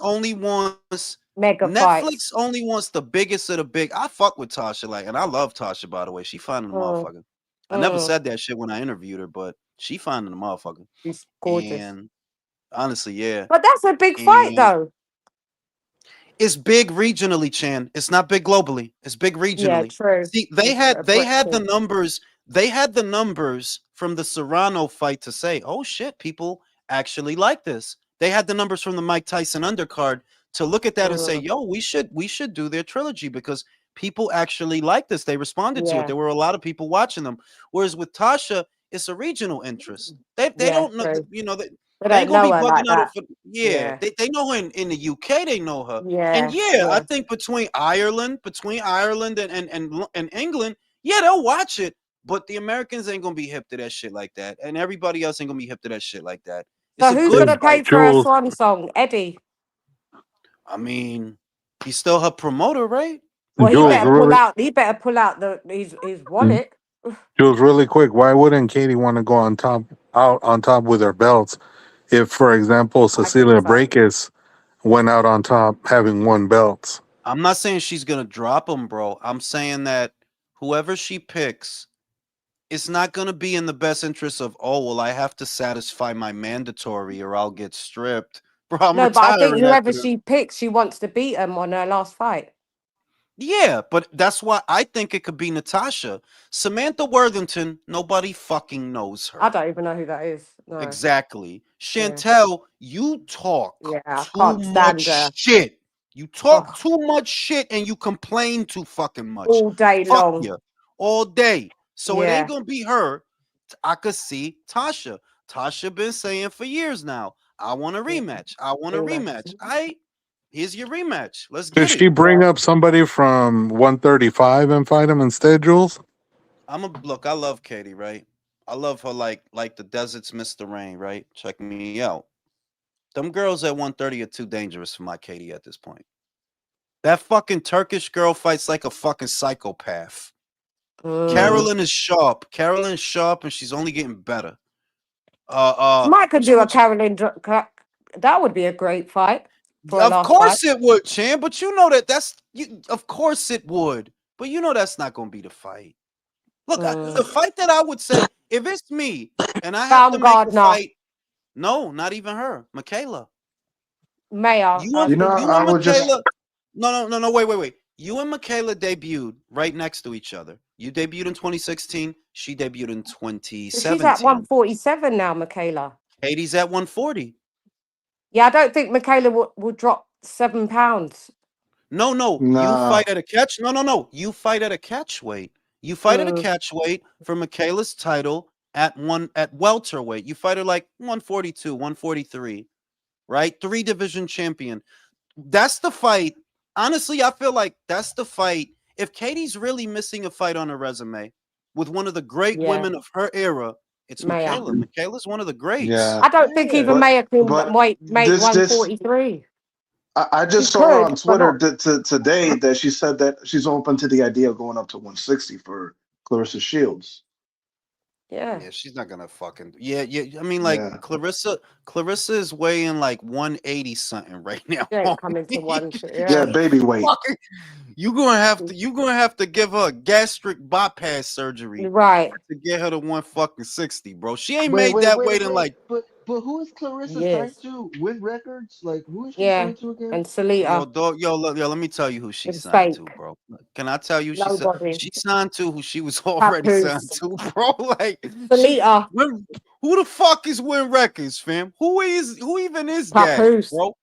Mega fights. only wants the biggest of the big. I fuck with Tasha, like, and I love Tasha, by the way. She fine in the Mm. motherfucker. I never Mm. said that shit when I interviewed her, but she fine in the motherfucker. She's gorgeous. And honestly, yeah. But that's a big fight And though. it's big regionally, Chan. It's not big globally. It's big Yeah, regionally. true. See, It's a they Brit had the thing. numbers. They had the numbers from the Serrano fight to say, "Oh shit, people actually like this." They had the numbers from the Mike Tyson undercard to look at that and say, Mm. "Yo, we should do their trilogy because people actually like this." They responded to it. Yeah. There were a lot of people watching them. Whereas with Tasha, it's a regional interest. They Yeah, don't know, true. you know, They they ain't don't gonna know be her bugging like out. that. Yeah, Yeah. they know her in the UK. They know her. And Yeah. yeah, I Yeah. think between Ireland and England, yeah, they'll watch it. But the Americans ain't gonna be hip to that shit like that, and everybody else ain't gonna be hip to that shit like that. It's So a who's good gonna Is pay fight. for her Jules swan song? Eddie. I mean, he's still her promoter, right? Well, he Jules better Like, pull really out. He better pull out his wallet. Jules really quick? Why wouldn't Katie want to go out on top with her belts? If, for example, I think Cecilia so. Brækhus went out on top having won belts. I'm not saying she's gonna drop him, bro. I'm saying that whoever she picks, it's not gonna be in the best interest of, oh well, I have to satisfy my mandatory or I'll get stripped. Bro, I'm No, but I think retiring whoever after this. she picks, she wants to beat him on her last fight. Yeah, but that's why I think it could be Natasha. Samantha Worthington, nobody fucking knows I her. don't even know who that is. No. Exactly. Yeah. Chantel, you talk Yeah. I too can't stand much her. shit. You talk Oh, too much shit and you complain too fucking much. all day Fuck long. you. All day. So it ain't Yeah. gonna be her. I could see Tasha. Tasha been saying for years now, I want a Yeah. rematch. I want a Rematch. rematch. Here's your rematch. Let's Could get she it. bring Yeah. up somebody from 135 and fight him instead, Jules? Look, I love Katie, right? I love her like the deserts miss the rain, right? Check me out. Them girls at 130 are too dangerous for my Katie at this point. That fucking Turkish girl fights like a fucking psychopath. Mm. Carolyn is sharp. Carolyn's sharp and she's only getting better. Mike could do a which That would be a great fight for a of last fight. course it would, Chan, but you know of course it would. But you know that's not gonna be the fight. Look, the Mm. fight that I would say, if it's me and I have to make a Baumgardner, fight, no, not even her, Michaela. Mayer. You I and You know, think you I and would just Michaela. No. Wait. You and Michaela debuted right next to each other. You debuted in 2016. She debuted in So she's at 2017. 147 now, Michaela. Katie's at 140. Yeah, I don't think Michaela will drop £7. No, no. You Nah, fight at a catch. No, no, no. You fight at a catch weight. You fight at a Mm, catch weight for Michaela's title at welterweight. You fight her like 142, 143, right? 3 division champion. That's the fight. Honestly, I feel like that's the fight. If Katie's really missing a fight on her resume with one of the great yeah, women of her era, it's Maya. Michaela. Michaela's one of the greats. Yeah. I don't think Yeah. even but Maya can but make this 143. I She just saw her could, on but Twitter not. today that she said that she's open to the idea of going up to 160 for Clarissa Shields. Yeah, Yeah, she's not gonna fucking yeah. I mean, like Yeah, Clarissa is weighing like 180 something right now. she ain't coming to one. yeah, Yeah, baby weight. Fucking, you gonna have to give her a gastric bypass surgery right. to get her to 1 fucking 60, bro. She ain't Wait, made wait, that wait, weight in wait. like But who is Clarissa signed Yes. to? Win Records? Like who is she Yeah. signed to again? And Salita yo, let me tell you who she with signed to, fake. bro. Can I tell you Nobody. she signed to who she was already signed Papoose. to, bro? Like she Salita. when who the fuck is Win Records, fam? Who even is that, Papoose. bro?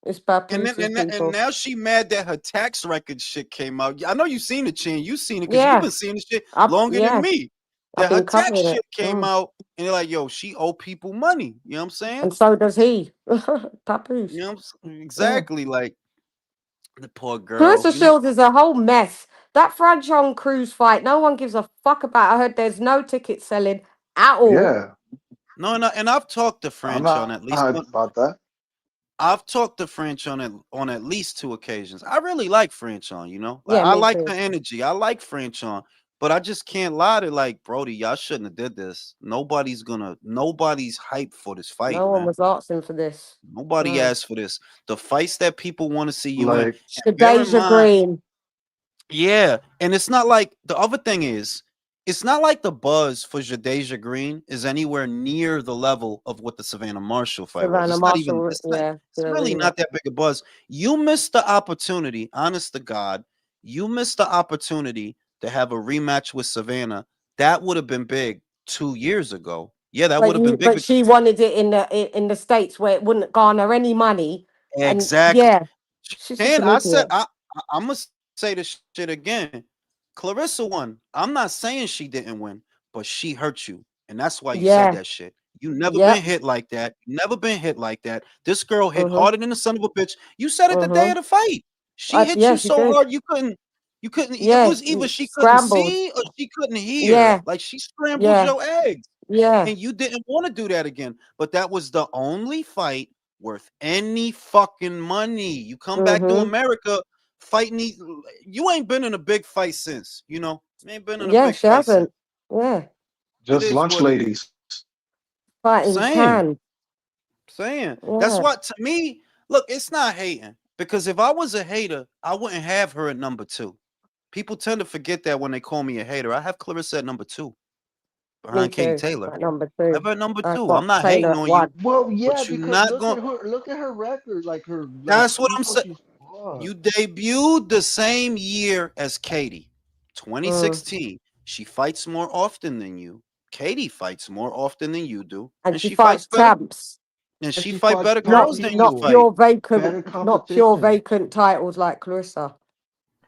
It's And then Papoose and people. now she mad that her tax record shit came out. I know you seen it, Chin. You seen it because you've Yeah. been seeing this shit longer than Yeah. me. I've That her been tax covering it. shit came out, and they're like, yo, she owe people money. You know what I'm saying? And so does he. You Papoose. know Yeah. exactly. Like the poor girl. Clarissa You know, Shields is a whole mess. That Franchon Cruz fight, no one gives a fuck about. I heard there's no ticket selling at all. Yeah, no, and I've talked to I'm French on not at least hyped one. about that. I've talked to French on at least 2 occasions. I really like French on, you know. Like Yeah, I me like too. her energy. I like French on, but I just can't lie to like Brody. Y'all shouldn't have did this. Nobody's hyped for this fight, No one man. was asking for this. Nobody No. asked for this. The fights that people want to see you in. Like, And bear in Shadeja mind, Green. yeah, and it's not like the other thing is, it's not like the buzz for Jadeja Green is anywhere near the level of what the Savannah Marshall fight was. Savannah It's not even. Marshall. It's not. Yeah, It's the really not rematch. that big a buzz. You missed the opportunity. Honest to God, you missed the opportunity to have a rematch with Savannah. That would have been big 2 years ago. Yeah, that would have been big. But she wanted it in the States where it wouldn't garner any money. And Exactly. yeah, she's just And an I said, idiot. I'm gonna say this shit again. Clarissa won. I'm not saying she didn't win, but she hurt you, and that's why you said Yeah. that shit. You never been Yep. hit like that. Never been hit like that. This girl hit Mhm. harder than the son of a bitch. You said it the day of Mhm. the fight. She hit Yeah, you she so did. hard you couldn't. It Yeah, was either she couldn't scrambled. see or she couldn't hear. Yeah. Like she scrambled Yeah. your eggs Yeah. and you didn't want to do that again. But that was the only fight worth any fucking money. You come back to Mhm. America fighting these. You ain't been in a big fight since. You know, you ain't been in a Yeah, big she fight since. hasn't. Yeah. It just is lunch what it is. ladies. Fighting Saying, can. saying. That's Yeah. what to me. Look, it's not hating because if I was a hater, I wouldn't have her at number 2. People tend to forget that when they call me a hater. I have Clarissa at number 2 Me behind Katie too. Taylor. At number I have two. her at number I've 2. I'm got not Taylor hating at on you, one. Well, yeah, but you're because not going. look at her record, like That's what I'm people saying. she's fought. You debuted the same year as Katie, Mm. 2016. She fights more often than you. Katie fights more often than you do, And and she she fights fights better. champs. And And she she fight fought better top Not girls than you people, fight. pure vacant, better not pure competition. vacant titles like Clarissa.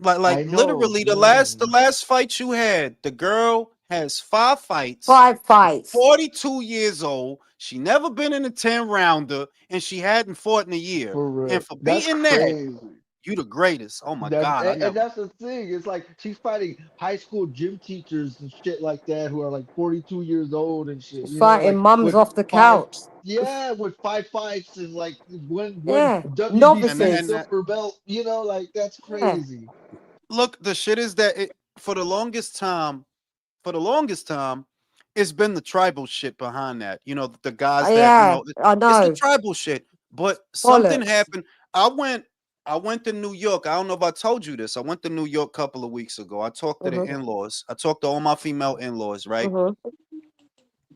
Like I know, literally, yeah. the last fight you had, the girl has 5 fights. 5 fights. 42 years old. She never been in a 10 rounder, and she hadn't fought in a year. For And real. for That's beating that, crazy. you the greatest. Oh my That God, I and never. that's the thing. It's like she's fighting high school gym teachers and shit like that who are like 42 years old and shit. She's You know, fighting like mums with off the five, couch. yeah, with 5 fights and like one Yeah. WBC And Novices. that, silver belt. You know, like that's Yeah. crazy. look, the shit is that for the longest time, it's been the tribal shit behind that. You know, the guys that Yeah, I it's the know. tribal shit. But something Bollocks. happened. I went to New York. I don't know if I told you this. I went to New York a couple of weeks ago. I talked to the Mhm. in-laws. I talked to all my female in-laws, right? Mhm.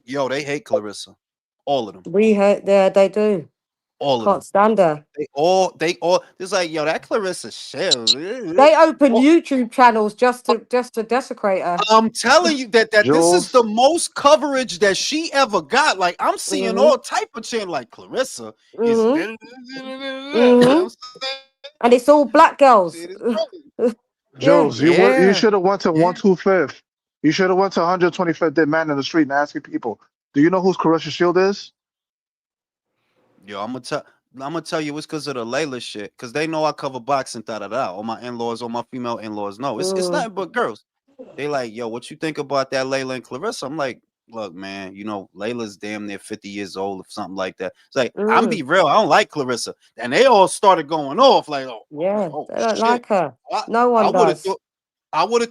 Yo, they hate Clarissa. All of them. We hate. Yeah, they do. All of Can't them. stand her. They all. It's like, yo, that Clarissa Shields. They open Oh, YouTube channels just to desecrate her. I'm telling you that this is the Jules, most coverage that she ever got. Like I'm seeing Mhm. all type of channel. Like Clarissa is. Mhm. I'm Mhm. saying, And it's all black shit is girls. crazy. Yeah. Jules, you Yeah, should have went to yeah. 125th. You should have went to 125th Dead Man in the street and asking people, do you know who's Carissa Shield is? Yo, I'm gonna tell you it's because of the Layla shit. Because they know I cover boxing, da da da. All my in-laws, all my female in-laws know. It's Mm. nothing but girls. They like, yo, what you think about that Layla and Clarissa? I'm like, look, man, Layla's damn near 50 years old or something like that. It's like, I'm Mm. be real, I don't like Clarissa. And they all started going off like, Yeah. oh They don't shit. like her. I, No I one would have does.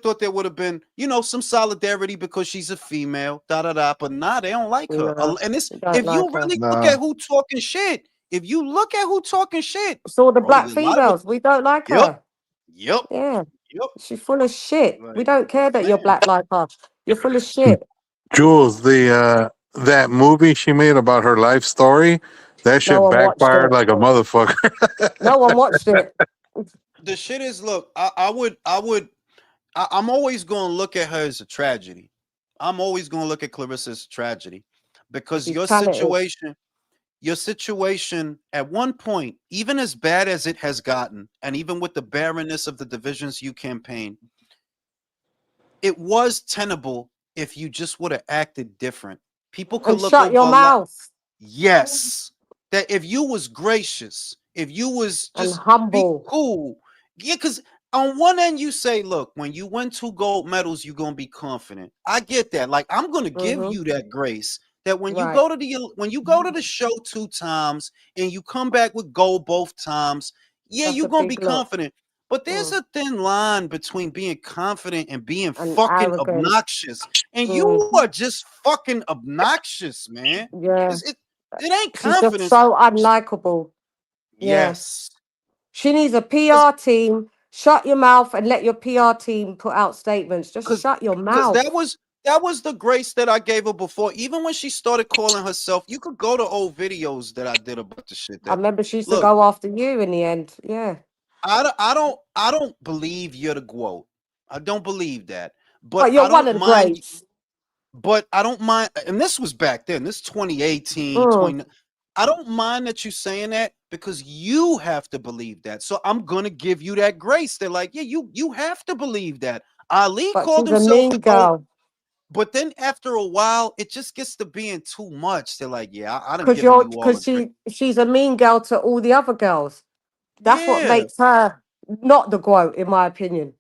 thought there would have been, some solidarity because she's a female, da da da. But nah, they don't like her. No. And it's They don't if you like her. really look Nah. at who talking shit, if you look at who talking shit, It's all the bro, black a lot of it. females. We don't like Yep, her. yep, Yeah. yep. She's full of shit. We Like, don't care that you're man. black like us. You're full of shit. Jules, the that movie she made about her life story, that No shit one watched backfired it. like a motherfucker. No one watched it. The shit is, look, I'm always going to look at her as a tragedy. I'm always going to look at Clarissa as a tragedy because She's talented. your situation at one point, even as bad as it has gotten, and even with the barrenness of the divisions you campaign, it was tenable if you just would have acted different. People could And look shut over your a lot. mouth Yes. That if you was gracious, if you was and just be humble. cool. Yeah, because on one end you say, look, when you win 2 gold medals, you're gonna be confident. I get that. Like, I'm gonna give Mm-hmm. you that grace. That Right. when you go to the show 2 times and you come back with gold both times, yeah, That's you're a gonna be big look. confident. But there's Mm. a thin line between being confident and being And fucking arrogant. obnoxious. And Mm. you are just fucking obnoxious, man. Yeah. It ain't She's just confidence. so unlikable. Yeah. Yes. She needs a Cause, PR team. Shut your mouth and let your PR team put out statements. Just cause, shut your 'cause mouth. that was the grace that I gave her before. Even when she started calling herself, you could go to old videos that I did about the shit I that remember she used to look, go after you in the end. Yeah. I don't believe you're the GOAT. I don't believe that. But you're one of the greats. But I don't mind, and this was back then, this 2018, Mm. 20. I don't mind that you saying that because you have to believe that. So I'm gonna give you that grace. They're like, yeah, you have to believe that. Ali But called she's a himself the mean GOAT, girl. but then after a while, it just gets to being too much. They're like, yeah, I done Because given you all the because grace. she's a mean girl to all the other girls. That's what Yeah, makes her not the quote, in my opinion.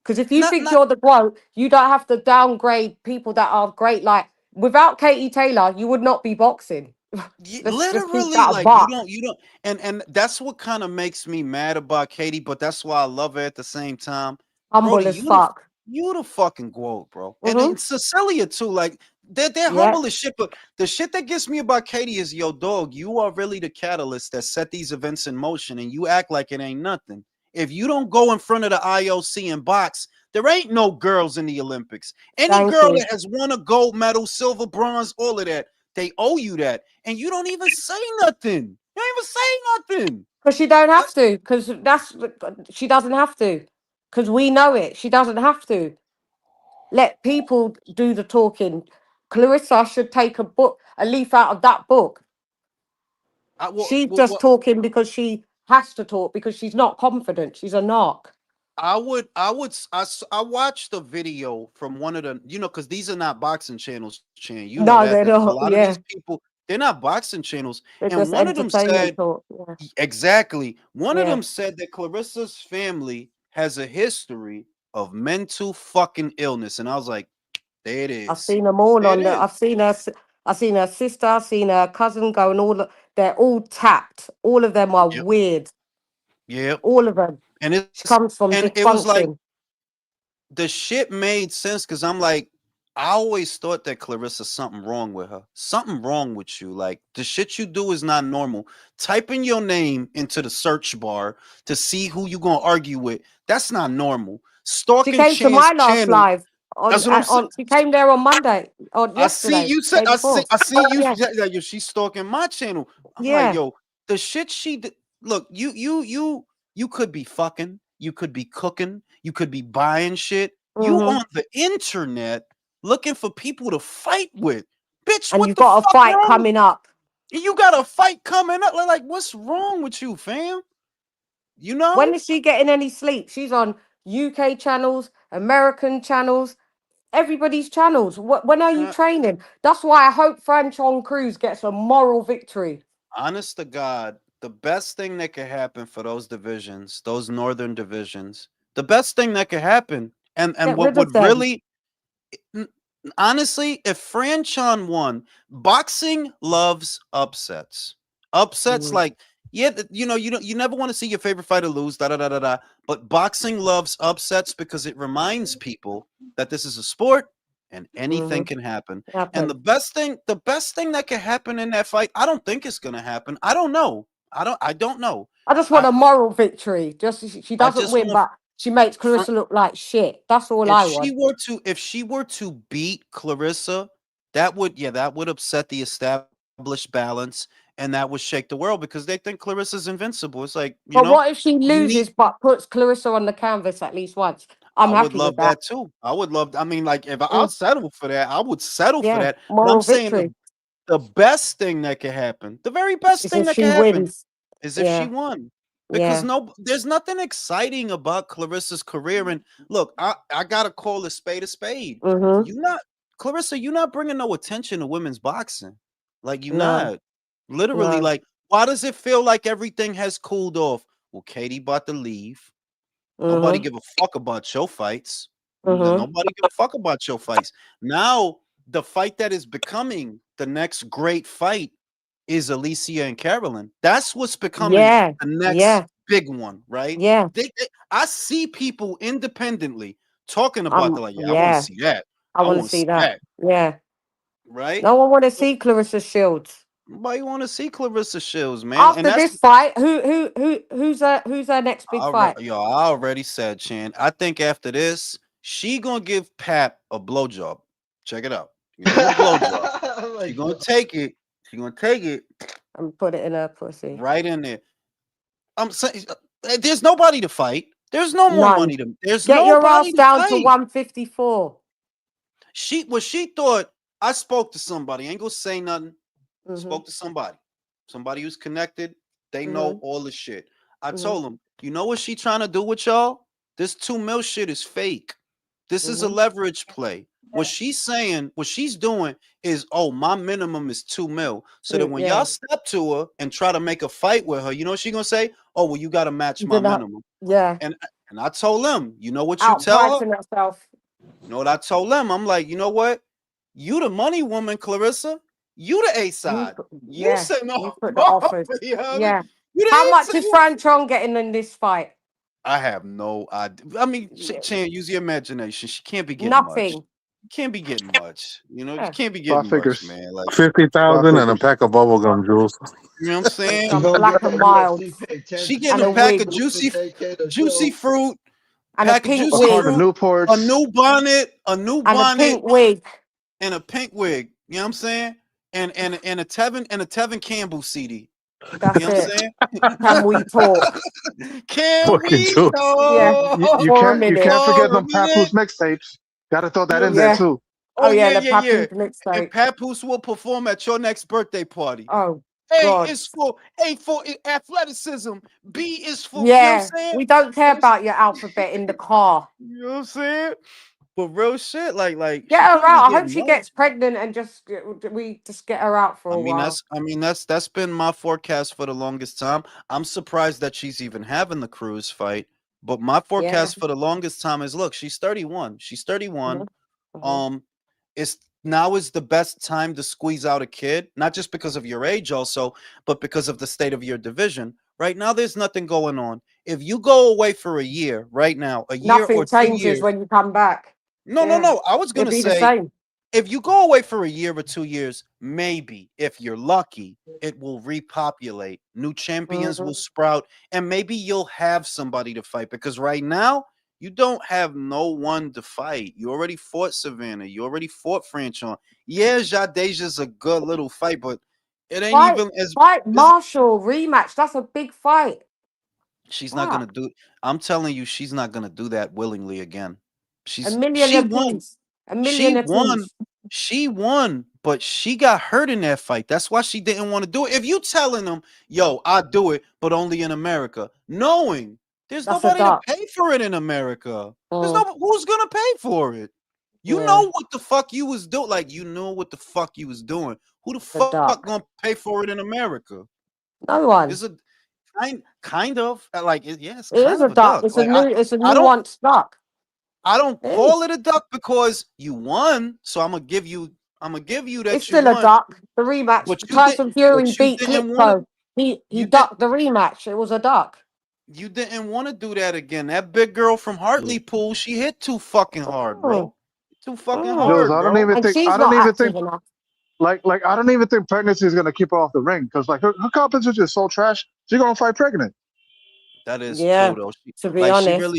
Because if you think not you're the quote, you don't have to downgrade people that are great. Like without Katie Taylor, you would not be boxing. Let's keep literally, that a like, buck. you don't, and that's what kind of makes me mad about Katie, but that's why I love her at the same time. Brody, Humble as fuck. you the fucking GOAT, bro. And Mm-hmm. then Cecilia too. Like, they're Yeah. humble as shit, but the shit that gets me about Katie is, yo, dog, you are really the catalyst that set these events in motion, and you act like it ain't nothing. If you don't go in front of the IOC and box, there ain't no girls in the Olympics. Any Thank girl you. that has won a gold medal, silver, bronze, all of that, they owe you that. And you don't even say nothing. You don't even say nothing. Because she don't have to. Because she doesn't have to. Because we know it. She doesn't have to. Let people do the talking. Clarissa should take a leaf out of that book. She's just What talking because she has to talk because she's not confident. She's a narc. I watched a video from one of the, because these are not boxing channels, Chan. You know No, that they're a not. lot of these Yeah, people, they're not boxing channels. they're And just one of them entertainment said, talk. Yeah, exactly, one of yeah. them said that Clarissa's family has a history of mental fucking illness. And I was like, there it I've is. seen them all There it on the. is. I've seen her sister. I've seen her cousin going. They're all tapped. All of them are Yep. weird. Yep. All of them. And She comes from it was like, dysfunction. the shit made sense because I'm like, I always thought that Clarissa, something wrong with her. Something wrong with you. Like, the shit you do is not normal. Typing your name into the search bar to see who you gonna argue with, that's not normal. She Stalking came to Chan's my last channel, live that's what I'm saying. on. She came there on Monday, on I see yesterday, you say day before. I see you Yeah, say that, yo, she's stalking my channel. I'm like, yeah. yo, the shit she did. Look, you could be fucking, you could be cooking, you could be buying shit. You Hmm. on the internet looking for people to fight with. Bitch, And what you've the got a fuck fight wrong? coming up. You got a fight coming up. Like, what's wrong with you, fam? You When know? is she getting any sleep? She's on UK channels, American channels, everybody's channels. When are you Uh, training? That's why I hope Franchon Cruz gets a moral victory. honest to God, the best thing that could happen for those divisions, those northern divisions, the best thing that could happen, and Get what rid of would them. really N- honestly, if Franchon won, boxing loves upsets. Upsets Mm, like yeah, you never want to see your favorite fighter lose, da da da da da. But boxing loves upsets because it reminds people that this is a sport and anything mm-hmm. can happen. And Happen. the best thing that could happen in that fight, I don't think it's gonna happen. I don't know. I don't know. I just want I a moral victory. Just she I doesn't just win, want but she makes Clarissa look like shit. That's all I want. if she were to beat Clarissa, that would upset the established balance and that would shake the world because they think Clarissa's invincible. It's like, But what if she you need loses but puts Clarissa on the canvas at least once? I'm I would happy with love that. that too. I would love I mean like if I'll Mm, settle for that, I would settle for yeah, that. But I'm moral saying victory the best thing that could happen, the very best is thing if that she could happen wins. is if she Yeah, won. Because yeah. there's nothing exciting about Clarissa's career. And look, I gotta call a spade a spade. Mm-hmm. You not Clarissa, you're not bringing no attention to women's boxing. Like you No, not. Literally, no. like, why does it feel like everything has cooled off? Well, Katie about to leave. Nobody Mm-hmm. give a fuck about your fights. Mm-hmm. Nobody give a fuck about your fights. Now, the fight that is becoming the next great fight is Alicia and Carolyn. That's what's becoming Yeah, the next yeah, big one, right? yeah. I see people independently talking about the like, yeah, I want to Yeah. see that. I I want to want to see see that. that, Yeah. right? No one want to see Clarissa Shields. Nobody want to see Clarissa Shields, man. And After that's this fight, who's her next big fight? I already said, Chan. I think after this, she gonna give Pat a blowjob. Check it out. She gonna give him a blowjob. She Like, gonna yo. take it. She gonna take it And put it in her pussy. right in there. I'm saying there's nobody to fight. There's no more None. money to. There's Get your ass nobody to down to fight. 154. She thought I spoke to somebody. I ain't gonna say nothing. Mm-hmm. Spoke to somebody who's connected. They know Mm-hmm. all the shit. I Mm-hmm. told them, you know what she trying to do with y'all? This 2 mil shit is fake. This is a Mm-hmm. leverage play. What she's saying, what she's doing is, oh, my minimum is 2 mil. So that when Yeah. y'all step to her and try to make a fight with her, you know what she gonna say? Oh, well, you gotta match my Did that. minimum. Yeah. And I told them, you know what you tell her? Outpricing herself. You know what I told them? I'm like, you know what? You the money woman, Clarissa. You the A side. You Yeah. say no. You put the offers. You know what I mean? Yeah. You How the A much is side. Franchon getting in this fight? I have no idea. I mean, Yeah. Chan, use your imagination. She can't be getting much. Nothing. Can't be getting much. You Yeah. can't be Five getting much, figures. man. Like, 50,000 and a Figures. pack of bubble gum, Jules. you know what I'm saying? He's Some gonna black get and that UFC milds pay 10 She getting and a a pack of wig 10K to juicy show. fruit, and a pack of pink A juicy wig cart of fruit, a Newports. and a pink wig. and a pink wig. You know what I'm saying? And a Tevin Campbell CD. You That's know what it. I'm Can we talk? saying? Can Fucking we Jules. Yeah. talk For a You minute. can't for forget a them minute? Papoose mixtapes. Got to throw You that know what I'm in there Yeah. saying? too. Oh Oh yeah, yeah, the yeah, yeah. Papoose And mixtape. Papoose will perform at your next birthday party. Oh A God. is for athleticism. B is for, you know what Yeah. I'm saying? We don't care You about your alphabet in the car. know what I'm saying? But real shit, like Get she her can't be out. I hope getting she much. gets pregnant and we just get her out for a while. That's been my forecast for the longest time. I'm surprised that she's even having the cruise fight. But my Yeah. forecast for the longest time is look, she's 31. She's 31. Mhm. Mhm. Um, it's now is the best time to squeeze out a kid, not just because of your age, also, but because of the state of your division. Right now, there's nothing going on. If you go away for a year, right now, a year Nothing or two changes years, when you come back. no, no, Yeah. no. I was It'll gonna be the say same. if you go away for a year or 2 years, maybe if you're lucky, it will repopulate. New champions will Mhm. sprout, and maybe you'll have somebody to fight because right now you don't have no one to fight. You already fought Savannah, you already fought Franchon. Yeah, Jadeja's a good little fight, but It ain't Fight, even as fight it's, Marshall rematch. That's a big fight. she's not gonna Fuck. do. I'm telling you, she's not gonna do that willingly again. A She's million she won. apiece. A She million won. apiece. She won, but she got hurt in that fight. That's why she didn't want to do it. If you telling them, yo, I do it, but only in America, knowing there's That's a nobody to duck. pay for it in America. There's Mm, no who's gonna pay for it. You yeah, know what the fuck you was doing. Like you know what the fuck you was doing. Who the the fuck gonna duck. pay for it in America? No It's one. a kind of like yeah, it's It kind is of a a duck. duck. It's a Like new. It's a I don't nuanced duck. I don't It call is. it a duck because you won. So I'm gonna give you It's that you still a won. duck. The rematch. But you did Tyson Fury but you beat didn't want to Klitschko. He you did ducked the rematch. It was a duck. you didn't want to do that again. That big girl from Hartlepool, she hit too fucking hard, Mm, bro. Too fucking mm. Jules, hard, bro. And she's not active enough. I don't even think pregnancy is gonna keep her off the ring because like her competition is so trash. She's gonna fight pregnant. That is true Yeah, though. to be honest.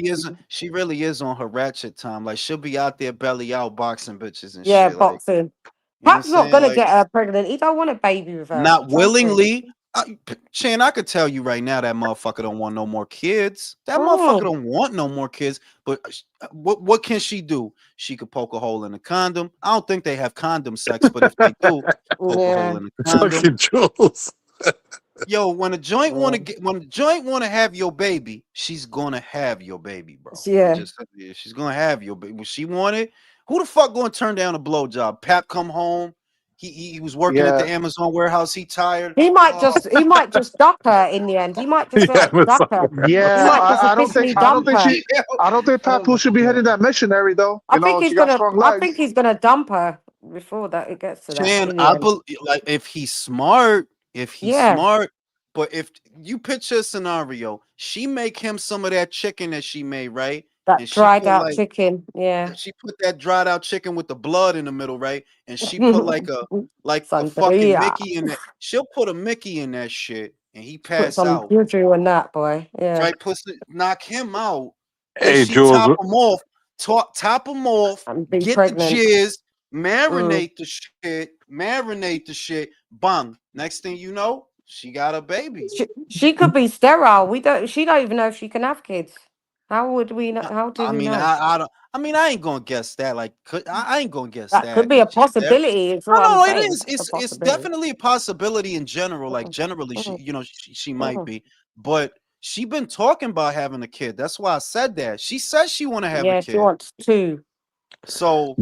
She really is on her ratchet time. Like she'll be out there belly out boxing bitches and Yeah, shit. Like, boxing. you know what I'm Pat's not saying? gonna Like get her pregnant. He don't want a baby with her. not Trust me. willingly. Chan, I could tell you right now that motherfucker don't want no more kids. That motherfucker Mm, don't want no more kids. But what can she do? She could poke a hole in the condom. I don't think they have condom sex, but if they do, poke a hole yeah. in the condom. Fucking Jules. Yo, when a joint want to Mm, get when the joint want to have your baby, she's gonna have your baby, bro. I'm yeah. just yeah, she's gonna have your baby. When she wanted, who the fuck gonna turn down a blowjob? Pap come home. He was working at Yeah, the Amazon warehouse. He tired. Oh, He might just duck her in the end. He might just Yeah, like duck Amazon her. He yeah. might just officially dump her. yeah. I don't think Papoose should be Yeah. hitting that missionary though. I You think know, he's she got gonna strong I think legs. he's gonna dump her before that it gets to that Chan, in the end. like if he's Yeah. smart, but if you picture a scenario, she make him some of that chicken that she made, right? That And she dried put out like chicken. Yeah. she put that dried out chicken with the blood in the middle, right? And she put like a fucking Sangria. Mickey in it. She'll put a Mickey in that shit and he Put pass some out. juju in that boy. Yeah. Right? Knock him out. Then Hey, she Jules. top him off, And be get the pregnant. jizz, Mm. marinate the shit, bang. Next thing you know, she got a baby. She could be sterile. She don't even know if she can have kids. How would we know? I, How do I we mean, know? I don't. I mean, I ain't gonna guess that. Like, I ain't gonna guess That could that. be a It's just there. possibility, is No, what I'm no, it saying. is. It's a It's possibility. definitely a possibility in general. Like, Mm, generally, mm, she might mm. be, but she been talking about having a kid. That's why I said that. She says she want to have a Yeah, she kid. wants two. So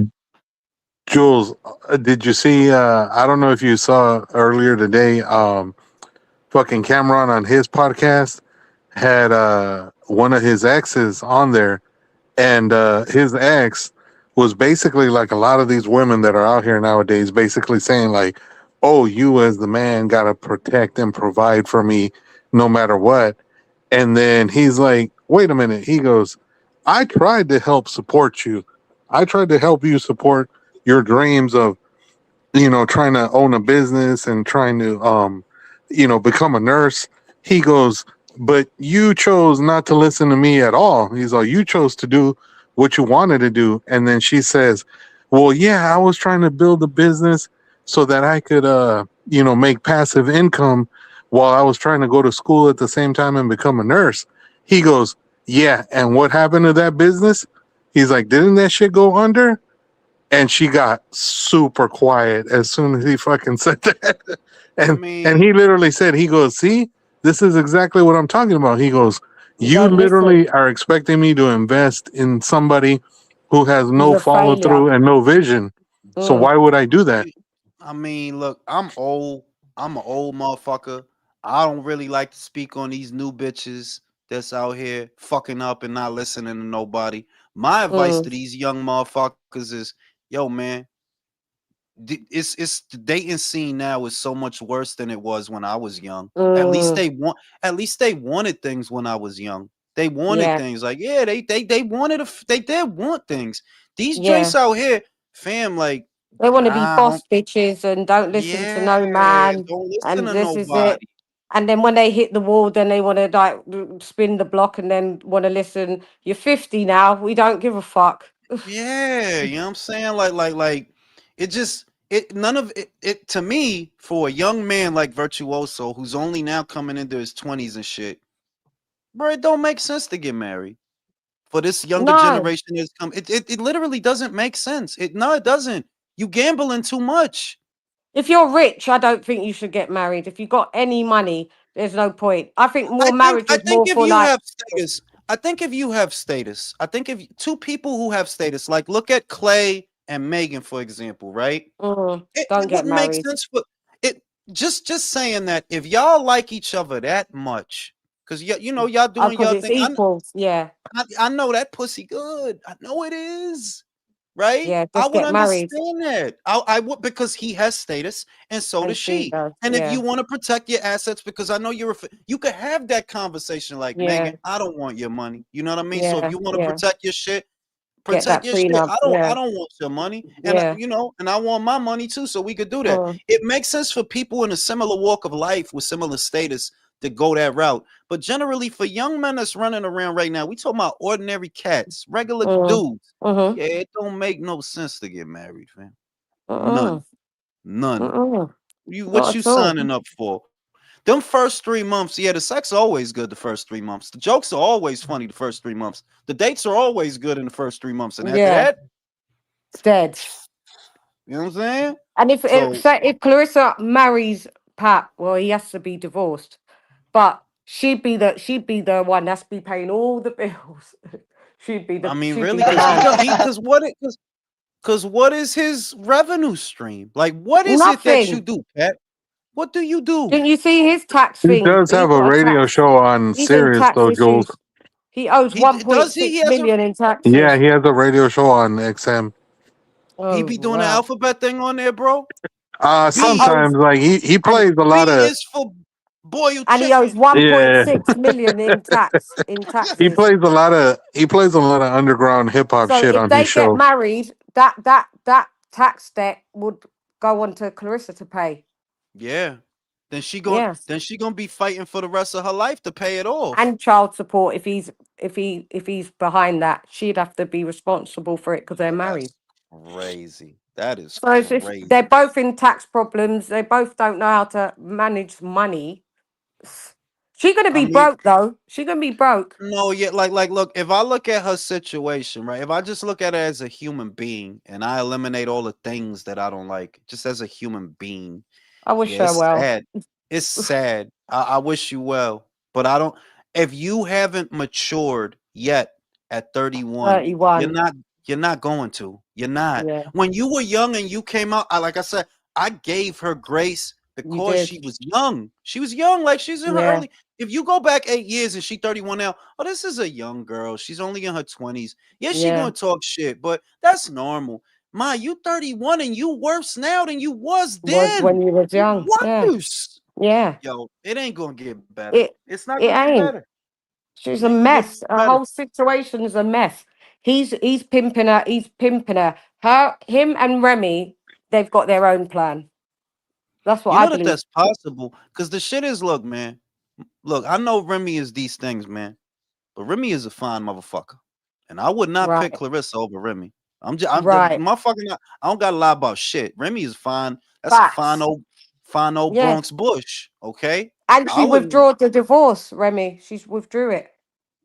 Jules, did you see? I don't know if you saw earlier today. Fucking Cameron on his podcast had one of his exes on there, and his ex was basically like a lot of these women that are out here nowadays, basically saying like, "Oh, you as the man gotta protect and provide for me, no matter what." And then he's like, "Wait a minute." He goes, "I tried to help support you. I tried to help you support your dreams of trying to own a business and trying to become a nurse." He goes, "But you chose not to listen to me at all." He's like, "You chose to do what you wanted to do." And then she says, "Well, yeah, I was trying to build a business so that I could make passive income while I was trying to go to school at the same time and become a nurse." He goes, "Yeah, and what happened to that business?" He's like, "Didn't that shit go under?" And she got super quiet as soon as he fucking said that. I And mean, he literally said, he goes, "See, this is exactly what I'm talking about." He goes, You "You don't listen. literally are expecting me to invest in somebody who has He's no a follow failure. through and no vision. So Mm, why would I do that?" I mean, look, I'm old. I'm an old motherfucker. I don't really like to speak on these new bitches that's out here fucking up and not listening to nobody. My advice to mm, these young motherfuckers is, yo, man, it's the dating scene now is so much worse than it was when I was young. mm. At least they wanted things when I was young. They wanted Yeah. things like yeah, they wanted they did want things. These Yeah. joints out here, fam, like They want to be I don't boss bitches and don't listen to yeah, no man. don't listen And to this is it. nobody. And then when they hit the wall, then they want to like spin the block and then want to listen. You're 50 now. We don't give a fuck. Yeah, you know what I'm saying? Like it just none of it to me, for a young man like Virtuoso who's only now coming into his 20s and shit, bro, it don't make sense to get married. For this younger No. generation that's come, it literally doesn't make sense. It doesn't. You gambling too much. If you're rich, I don't think you should get married. If you got any money, there's no point. I think more marriage I is think more if for you like, have status, I think if two people who have status, like look at Clay and Megan, for example, right? don't It get wouldn't make married. sense for it. Just saying that if y'all like each other that much, because you know y'all Oh, doing because y'all it's thing. equals. Yeah. I know that pussy good. I know it is. Right? Yeah. I Just would get married. understand that. I would, because he has status and so And does she she. does. And if you Yeah. want to protect your assets, because I know you could have that conversation like, Yeah. Megan, I don't want your money. You know what I mean? So if Yeah. you want to Yeah. protect your shit, Get protect that your shit. prenup. I Yeah. don't want your money. And Yeah. you know, and I want my money too, so we could do that. Mm. It makes sense for people in a similar walk of life with similar status to go that route. But generally for young men that's running around right now, we talking about ordinary cats, regular Mm. dudes. Mm-hmm. Yeah, it don't make no sense to get married, fam. None. Mm-mm. None. Mm-mm. What Not you at all. signing up for? Them first 3 months, yeah, the sex always good the first 3 months. The jokes are always funny the first 3 months. The dates are always good in the first 3 months. And after Yeah. that, It's dead. you know what I'm saying? And if So say if Clarissa marries Pat, well, he has to be divorced. But she'd be the one that's be paying all the bills. I mean, she'd be really, the because man. because what is his revenue stream? Like, what is it that you Nothing. do, Pat? What do you do? Didn't you see his tax He thing? does He have a got a radio tax. show on He's in Sirius, tax though, Jules. issues. He owes He does he 1.6 has a million in Yeah, taxes. he has a radio show on XM. he Oh be doing the wow. alphabet thing on there, bro? He B Sometimes owes like he and plays a B lot of is for boiled and he owes chicken. yeah. 1.6 million in He taxes. plays a lot of underground hip hop So shit if on his they get show. married, that tax debt would go on to Clarissa to pay. Yeah. Yes. Then she gonna be fighting for the rest of her life to pay it off. And child support if he's behind that, she'd have to be responsible for it because they're married. That's crazy. That is So it's just, they're crazy. both in tax problems. They both don't know how to manage money. She gonna I be mean, broke though. She gonna be broke. no, yeah, look, if I look at her situation, right? If I just look at her as a human being and I eliminate all the things that I don't like, just as a human being, I wish yeah, her it's well. sad. It's sad. I wish you well, but I don't. If you haven't matured yet at 31, 31. you're not going to. You're not. Yeah, When you were young and you came out, like I said, I gave her grace you because did. she was young. She was young, like she's in her Yeah, early. If you go back 8 years and she 31 now, oh, this is a young girl. She's only in her 20s. Yeah, she yeah. gonna talk shit, but that's normal. Ma, you 31 and you worse now than you was Was when then. you was You young. Yeah, worse. yeah. Yo, it ain't gonna get better. It It's not it gonna get ain't. better. She's It a ain't gonna get mess. Her better. whole situation is a mess. He's pimping her. He's pimping her. Him and Remy, they've got their own plan. That's what You I know that believe. that's possible. Cause the shit is, look, man. Look, I know Remy is these things, man. But Remy is a fine motherfucker. And I would not pick Right, Clarissa over Remy. I'm the right. motherfucker. I don't gotta lie about shit. Remy is fine. That's a Facts. fine old Yeah. Bronx bush. Okay. And I she wouldn't, withdrew the divorce, Remy. She's withdrew it.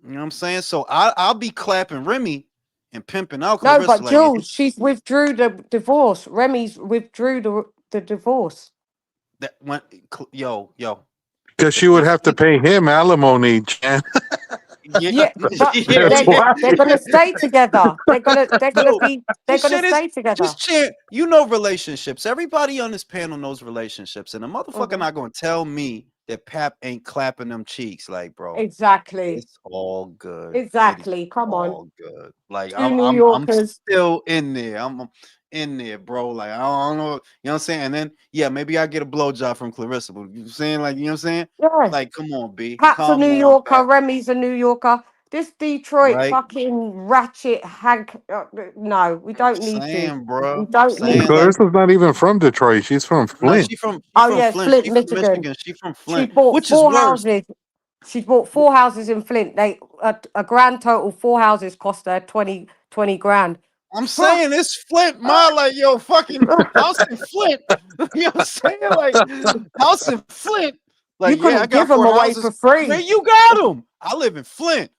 you know what I'm saying? So I'll be clapping Remy and pimping out No, Clarissa but like, yeah, Jules, she's withdrew the divorce. Remy's withdrew the divorce. that went yo. Because she If would you have to pay him alimony, Chan. yeah, Yeah, but yeah, That's why. they're gonna stay together. yo, They're this gonna shit is stay together. just chant. You know relationships. Everybody on this panel knows relationships, and the motherfucker Mhm. not gonna tell me that Pap ain't clapping them cheeks. Like, bro, Exactly. it's all good. It is Exactly. Come on. all good. Like, Two New I'm Yorkers. still in there. I'm in there, bro. Like, I don't know. You know what I'm saying? And then yeah, maybe I get a blowjob from Clarissa. But you saying, like, you know what I'm saying? Yeah. Like, come on, B, Pat's a calm New down, Yorker. Pat. Remy's a New Yorker. This Detroit Right? fucking ratchet hag. No, we don't need you. Saying, We bro. don't And need Saying, like. you. Clarissa's not even from Detroit. She's from No, Flint. she's Oh from yeah, Flint. Flint, She from Michigan. Michigan. She from She Flint, bought which is four worse. houses. She bought 4 houses in Flint. They a grand total 4 houses cost her 20 grand. I'm saying it's Flint, my like yo, fucking house in Flint. You know what I'm saying? Like house in Flint. Like, You yeah, I couldn't give got them 4 away houses. for free. Where you got them? I live in Flint.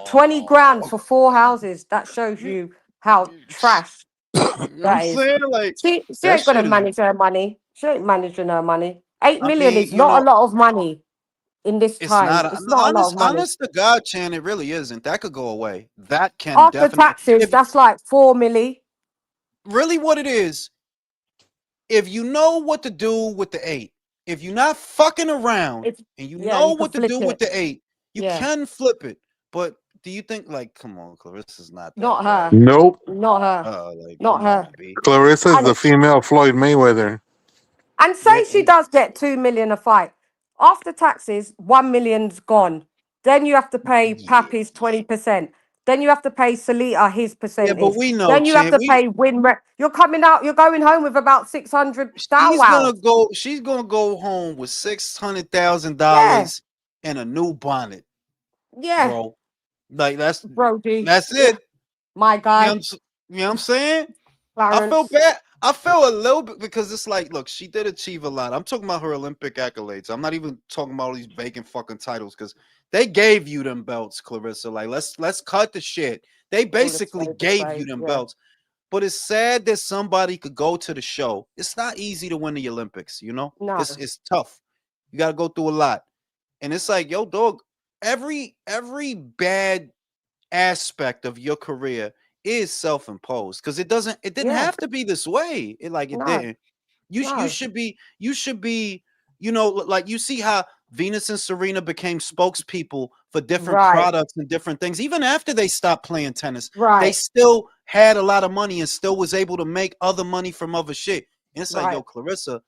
20 grand Oh, for 4 houses. That shows you how trash you know what I'm that is. saying? Like She that ain't gonna shit is. manage her money. She ain't managing her money. 8 I million mean, is you not a know, lot of money in this it's time. not It's not a lot of money. honest to God, Chan. It really isn't. That could go away. That can After definitely. taxes, If that's like 4 milli. really what it is, if you know what to do with the 8, if you're not fucking around It's and you yeah, know you can what to flip do with it. the 8, you Yeah. can flip it. But do you think like, come on, Clarissa's not that Not bad? her. Nope. Not her. Like Not come her. on, B. Clarissa's And the female Floyd Mayweather. say she Yeah, does get 2 million a fight. After taxes, 1 million's gone. Then you have to pay yeah, Pappy's 20%. Then you have to pay Salita his yeah. But percentage. we know, Then you have Chan. to pay You're coming out, you're going home with about 600. She's Wow. gonna go. She's gonna go home with Yeah. $600,000 and a new bonnet, Yeah. bro. Like Brody. that's Yeah. it. My You know guy, you know what I'm saying? I felt Clarence. bad. I felt a little bit because it's like, look, she did achieve a lot. I'm talking about her Olympic accolades. I'm not even talking about all these vacant fucking titles because they gave you them belts, Clarissa. Like, let's cut the shit. They All the basically spade, the gave you spade. them Yeah. belts. But it's sad that somebody could go to the show. It's not easy to win the Olympics, you know? No. It's tough. You gotta go through a lot. And it's like, yo, dog, every bad aspect of your career is self-imposed because it didn't Yeah. have to be this way. It No. didn't. You No. should be like you see how Venus and Serena became spokespeople for different Right. products and different things. Even after they stopped playing tennis, they Right. still had a lot of money and still was able to make other money from other shit. And it's like, yo, Right. Clarissa,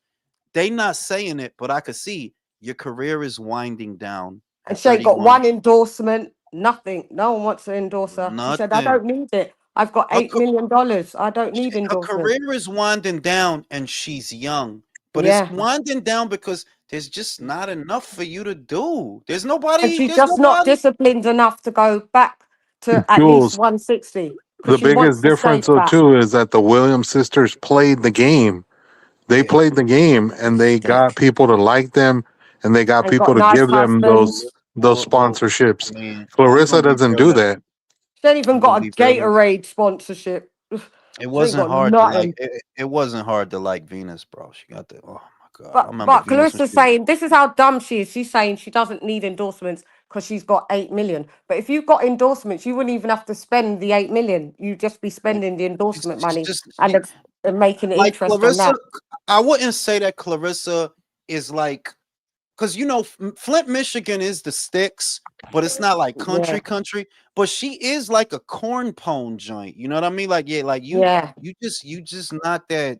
they not saying it, but I could see your career is winding down And at she ain't got 31. one endorsement, nothing. No one wants to endorse her. She said, I Nothing. don't need it. I've got Her, $8 million. I don't need her endorsement. career is winding down and she's young, but it's Yeah. winding down because there's just not enough for you to do. And she's There's just not nobody. disciplined enough to go back to at least Jules, 160 because the she wants biggest to stay difference though fat too is that the Williams sisters played the game. They Yeah. played the game and they got people to like them and they got and people got to nice give them husbands. those I sponsorships. mean, I'm Clarissa gonna be doesn't real do with that. She ain't even I'm gonna got a be real with Gatorade sponsorship. it She ain't wasn't got hard to like nothing. it wasn't hard to like Venus, bro. She got the oh my god. I But remember but Venus when Clarissa's she was saying this is how dumb she is. She's saying she doesn't need endorsements because she's got 8 million. But if you've got endorsements, you wouldn't even have to spend the 8 million. You'd just be spending the endorsement she's money just and, and making like interest on Clarissa. that. I wouldn't say that Clarissa is like because you know Flint, Michigan is the sticks, but it's not like Yeah, country. But she is like a corn pone joint. You know what I mean? Like yeah, like yeah. you just not that.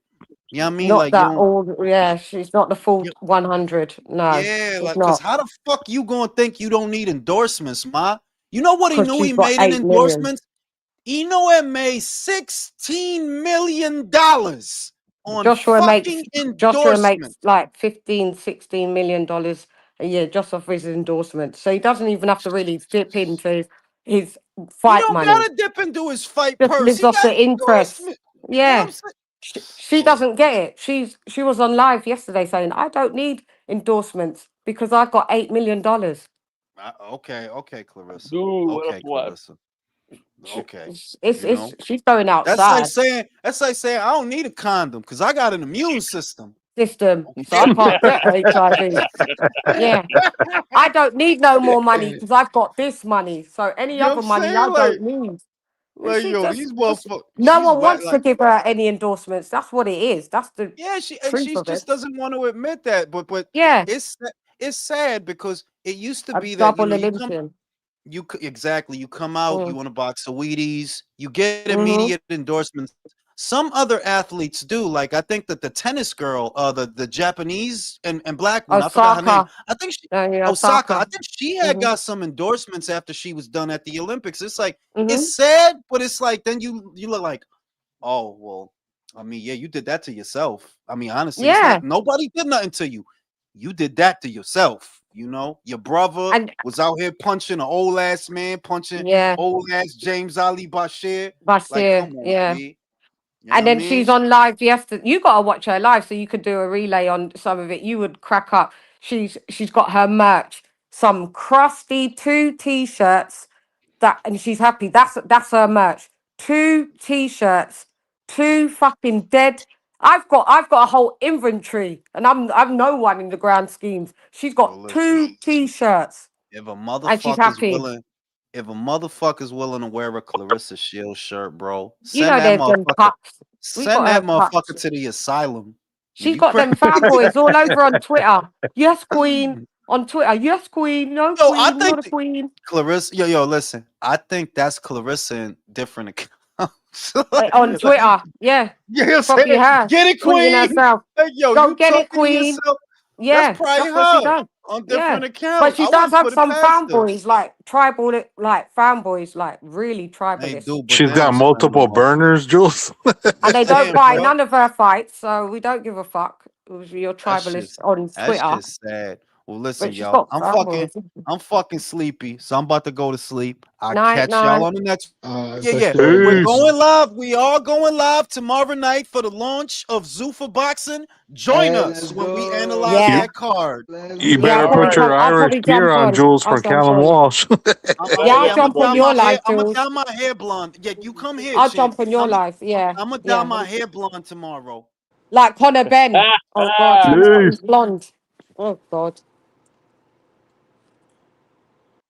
You know what I mean? Not Like you that don't. all. Yeah, she's not the full You, 100. No, yeah, she's like because not how the fuck you gonna think you don't need endorsements, ma? You know what he because knew she's he got made in 8 million. endorsements? He knew it made $16 million on Joshua makes fucking Joshua makes endorsements. like 15, 16 million dollars a year just off his endorsements. So he doesn't even have to really dip into his He fight don't money. gotta dip into his fight Just purse. lives He off got the interest. endorsement. You know what Yeah. I'm saying? She doesn't get it. She was on live yesterday saying, I don't need endorsements because I've got $8 million. Okay, Clarissa. Dude, what a Okay, what? Clarissa. Okay. It's You know, she's going outside that's like saying I don't need a condom because I got an immune system. system, so I Okay. can't get HIV. Yeah. I don't need no more money because I've got this money. So any You know what I'm other money I saying? don't need. And Like she yo, just, these just motherfuckers, no she's one wet. wants to Like give her any endorsements. That's what it is. That's the yeah, truth she of it. just doesn't want to admit that. But Yeah, it's sad because it used to a be that double exactly you come out, you Mm, want a box of Wheaties, you get mm-hmm. immediate endorsements. Some other athletes do, like I think that the tennis girl, the Japanese and black one, I forgot her name. Osaka. I think she Osaka. I Osaka. think she had Mm-hmm. got some endorsements after she was done at the Olympics. It's like Mm-hmm. it's sad, but it's like then you look like, oh well, I mean, yeah, you did that to yourself. I mean, honestly, it's Yeah. like nobody did nothing to you. you did that to yourself. You know, your brother And was out here punching an old ass man, punching yeah, old ass James Ali Bashir. Like, Bashir, come on, yeah. B. You know what And I then mean? she's on live yesterday. You gotta watch her live so you could do a relay on some of it. You would crack up. She's got her merch, some crusty 2 t-shirts that, and she's happy. That's her merch. 2 t-shirts, 2 fucking dead. I've got a whole inventory, and I'm no one in the grand schemes. She's Well, got listen. 2 t-shirts, If a and she's motherfucker's happy. willing, if a motherfucker's willing to wear a Clarissa Shields shirt, bro, You send know, that there's them motherfucker. cups. We Send got that her motherfucker cups. to the asylum. When She's you got crack. them fanboys all over on Twitter. Yes, queen. On Twitter. Yes, queen. No, Yo, I queen. think Not a queen. Clarissa. Yo, listen. I think that's Clarissa in different accounts. On Like, Twitter. Yeah. you know what I'm Probably saying? her. Get it, Tweeting queen. herself. Like, yo, Go you get it, talking to queen. yourself? That's Yeah. probably That's what she her does. on Yeah. different But accounts. she I does wouldn't have put it some past her. fanboys, like tribal, like fanboys, like really They tribalist. do, but She's they got don't spend no multiple money. burners, Jules. And they don't Damn, buy bro. none of her fights, so we don't give a fuck. You're That's tribalist just on that's Twitter. just sad. Well, listen, But she's y'all. got fanboys. I'm fucking sleepy, so I'm about to go to sleep. I'll Night, catch y'all night. on the next. Yeah, Talk yeah. to y'all We're later, Peace. going man. live. We are going live tomorrow night for the launch of Zuffa Boxing. Join Hey, us let's when we go. analyze You Yeah. that card. Let's you Yeah, better I'll All probably put right. your come. I'll Irish probably gear jump on, on. Jules, I'll for jump Callum on. Walsh. Yeah, I'll Yeah, I'm gonna jump on dye your my hair. live, I'm gonna Jules. dye my hair blonde. Yeah, you come here, I'll champ. jump on your live. Yeah, I'm gonna dye yeah. my hair blonde tomorrow. Like Conor Ben. Oh God, he's Peace. blonde. Oh God.